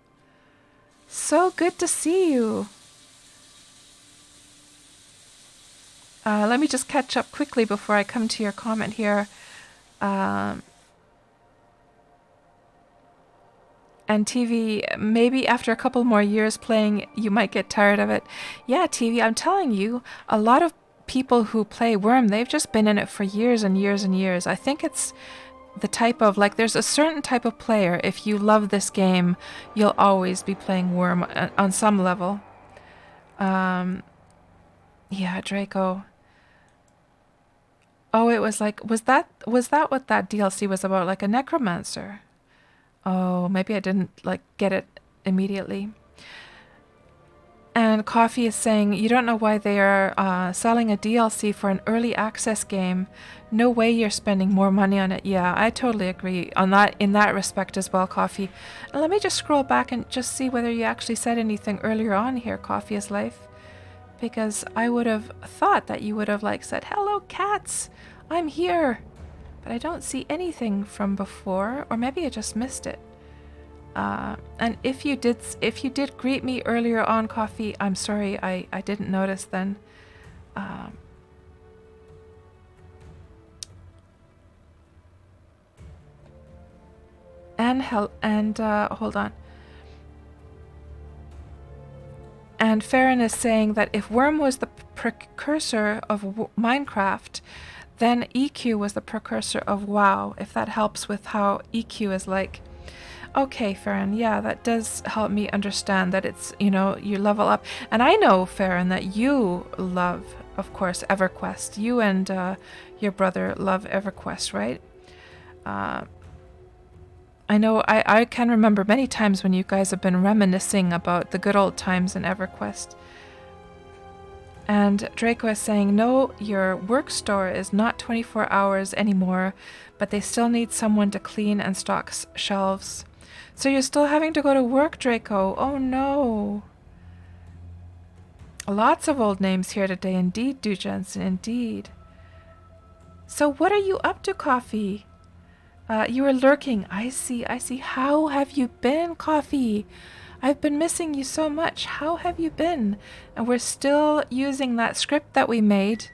So good to see you. Let me just catch up quickly before I come to your comment here. And TV, maybe after a couple more years playing, you might get tired of it. Yeah, TV, I'm telling you, a lot of people who play Wurm, they've just been in it for years and years and years. I think it's the type of, like, there's a certain type of player. If you love this game, you'll always be playing Wurm on some level. Yeah, Draco. Oh, it was like, was that what that DLC was about? Like a necromancer? Oh, maybe I didn't get it immediately. And Coffee is saying, you don't know why they are selling a DLC for an early access game. No way you're spending more money on it. Yeah, I totally agree on that in that respect as well, Coffee. And let me just scroll back and just see whether you actually said anything earlier on here, Coffee is Life. Because I would have thought that you would have said, hello, cats, I'm here. But I don't see anything from before, or maybe I just missed it. And if you did greet me earlier on, Coffee, I'm sorry, I didn't notice then. And hold on. And Farron is saying that if Wurm was the precursor of Minecraft, then EQ was the precursor of WoW, if that helps with how EQ is like. Okay, Farron, yeah, that does help me understand that it's, you level up. And I know, Farron, that you love, of course, EverQuest. You and your brother love EverQuest, right? I know I can remember many times when you guys have been reminiscing about the good old times in EverQuest. And Draco is saying, no, your work store is not 24 hours anymore, but they still need someone to clean and stock shelves. So you're still having to go to work, Draco. Oh no. Lots of old names here today, indeed, Jensen, indeed. So what are you up to, Coffee? You were lurking. I see. How have you been, Coffee? I've been missing you so much. How have you been? And we're still using that script that we made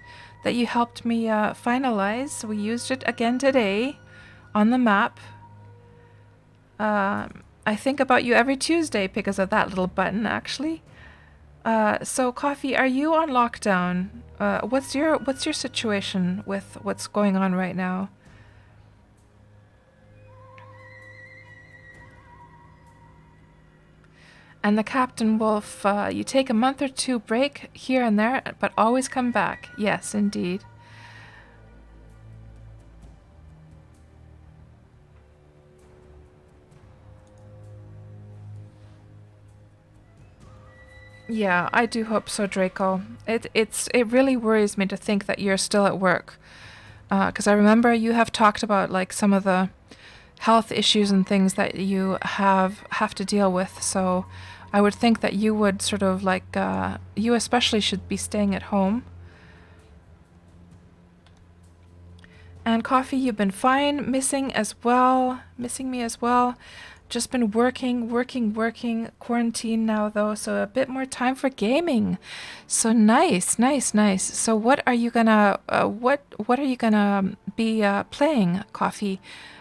that you helped me finalize. We used it again today on the map. I think about you every Tuesday because of that little button, actually. So, Coffee, are you on lockdown? What's your situation with what's going on right now? And the Captain Wolf, you take a month or two break here and there, but always come back. Yes, indeed. Yeah, I do hope so, Draco. It really worries me to think that you're still at work. Because I remember you have talked about like some of the health issues and things that you have to deal with. So I would think that you would sort of like, you especially should be staying at home. And Coffee, you've been fine, missing me as well. Just been working, quarantine now though, so a bit more time for gaming. So nice. So what are you gonna, what are you gonna be playing, Coffee?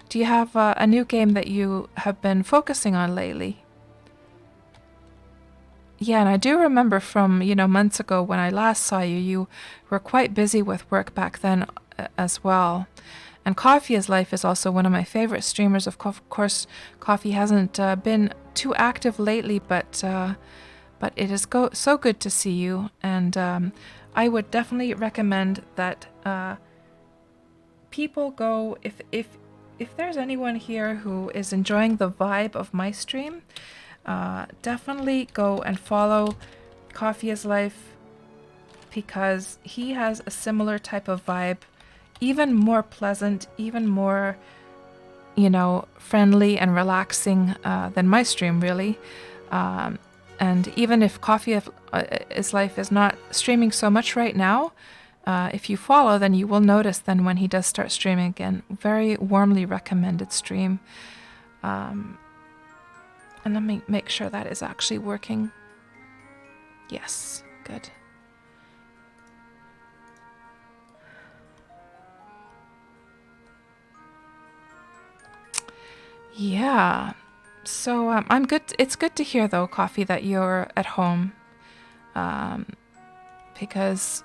Do you have a new game that you have been focusing on lately? Yeah, and I do remember from, months ago when I last saw you, you were quite busy with work back then as well. And Coffee's Life is also one of my favorite streamers. Of course, Coffee hasn't been too active lately, but it is so good to see you. And I would definitely recommend that people go, if there's anyone here who is enjoying the vibe of my stream, definitely go and follow Coffee's Life, because he has a similar type of vibe, even more pleasant, even more, friendly and relaxing than my stream, really. And even if Coffee's Life is not streaming so much right now, if you follow, then you will notice then when he does start streaming again. Very warmly recommended stream. And let me make sure that is actually working. Yes, good. Yeah. So I'm good. It's good to hear though, Coffee, that you're at home. Because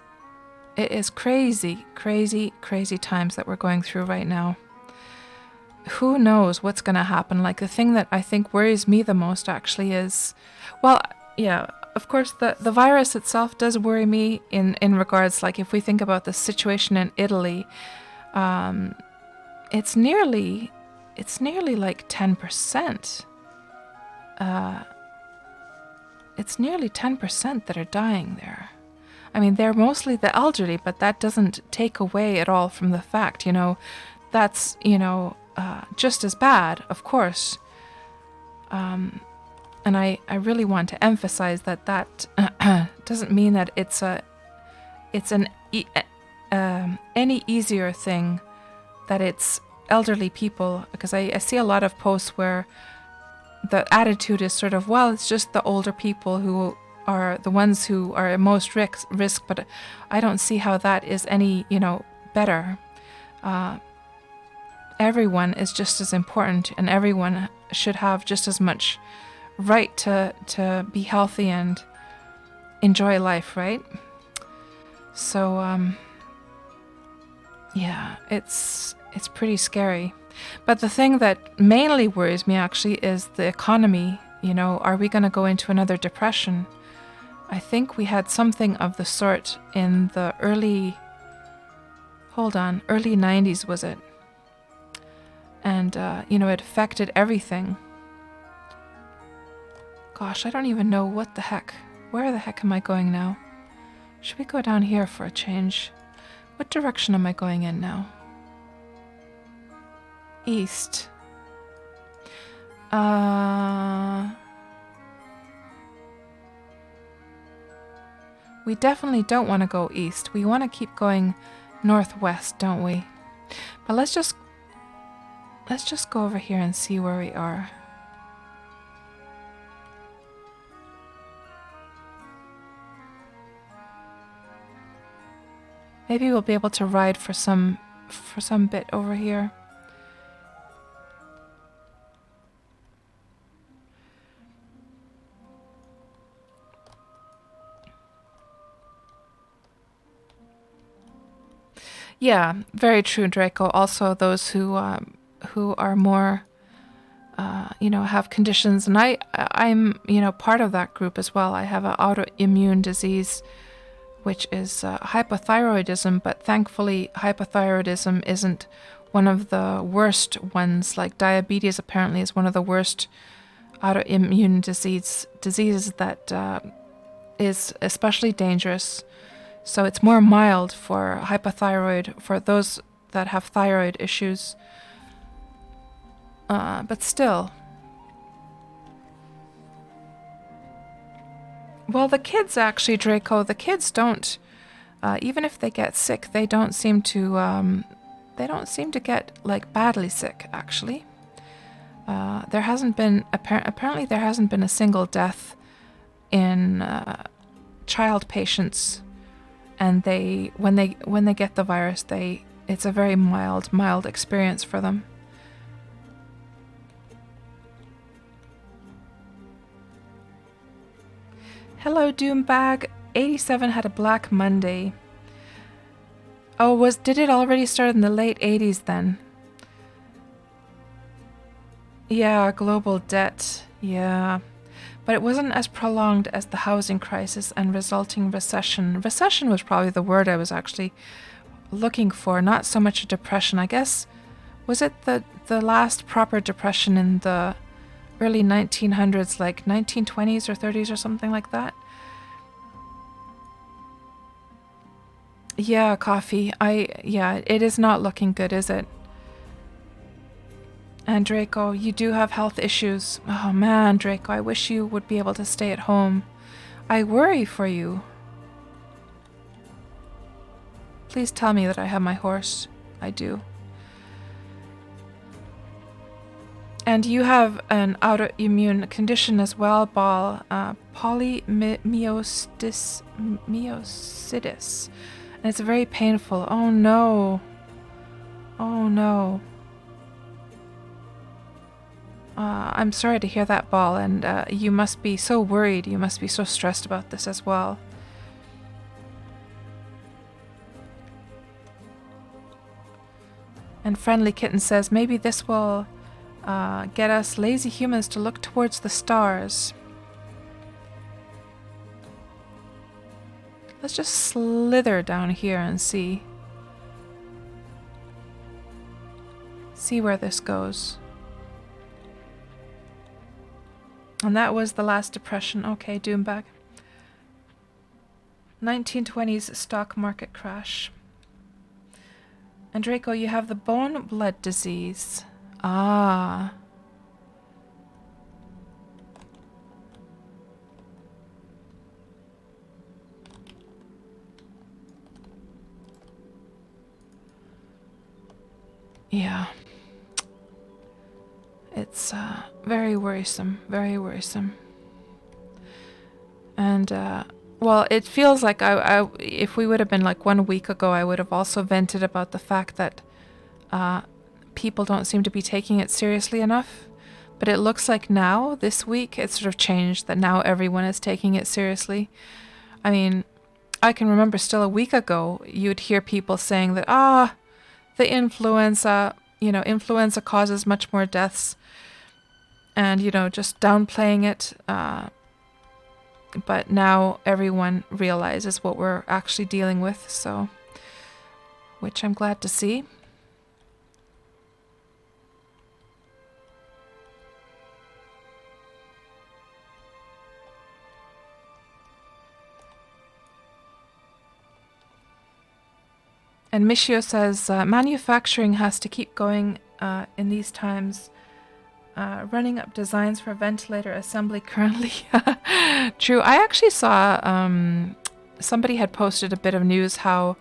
it is crazy times that we're going through right now. Who knows what's going to happen? Like, the thing that I think worries me the most actually is, well, yeah, of course the virus itself does worry me in regards, like, if we think about the situation in Italy, it's nearly like 10%. It's nearly 10% that are dying there. I mean, they're mostly the elderly, but that doesn't take away at all from the fact, that's, just as bad, of course. And I really want to emphasize that doesn't mean that it's any easier thing that it's elderly people, because I see a lot of posts where the attitude is sort of, well, it's just the older people who are the ones who are at most risk, but I don't see how that is any, better. Everyone is just as important, and everyone should have just as much right to be healthy and enjoy life, right? So, yeah, it's pretty scary. But the thing that mainly worries me actually is the economy. Are we going to go into another depression? I think we had something of the sort in the early 90s, was it? And, it affected everything. Gosh, I don't even know what the heck. Where the heck am I going now? Should we go down here for a change? What direction am I going in now? East. We definitely don't want to go east. We want to keep going northwest, don't we? But let's just go over here and see where we are. Maybe we'll be able to ride for some bit over here. Yeah, very true, Draco. Also, those who are more, have conditions, and I'm part of that group as well. I have an autoimmune disease, which is hypothyroidism, but thankfully hypothyroidism isn't one of the worst ones. Like diabetes apparently is one of the worst autoimmune diseases that is especially dangerous. So it's more mild for hypothyroid, for those that have thyroid issues. But still. Well, the kids actually, Draco, the kids don't, even if they get sick, they don't seem to get like badly sick, actually. There hasn't been, apparently there hasn't been a single death in child patients. And when they get the virus, it's a very mild experience for them. Hello, Doombag. 87 had a Black Monday. Oh, did it already start in the late 80s then? Yeah, global debt. Yeah. But it wasn't as prolonged as the housing crisis and resulting recession. Recession was probably the word I was actually looking for, not so much a depression. I guess, was it the last proper depression in the early 1900s, like 1920s or 30s or something like that? Yeah, coffee. It is not looking good, is it? And Draco, you do have health issues. Oh man, Draco, I wish you would be able to stay at home. I worry for you. Please tell me that I have my horse. I do. And you have an autoimmune condition as well, Ball. Polymyositis. And it's very painful. Oh no. Oh no. I'm sorry to hear that, Ball, and you must be so worried. You must be so stressed about this as well. And Friendly Kitten says, maybe this will get us lazy humans to look towards the stars. Let's just slither down here and see. See where this goes. And that was the last depression. Okay, Doombag. 1920s stock market crash. And Draco, you have the bone blood disease. Ah. Yeah. It's Very worrisome. Very worrisome. And, well, it feels like if we would have been like 1 week ago, I would have also vented about the fact that people don't seem to be taking it seriously enough. But it looks like now, this week, it's sort of changed that now everyone is taking it seriously. I mean, I can remember still a week ago, you'd hear people saying that, the influenza, influenza causes much more deaths. And, just downplaying it. But now everyone realizes what we're actually dealing with, so, which I'm glad to see. And Michio says, manufacturing has to keep going in these times. Running up designs for ventilator assembly currently. True. I actually saw somebody had posted a bit of news how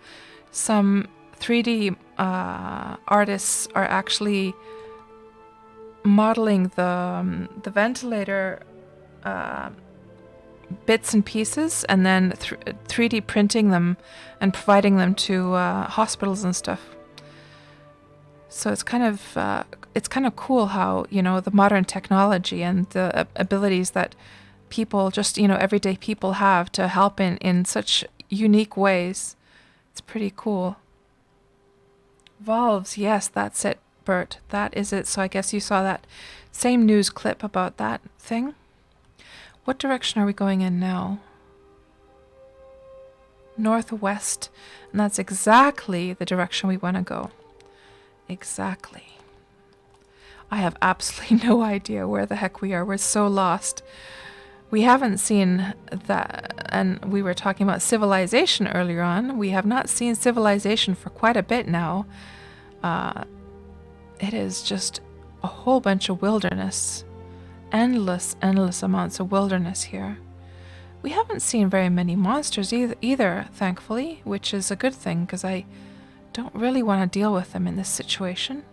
some 3D artists are actually modeling the ventilator bits and pieces and then 3D printing them and providing them to hospitals and stuff. So it's kind of cool how, the modern technology and the abilities that people just, everyday people have to help in such unique ways. It's pretty cool. Valves, yes, that's it, Bert. That is it. So I guess you saw that same news clip about that thing. What direction are we going in now? Northwest. And that's exactly the direction we want to go. Exactly. I have absolutely no idea where the heck we are. We're so lost. We haven't seen that, and we were talking about civilization earlier on. We have not seen civilization for quite a bit now. It is just a whole bunch of wilderness. Endless amounts of wilderness here. We haven't seen very many monsters either, thankfully, which is a good thing, because I don't really want to deal with them in this situation.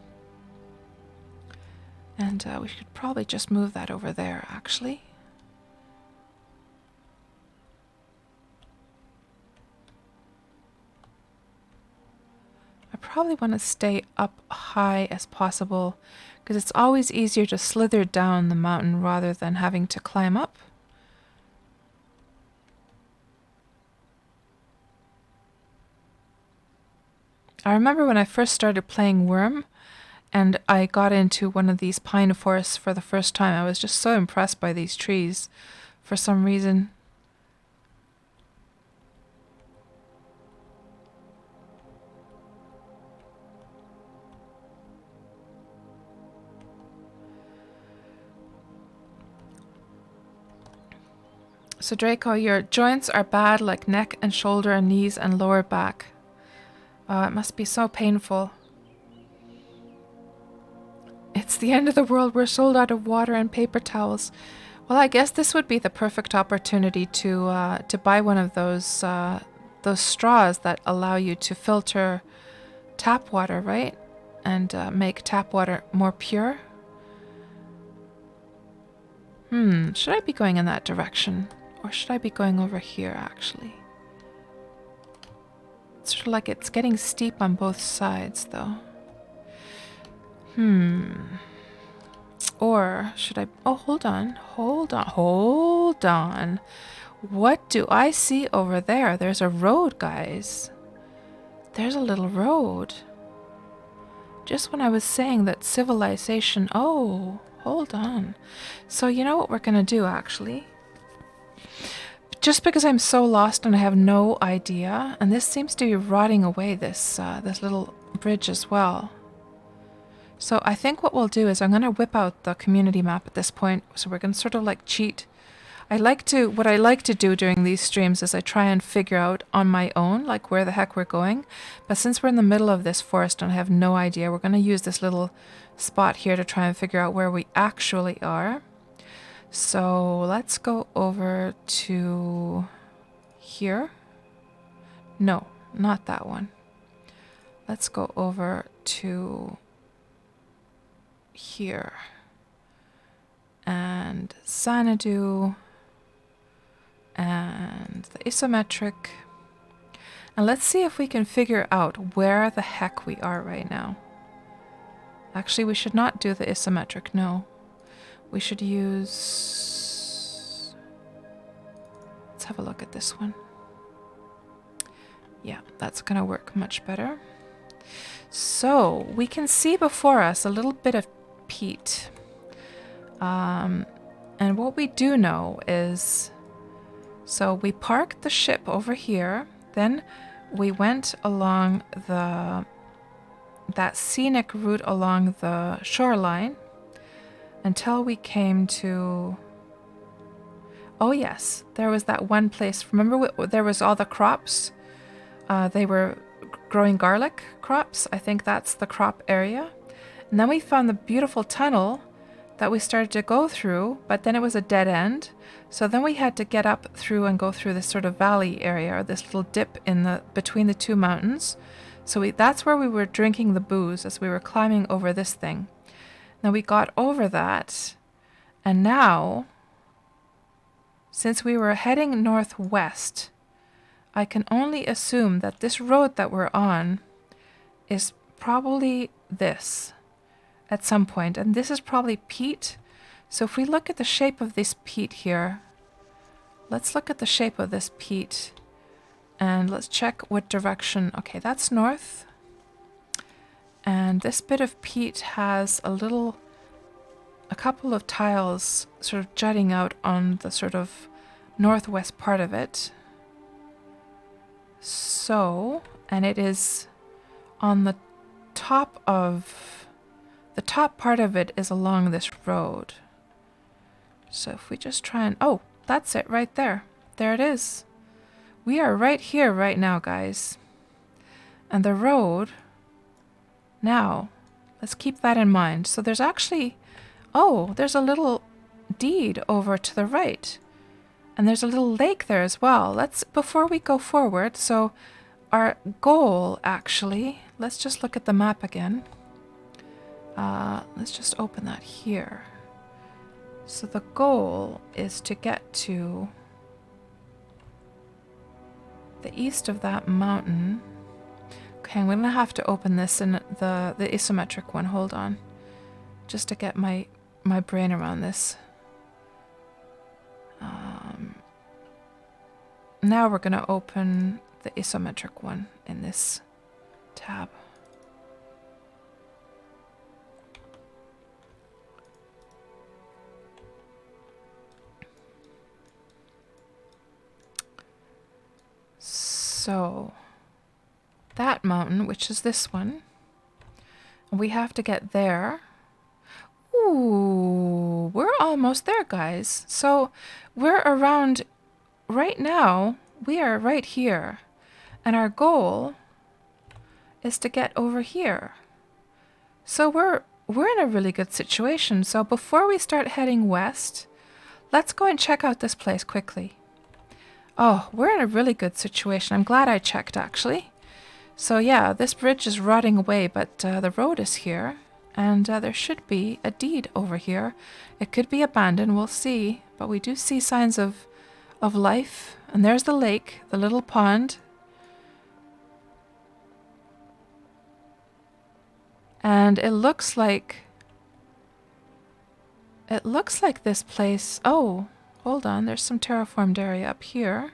And we should probably just move that over there, actually. I probably want to stay up high as possible, because it's always easier to slither down the mountain rather than having to climb up. I remember when I first started playing Wurm, and I got into one of these pine forests for the first time. I was just so impressed by these trees for some reason. So Draco, your joints are bad, like neck and shoulder and knees and lower back. It must be so painful. It's the end of the world. We're sold out of water and paper towels. Well, I guess this would be the perfect opportunity to buy one of those straws that allow you to filter tap water, right? And make tap water more pure. Should I be going in that direction? Or should I be going over here, actually? It's sort of like it's getting steep on both sides, though. Or should I... Oh, hold on. What do I see over there? There's a road, guys. There's a little road. Just when I was saying that civilization... Oh, hold on. So you know what we're going to do, actually? Just because I'm so lost and I have no idea, and this seems to be rotting away, this little bridge as well. So I think what we'll do is I'm going to whip out the community map at this point. So we're going to sort of like cheat. What I like to do during these streams is I try and figure out on my own, like where the heck we're going. But since we're in the middle of this forest and I have no idea, we're going to use this little spot here to try and figure out where we actually are. So let's go over to here. No, not that one. Let's go over to here. and Xanadu and the isometric. And let's see if we can figure out where the heck we are right now. Actually, we should not do the isometric, no. We should use... Let's have a look at this one. Yeah, that's gonna work much better. So, we can see before us a little bit of peat. And what we do know is... So, we parked the ship over here. Then we went along that scenic route along the shoreline until we came to... Oh yes, there was that one place. Remember there was all the crops? They were growing garlic crops. I think that's the crop area. And then we found the beautiful tunnel that we started to go through, but then it was a dead end. So then we had to get up through and go through this sort of valley area, or this little dip in between the two mountains. So that's where we were drinking the booze as we were climbing over this thing. Now we got over that, and now, since we were heading northwest, I can only assume that this road that we're on is probably this at some point, and this is probably peat. So if we look at the shape of this peat here, let's look at the shape of this peat and let's check what direction. Okay, that's north. And this bit of peat has a couple of tiles sort of jutting out on the sort of northwest part of it. So, and it is on the top part of it is along this road. So if we just try and, oh, that's it right there. There it is. We are right here right now, guys. And the road, now, let's keep that in mind. So there's actually, oh, there's a little deed over to the right. And there's a little lake there as well. Before we go forward, so our goal actually, let's just look at the map again. Let's just open that here. So the goal is to get to the east of that mountain. Okay, I'm going to have to open this in the isometric one. Hold on. Just to get my brain around this. Now we're going to open the isometric one in this tab. So, that mountain, which is this one, we have to get there. Ooh, we're almost there, guys. So, we're around, right now, we are right here. And our goal is to get over here. So, we're in a really good situation. So, before we start heading west, let's go and check out this place quickly. Oh, we're in a really good situation. I'm glad I checked, actually. So yeah, this bridge is rotting away, but the road is here. And there should be a deed over here. It could be abandoned, we'll see. But we do see signs of life. And there's the lake, the little pond. And it looks like this place... Oh, hold on, there's some terraformed area up here.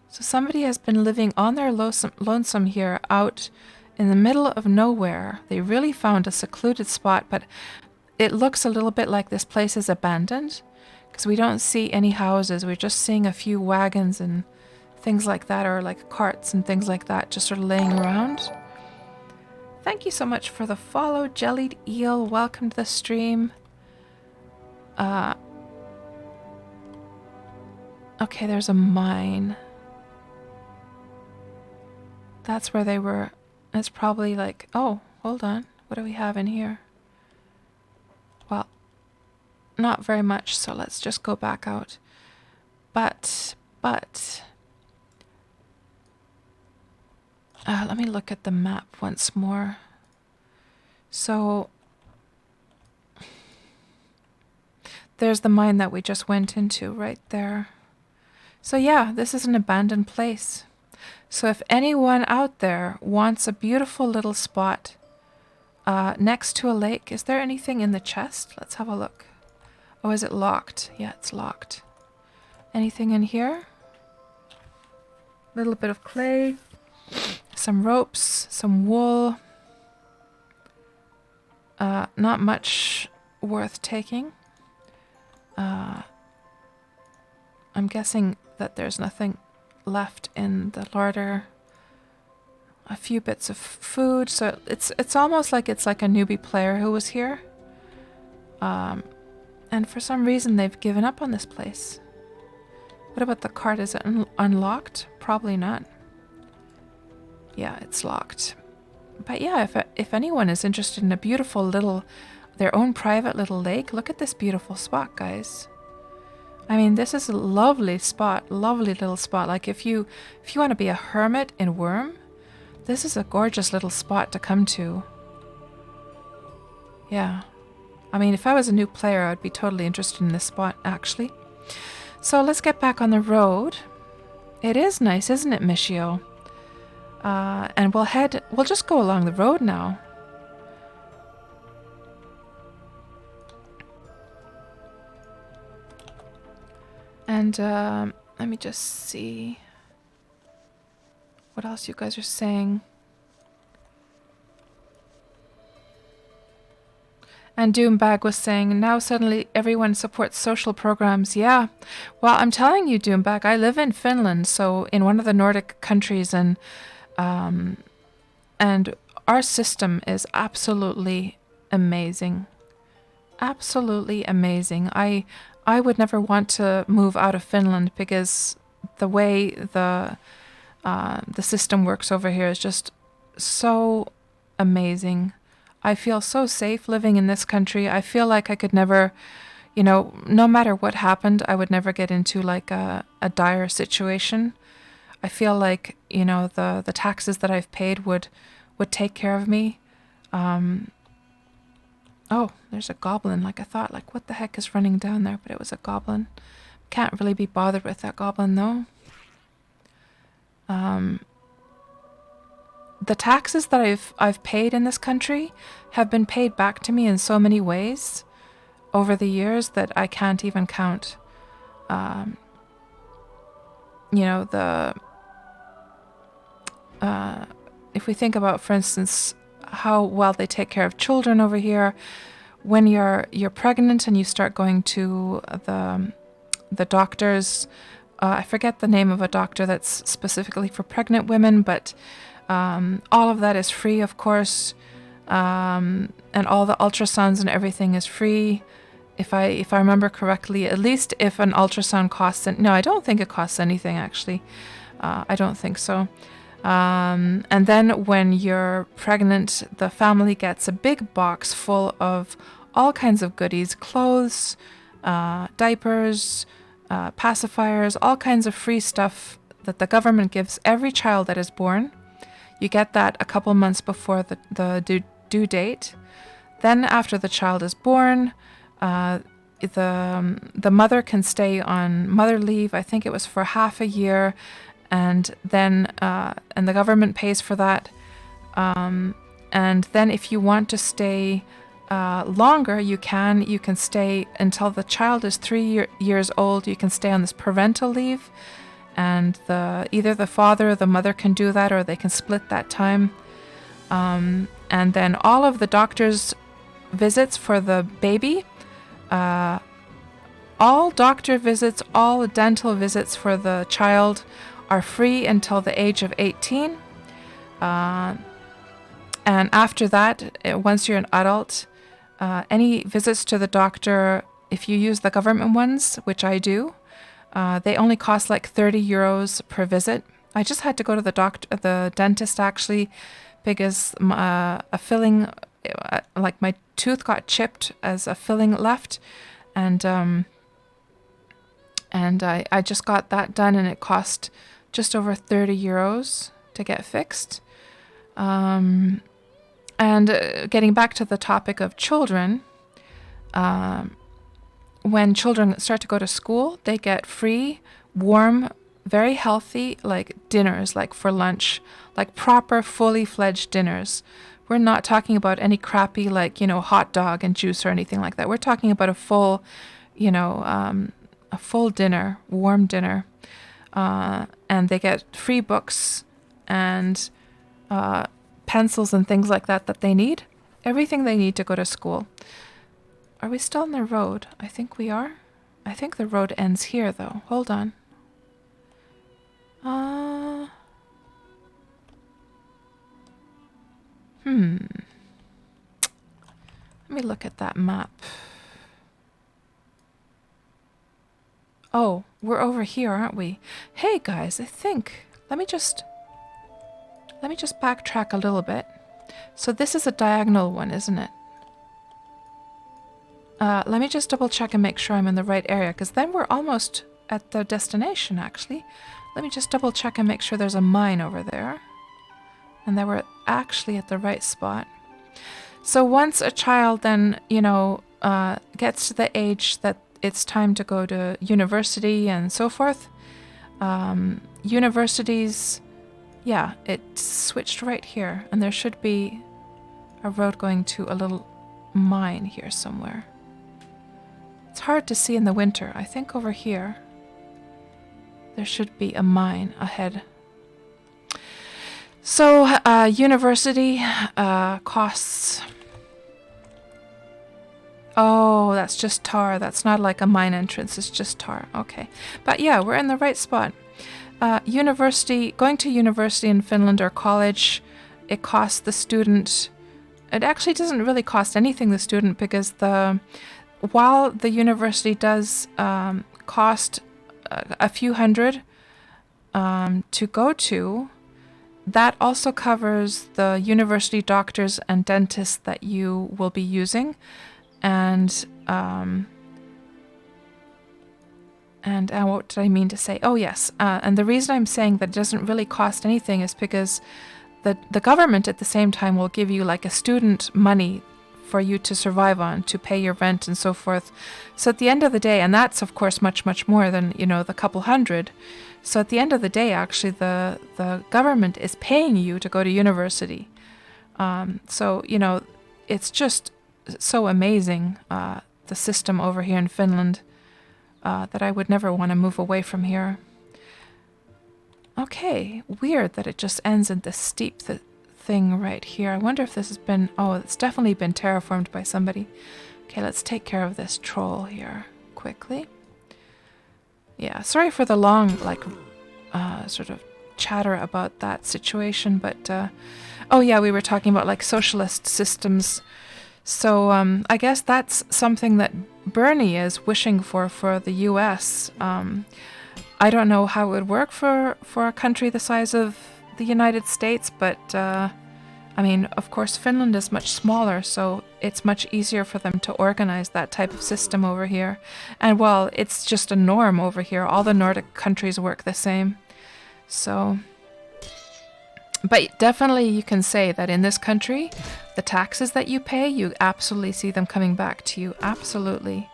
So somebody has been living on their lonesome here out in the middle of nowhere. They really found a secluded spot, but it looks a little bit like this place is abandoned because we don't see any houses. We're just seeing a few wagons and things like that, or like carts and things like that just sort of laying around. Thank you so much for the follow, Jellied Eel. Welcome to the stream. Okay, there's a mine. That's where they were. It's probably like, oh, hold on. What do we have in here? Well, not very much, so let's just go back out. But, let me look at the map once more. So, there's the mine that we just went into right there. So yeah, this is an abandoned place. So if anyone out there wants a beautiful little spot next to a lake, is there anything in the chest? Let's have a look. Oh, is it locked? Yeah, it's locked. Anything in here? A little bit of clay, some ropes, some wool. Not much worth taking. I'm guessing that there's nothing left in the larder. A few bits of food, so it's almost like it's like a newbie player who was here. And for some reason they've given up on this place. What about the cart? Is it unlocked? Probably not. Yeah, it's locked. But yeah, if anyone is interested in a beautiful little, their own private little lake, look at this beautiful spot, guys. I mean, this is a lovely spot, lovely little spot. Like if you want to be a hermit in Wurm, this is a gorgeous little spot to come to. Yeah. I mean, if I was a new player, I would be totally interested in this spot, actually. So let's get back on the road. It is nice, isn't it, Michio? And we'll just go along the road now. And let me just see what else you guys are saying. And Doombag was saying, now suddenly everyone supports social programs. Yeah. Well, I'm telling you, Doombag, I live in Finland, so in one of the Nordic countries, and our system is absolutely amazing. Absolutely amazing. I would never want to move out of Finland because the way the system works over here is just so amazing. I feel so safe living in this country. I feel like I could never, no matter what happened, I would never get into like a dire situation. I feel like, the taxes that I've paid would take care of me. Oh, there's a goblin. Like I thought, like what the heck is running down there? But it was a goblin. Can't really be bothered with that goblin though. The taxes that I've paid in this country have been paid back to me in so many ways over the years that I can't even count. If we think about, for instance, how well they take care of children over here, when you're pregnant and you start going to the doctors, I forget the name of a doctor that's specifically for pregnant women, but all of that is free, of course, and all the ultrasounds and everything is free. If I remember correctly, at least if an ultrasound costs, no, I don't think it costs anything actually. I don't think so. And then when you're pregnant, the family gets a big box full of all kinds of goodies, clothes, diapers, pacifiers, all kinds of free stuff that the government gives every child that is born. You get that a couple months before the due date. Then after the child is born, the mother can stay on mother leave. I think it was for half a year, and then and the government pays for that. And then if you want to stay longer, you can stay until the child is 3 years old. You can stay on this parental leave, and either the father or the mother can do that, or they can split that time. And then all of the doctor's visits for the baby, all doctor visits, all dental visits for the child are free until the age of 18. And after that, once you're an adult, any visits to the doctor, if you use the government ones, which I do, they only cost like 30 euros per visit. I just had to go to the dentist actually, because a filling, like my tooth got chipped as a filling left, and I just got that done, and it cost just over 30 euros to get fixed. And getting back to the topic of children, when children start to go to school, they get free, warm, very healthy, like dinners, like for lunch, like proper, fully fledged dinners. We're not talking about any crappy, like, hot dog and juice or anything like that. We're talking about a full, a full dinner, warm dinner. And they get free books and pencils and things like that they need. Everything they need to go to school. Are we still on the road? I think we are. I think the road ends here, though. Hold on. Let me look at that map. Oh, we're over here, aren't we? Hey, guys, I think... Let me just backtrack a little bit. So this is a diagonal one, isn't it? Let me just double check and make sure I'm in the right area, because then we're almost at the destination, actually. Let me just double check and make sure there's a mine over there. And that we're actually at the right spot. So once a child then, gets to the age that it's time to go to university and so forth, universities, yeah, it switched right here. And there should be a road going to a little mine here somewhere. It's hard to see in the winter. I think over here there should be a mine ahead. So university costs... Oh, that's just tar. That's not like a mine entrance. It's just tar. Okay. But yeah, we're in the right spot. Going to university in Finland or college, it costs the student... It actually doesn't really cost anything the student, because while the university does cost a few hundred to go to, that also covers the university doctors and dentists that you will be using. And what did I mean to say? Oh, yes. And the reason I'm saying that it doesn't really cost anything is because the government at the same time will give you like a student money for you to survive on, to pay your rent and so forth. So at the end of the day, and that's of course much, much more than, the couple hundred. So at the end of the day, actually, the government is paying you to go to university. So, it's just so amazing, the system over here in Finland, that I would never want to move away from here. Okay, weird that it just ends in this steep thing right here. I wonder if this has been... Oh, it's definitely been terraformed by somebody. Okay, let's take care of this troll here quickly. Yeah, sorry for the long, sort of chatter about that situation, but... oh yeah, we were talking about, socialist systems. So, I guess that's something that Bernie is wishing for the US. I don't know how it would work for a country the size of the United States, but of course Finland is much smaller, so it's much easier for them to organize that type of system over here. And well, it's just a norm over here. All the Nordic countries work the same. So, but definitely you can say that in this country, the taxes that you pay, you absolutely see them coming back to you. Absolutely.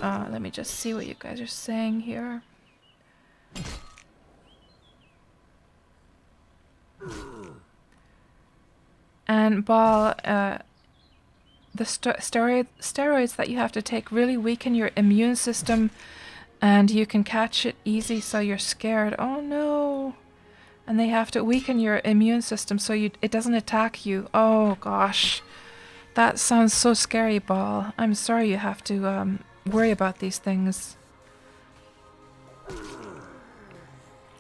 Let me just see what you guys are saying here. And Ball, the steroids that you have to take really weaken your immune system, and you can catch it easy, so you're scared. Oh no! And they have to weaken your immune system so it doesn't attack you. Oh gosh, that sounds so scary, Ball. I'm sorry you have to worry about these things.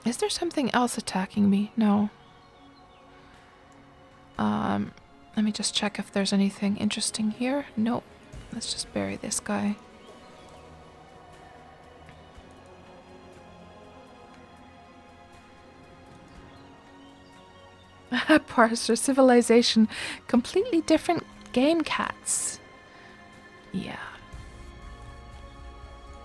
Is there something else attacking me? No. Let me just check if there's anything interesting here. Nope. Let's just bury this guy. Parser, Civilization, completely different game, Cats. Yeah.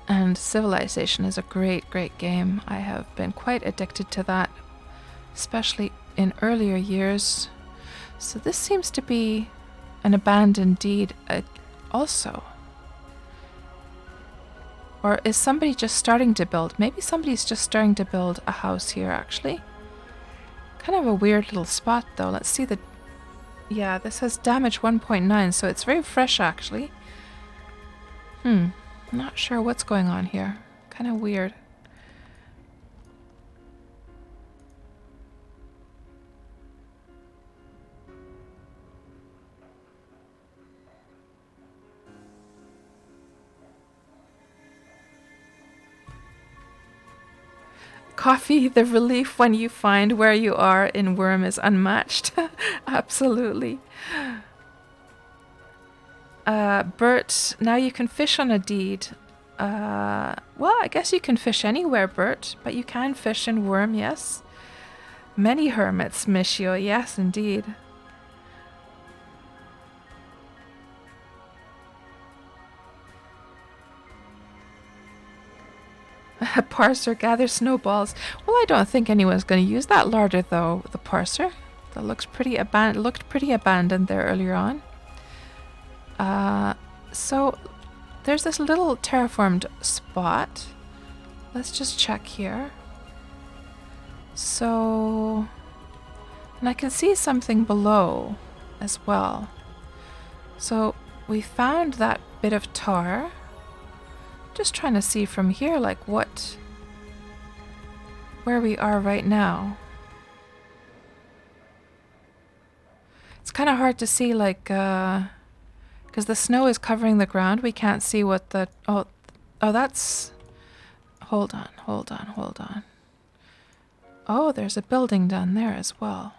And Civilization is a great, great game. I have been quite addicted to that, especially in earlier years. So this seems to be an abandoned deed also. Or is somebody just starting to build? Maybe somebody's just starting to build a house here, actually. Kind of a weird little spot, though. Let's see the... Yeah, this has damage 1.9, so it's very fresh, actually. Not sure what's going on here. Kind of weird. Coffee, the relief when you find where you are in Wurm is unmatched. Absolutely. Bert, now you can fish on a deed. Well, I guess you can fish anywhere, Bert, but you can fish in Wurm, yes. Many hermits, Michio, yes, indeed. A parser gathers snowballs. Well, I don't think anyone's going to use that larder, though, the parser. That looks pretty looked pretty abandoned there earlier on. So there's this little terraformed spot. Let's just check here. So, and I can see something below as well. So we found that bit of tar. Just trying to see from here, like where we are right now. It's kind of hard to see, like, because the snow is covering the ground. We can't see what the, oh, that's, hold on. Oh, there's a building down there as well.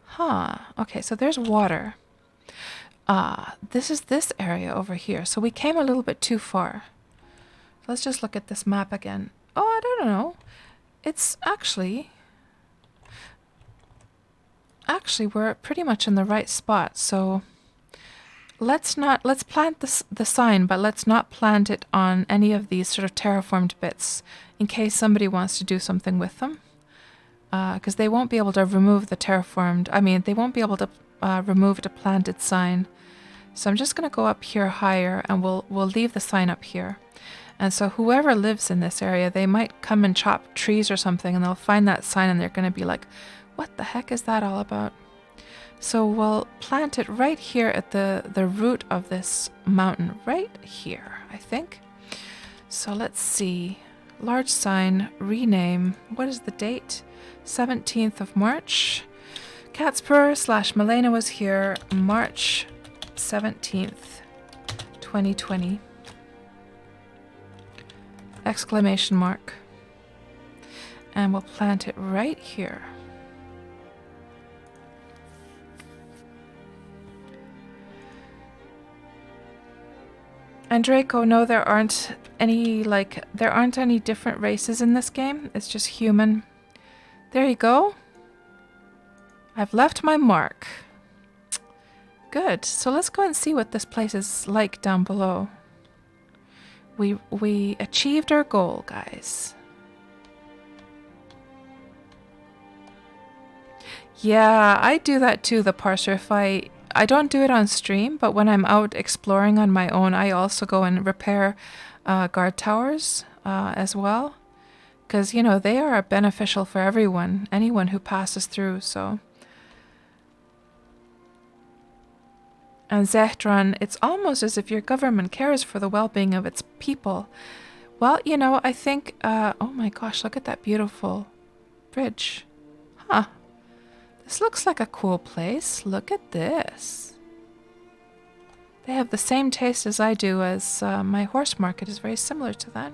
Huh, okay, so there's water. This is this area over here. So we came a little bit too far. Let's just look at this map again. Oh, I don't know. It's actually we're pretty much in the right spot. So let's plant the sign, but let's not plant it on any of these sort of terraformed bits in case somebody wants to do something with them. Because they won't be able to remove the terraformed, they won't be able to remove the planted sign. So I'm just going to go up here higher, and we'll leave the sign up here. And so whoever lives in this area, they might come and chop trees or something, and they'll find that sign and they're going to be like, what the heck is that all about? So we'll plant it right here at the root of this mountain, right here, I think. So let's see. Large sign, rename. What is the date? 17th of March. KatsPurr / Malena was here March 17th, 2020. Exclamation mark. And we'll plant it right here. And Draco, no, there aren't any different races in this game. It's just human. There you go. I've left my mark. Good. So let's go and see what this place is like down below. We achieved our goal, guys. Yeah, I do that too, the parser. If I don't do it on stream, but when I'm out exploring on my own, I also go and repair guard towers as well. Because, you know, they are beneficial for everyone, anyone who passes through, so. And Zehtron, it's almost as if your government cares for the well-being of its people. Well, you know, I think, oh my gosh, look at that beautiful bridge. Huh. This looks like a cool place. Look at this. They have the same taste as I do, as my horse market is very similar to that.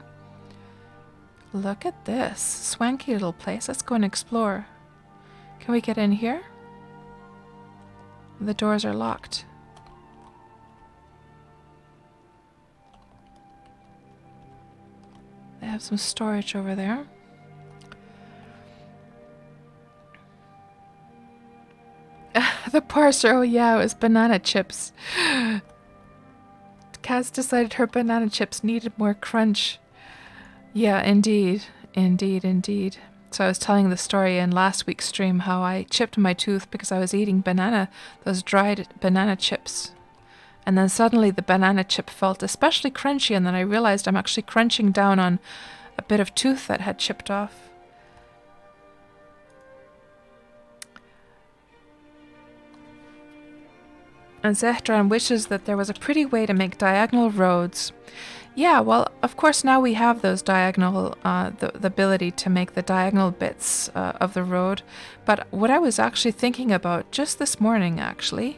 Look at this. Swanky little place. Let's go and explore. Can we get in here? The doors are locked. They have some storage over there. The parser, oh yeah, it was banana chips. Kaz decided her banana chips needed more crunch. Yeah, indeed. Indeed. So I was telling the story in last week's stream how I chipped my tooth because I was eating those dried banana chips. And then suddenly the banana chip felt especially crunchy, and then I realized I'm actually crunching down on a bit of tooth that had chipped off. And Zehtran wishes that there was a pretty way to make diagonal roads. Yeah, well, of course now we have those diagonal, the ability to make the diagonal bits of the road. But what I was actually thinking about just this morning, actually,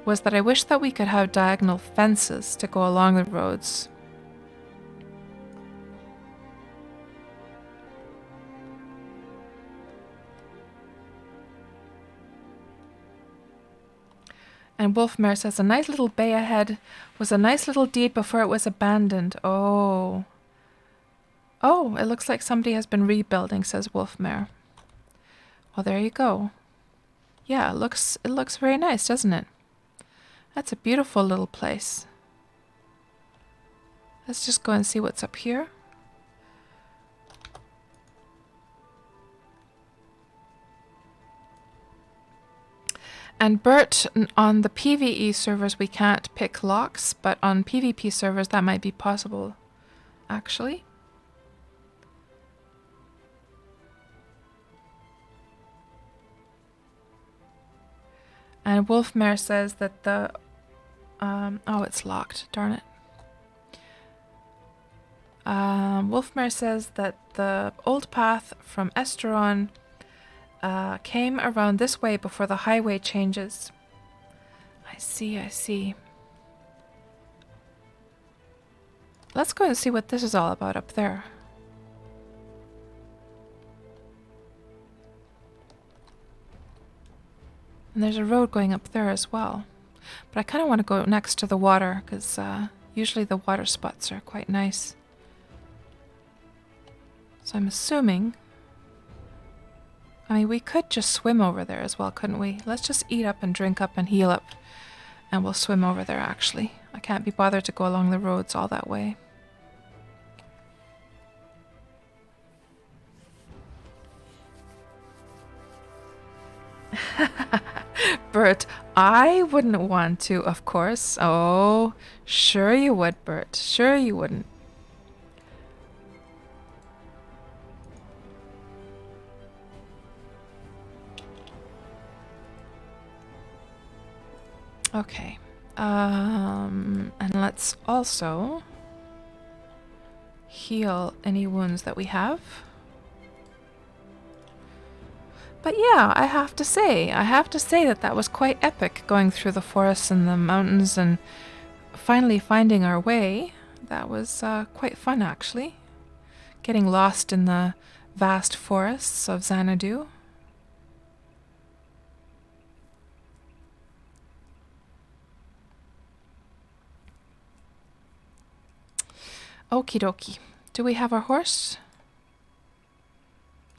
was that I wish that we could have diagonal fences to go along the roads. And Wolfmare says, a nice little bay ahead was a nice little deed before it was abandoned. Oh. Oh, it looks like somebody has been rebuilding, says Wolfmare. Well, there you go. Yeah, it looks very nice, doesn't it? That's a beautiful little place. Let's just go and see what's up here. And Bert, on the PvE servers we can't pick locks, but on PvP servers that might be possible, actually. And Wolfmare says that the... oh, it's locked, darn it. Wolfmare says that the old path from Esteron came around this way before the highway changes. I see, I see. Let's go and see what this is all about up there. And there's a road going up there as well. But I kind of want to go next to the water, because usually the water spots are quite nice. So I'm assuming... I mean, we could just swim over there as well, couldn't we? Let's just eat up and drink up and heal up. And we'll swim over there, actually. I can't be bothered to go along the roads all that way. Bert, I wouldn't want to, of course. Oh, sure you would, Bert. Sure you wouldn't. Okay. And let's also heal any wounds that we have. But yeah, I have to say that that was quite epic, going through the forests and the mountains and finally finding our way. That was quite fun, actually. Getting lost in the vast forests of Xanadu. Okie dokie. Do we have our horse?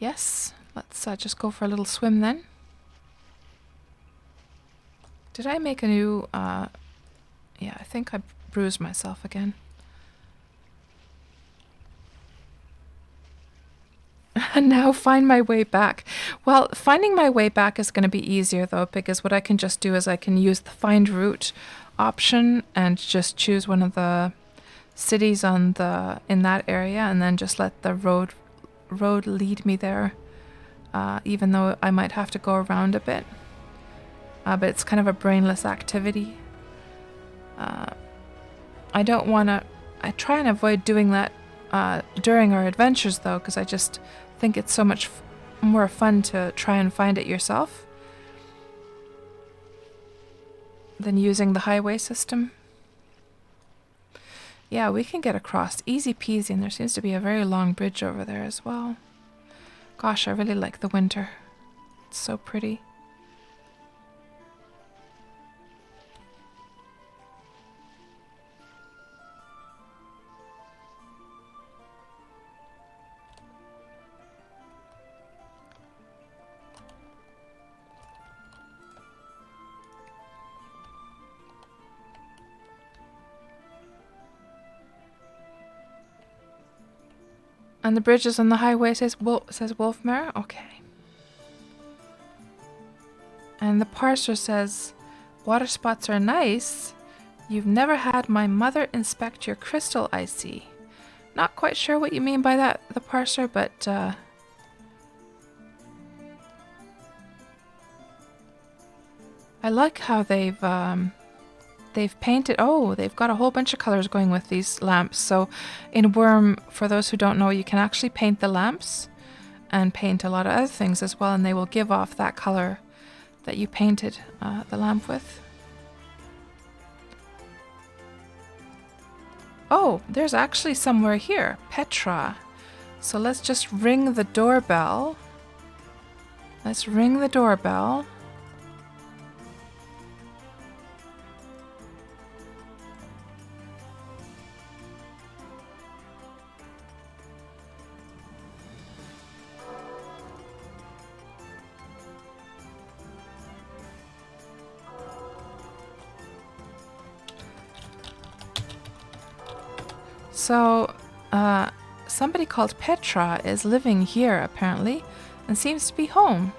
Yes. Let's just go for a little swim then. Did I make a new... yeah, I think I bruised myself again. And now find my way back. Well, finding my way back is going to be easier though, because what I can just do is I can use the find route option and just choose one of the cities in that area, and then just let the road lead me there. Even though I might have to go around a bit. But it's kind of a brainless activity. I don't want to... I try and avoid doing that during our adventures, though, because I just think it's so much more fun to try and find it yourself than using the highway system. Yeah, we can get across easy peasy, and there seems to be a very long bridge over there as well. Gosh, I really like the winter. It's so pretty. And the bridges on the highway says Wolfmare? Okay. And the parser says, water spots are nice, You've never had my mother inspect your crystal, I see. Not quite sure what you mean by that, the parser, but I like how they've painted. Oh, they've got a whole bunch of colors going with these lamps. So in Wurm, for those who don't know, you can actually paint the lamps and paint a lot of other things as well, and they will give off that color that you painted the lamp with. Oh, there's actually somewhere here. Petra. So let's just ring the doorbell. Let's ring the doorbell. So, somebody called Petra is living here, apparently, and seems to be home.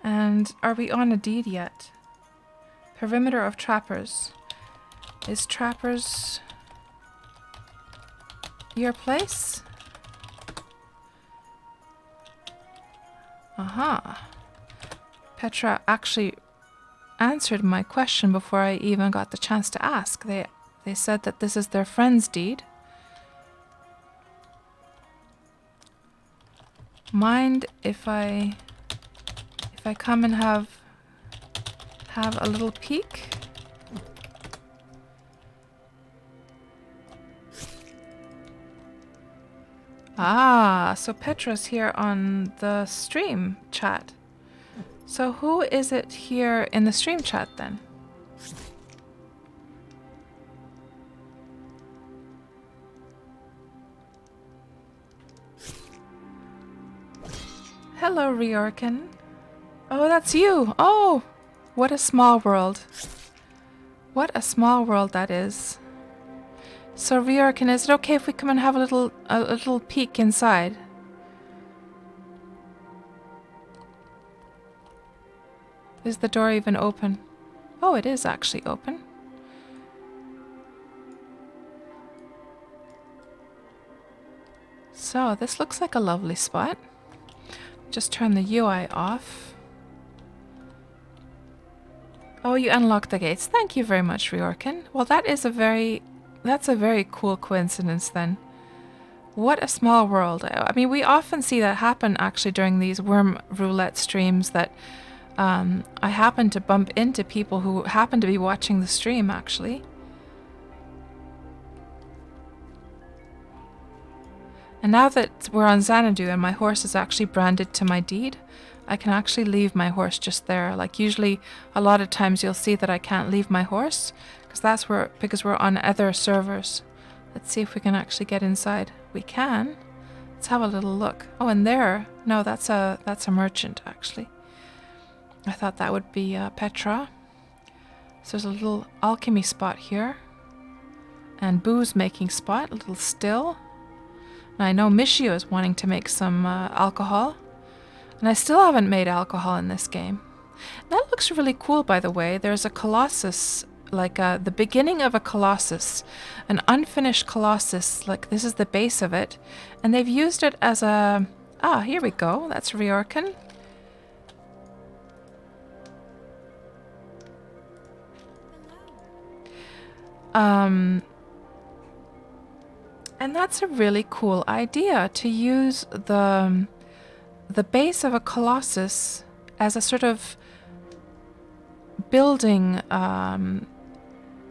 And are we on a deed yet? Perimeter of trappers. Is trappers your place? Aha. Petra actually answered my question before I even got the chance to ask. They said that this is their friend's deed. Mind if I come and have a little peek? Ah, so Petra's here on the stream chat. So who is it here in the stream chat then? Hello, Riorkin. Oh, that's you. Oh, what a small world. What a small world that is. So Riorkin, is it okay if we come and have a little peek inside? Is the door even open? Oh, it is actually open. So this looks like a lovely spot. Just turn the UI off. Oh, you unlocked the gates. Thank you very much, Riorkin. Well, that's a very cool coincidence then. What a small world. I mean, we often see that happen actually during these Wurm Roulette streams, that I happen to bump into people who happen to be watching the stream actually. And now that we're on Xanadu and my horse is actually branded to my deed, I can actually leave my horse just there. Like usually a lot of times you'll see that I can't leave my horse because we're on other servers. Let's see if we can actually get inside. We can. Let's have a little look. Oh, and there. No, that's a merchant actually. I thought that would be Petra. So there's a little alchemy spot here. And booze making spot, a little still. And I know Michio is wanting to make some alcohol. And I still haven't made alcohol in this game. That looks really cool, by the way. There's a colossus, like the beginning of a colossus. An unfinished colossus, like this is the base of it. And they've used it as a... Ah, here we go. That's Riorkin. And that's a really cool idea, to use the base of a colossus as a sort of building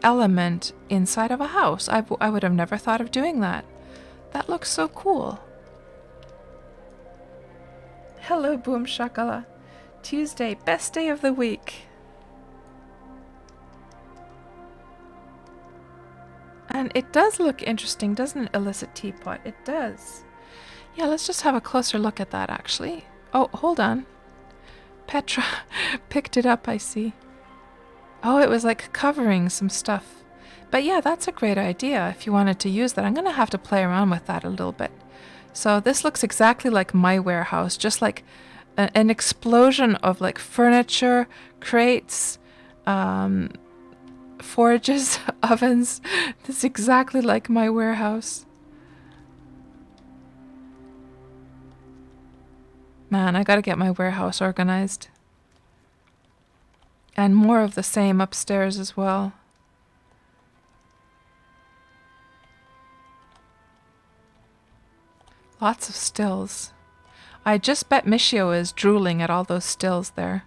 element inside of a house. I would have never thought of doing that. That looks so cool. Hello, Boom Shakala. Tuesday, best day of the week. And it does look interesting, doesn't it, Illicit Teapot? It does. Yeah, let's just have a closer look at that, actually. Oh, hold on. Petra picked it up, I see. Oh, it was like covering some stuff. But yeah, that's a great idea if you wanted to use that. I'm going to have to play around with that a little bit. So this looks exactly like my warehouse, just like an explosion of like furniture, crates, forges, ovens. This is exactly like my warehouse. Man, I gotta get my warehouse organized. And more of the same upstairs as well. Lots of stills. I just bet Michio is drooling at all those stills there.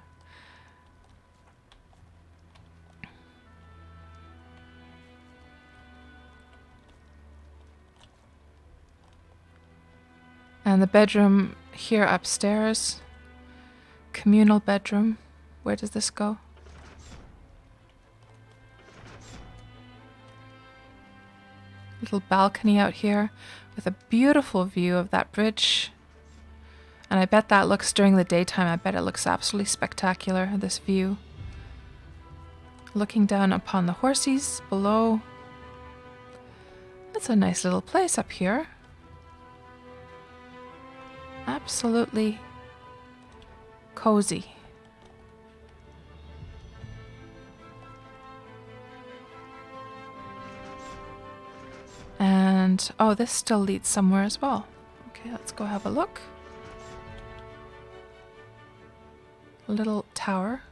And the bedroom here upstairs. Communal bedroom. Where does this go? Little balcony out here with a beautiful view of that bridge. And I bet that looks during the daytime. I bet it looks absolutely spectacular, this view. Looking down upon the horses below. That's a nice little place up here. Absolutely cozy. And, oh, this still leads somewhere as well. Okay, let's go have a look. A little tower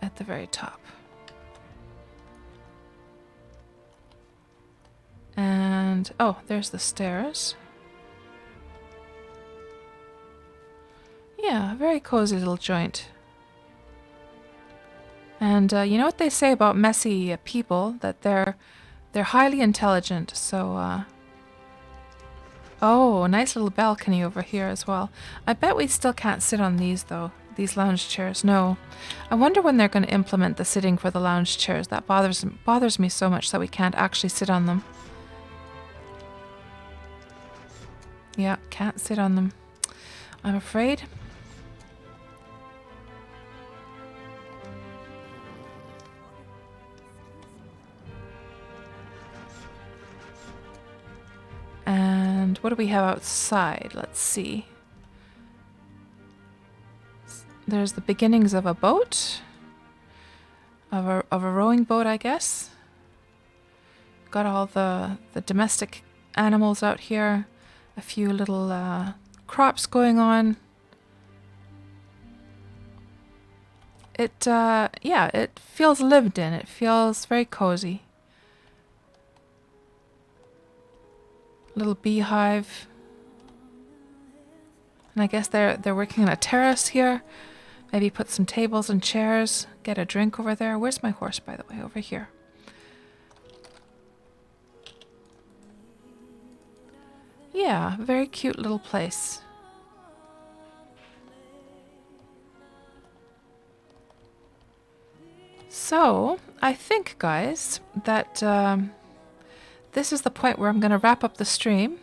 at the very top. And, oh, there's the stairs. Yeah, very cozy little joint. And you know what they say about messy people? That they're highly intelligent, so... Oh, a nice little balcony over here as well. I bet we still can't sit on these, though. These lounge chairs. No. I wonder when they're going to implement the sitting for the lounge chairs. That bothers me so much that we can't actually sit on them. Yeah, can't sit on them, I'm afraid. And what do we have outside? Let's see. There's the beginnings of a boat. Of a rowing boat, I guess. Got all the domestic animals out here. A few little crops going on. Yeah, it feels lived in. It feels very cozy. Little beehive. And I guess they're working on a terrace here. Maybe put some tables and chairs. Get a drink over there. Where's my horse, by the way? Over here. Yeah, very cute little place. So, I think, guys, that this is the point where I'm going to wrap up the stream.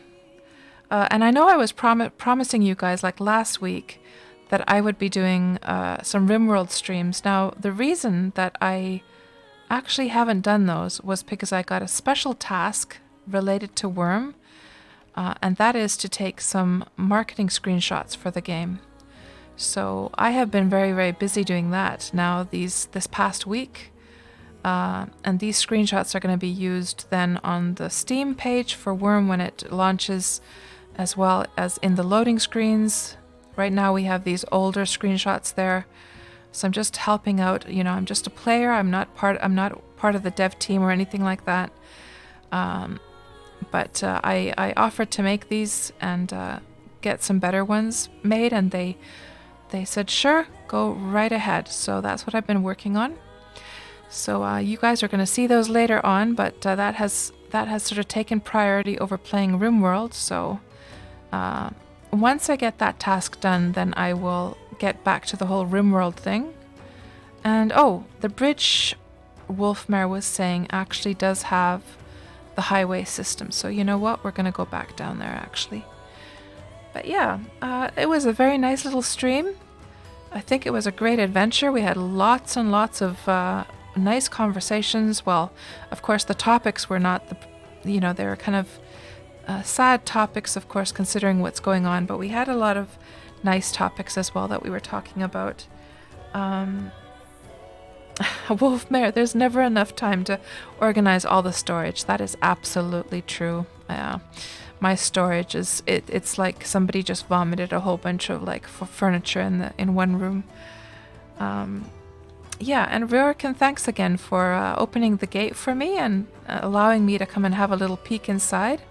And I know I was promising you guys, like last week, that I would be doing some RimWorld streams. Now, the reason that I actually haven't done those was because I got a special task related to Wurm, and that is to take some marketing screenshots for the game. So I have been very, very busy doing that now this past week. And these screenshots are going to be used then on the Steam page for Wurm when it launches, as well as in the loading screens. Right now we have these older screenshots there. So I'm just helping out, you know, I'm just a player. I'm not part of the dev team or anything like that. But I offered to make these and get some better ones made, and they said, sure, go right ahead. So that's what I've been working on. So you guys are going to see those later on, but that has sort of taken priority over playing RimWorld. So once I get that task done, then I will get back to the whole RimWorld thing. And oh, the bridge Wolfmare was saying actually does have the highway system. So you know what? We're going to go back down there actually. But yeah, it was a very nice little stream. I think it was a great adventure. We had lots and lots of nice conversations. Well, of course, the topics were not they were kind of sad topics, of course, considering what's going on. But we had a lot of nice topics as well that we were talking about. Wolfmare, there's never enough time to organize all the storage. That is absolutely true. My storage is it's like somebody just vomited a whole bunch of like furniture in one room. Yeah, and Rurikan, thanks again for opening the gate for me and allowing me to come and have a little peek inside.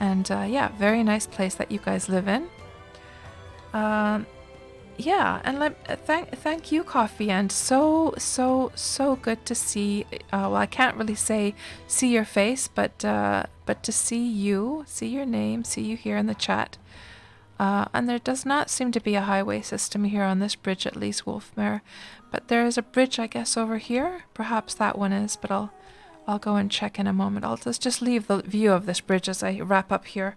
And yeah, very nice place that you guys live in. Yeah, and thank you, Coffee, and so good to see. Well, I can't really say see your face, but to see you, see your name, see you here in the chat. And there does not seem to be a highway system here on this bridge, at least, Wolfmare. But there is a bridge, I guess, over here. Perhaps that one is, but I'll go and check in a moment. I'll just leave the view of this bridge as I wrap up here.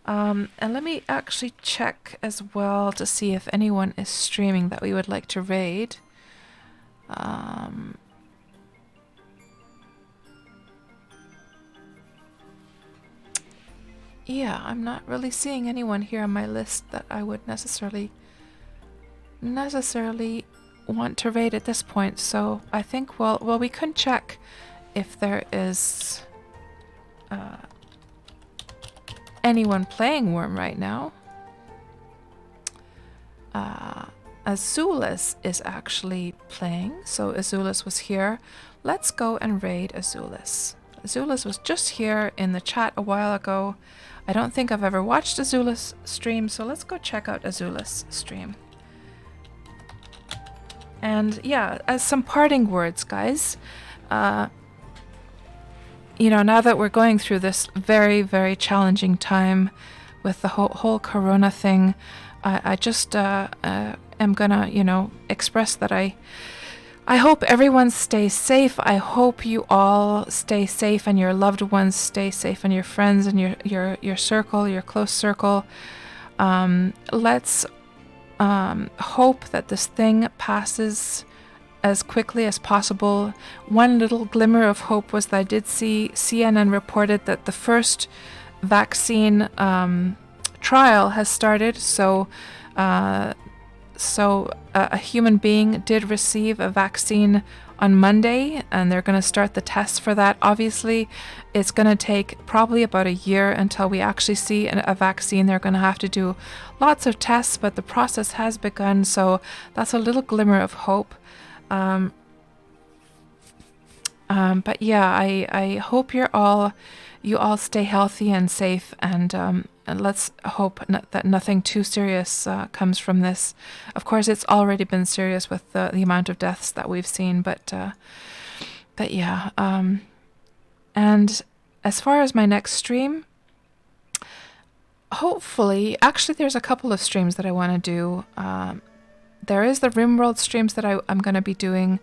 And let me actually check as well to see if anyone is streaming that we would like to raid. Yeah, I'm not really seeing anyone here on my list that I would necessarily want to raid at this point. So I think well we can check if there is anyone playing Wurm right now. Azulis is actually playing, so Azulis was here. Let's go and raid Azulis. Azulis was just here in the chat a while ago. I don't think I've ever watched Azulis stream, so let's go check out Azulis stream. And yeah, as some parting words, guys, you know, now that we're going through this very, very challenging time with the whole corona thing, I just am gonna, you know, express that I hope everyone stays safe. I hope you all stay safe and your loved ones stay safe and your friends and your circle, your close circle. Let's hope that this thing passes as quickly as possible. One little glimmer of hope was that I did see CNN reported that the first vaccine trial has started. So a human being did receive a vaccine on Monday, and they're going to start the tests for that. Obviously, it's going to take probably about a year until we actually see a vaccine. They're going to have to do lots of tests, but the process has begun. So that's a little glimmer of hope. But yeah, I hope you all stay healthy and safe, and let's hope that nothing too serious comes from this. Of course, it's already been serious with the amount of deaths that we've seen, but yeah. And as far as my next stream, hopefully, actually, there's a couple of streams that I want to do. There is the RimWorld streams that I'm going to be doing,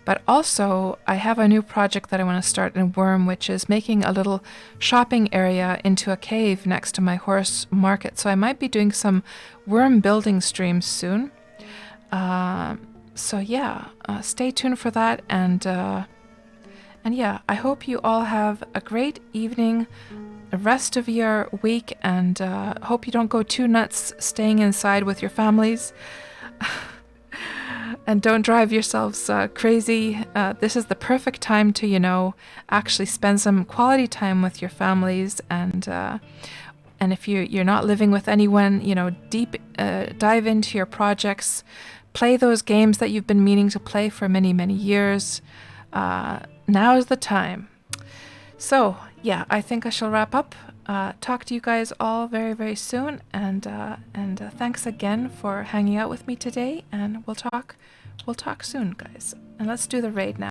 but also I have a new project that I want to start in Wurm, which is making a little shopping area into a cave next to my horse market. So I might be doing some Wurm building streams soon. So yeah, stay tuned for that, and yeah, I hope you all have a great evening, the rest of your week, and hope you don't go too nuts staying inside with your families. And don't drive yourselves crazy. This is the perfect time to, you know, actually spend some quality time with your families. And if you're not living with anyone, you know, dive into your projects. Play those games that you've been meaning to play for many, many years. Now is the time. So, yeah, I think I shall wrap up. Talk to you guys all very, very soon, and thanks again for hanging out with me today, and we'll talk soon, guys. And let's do the raid now.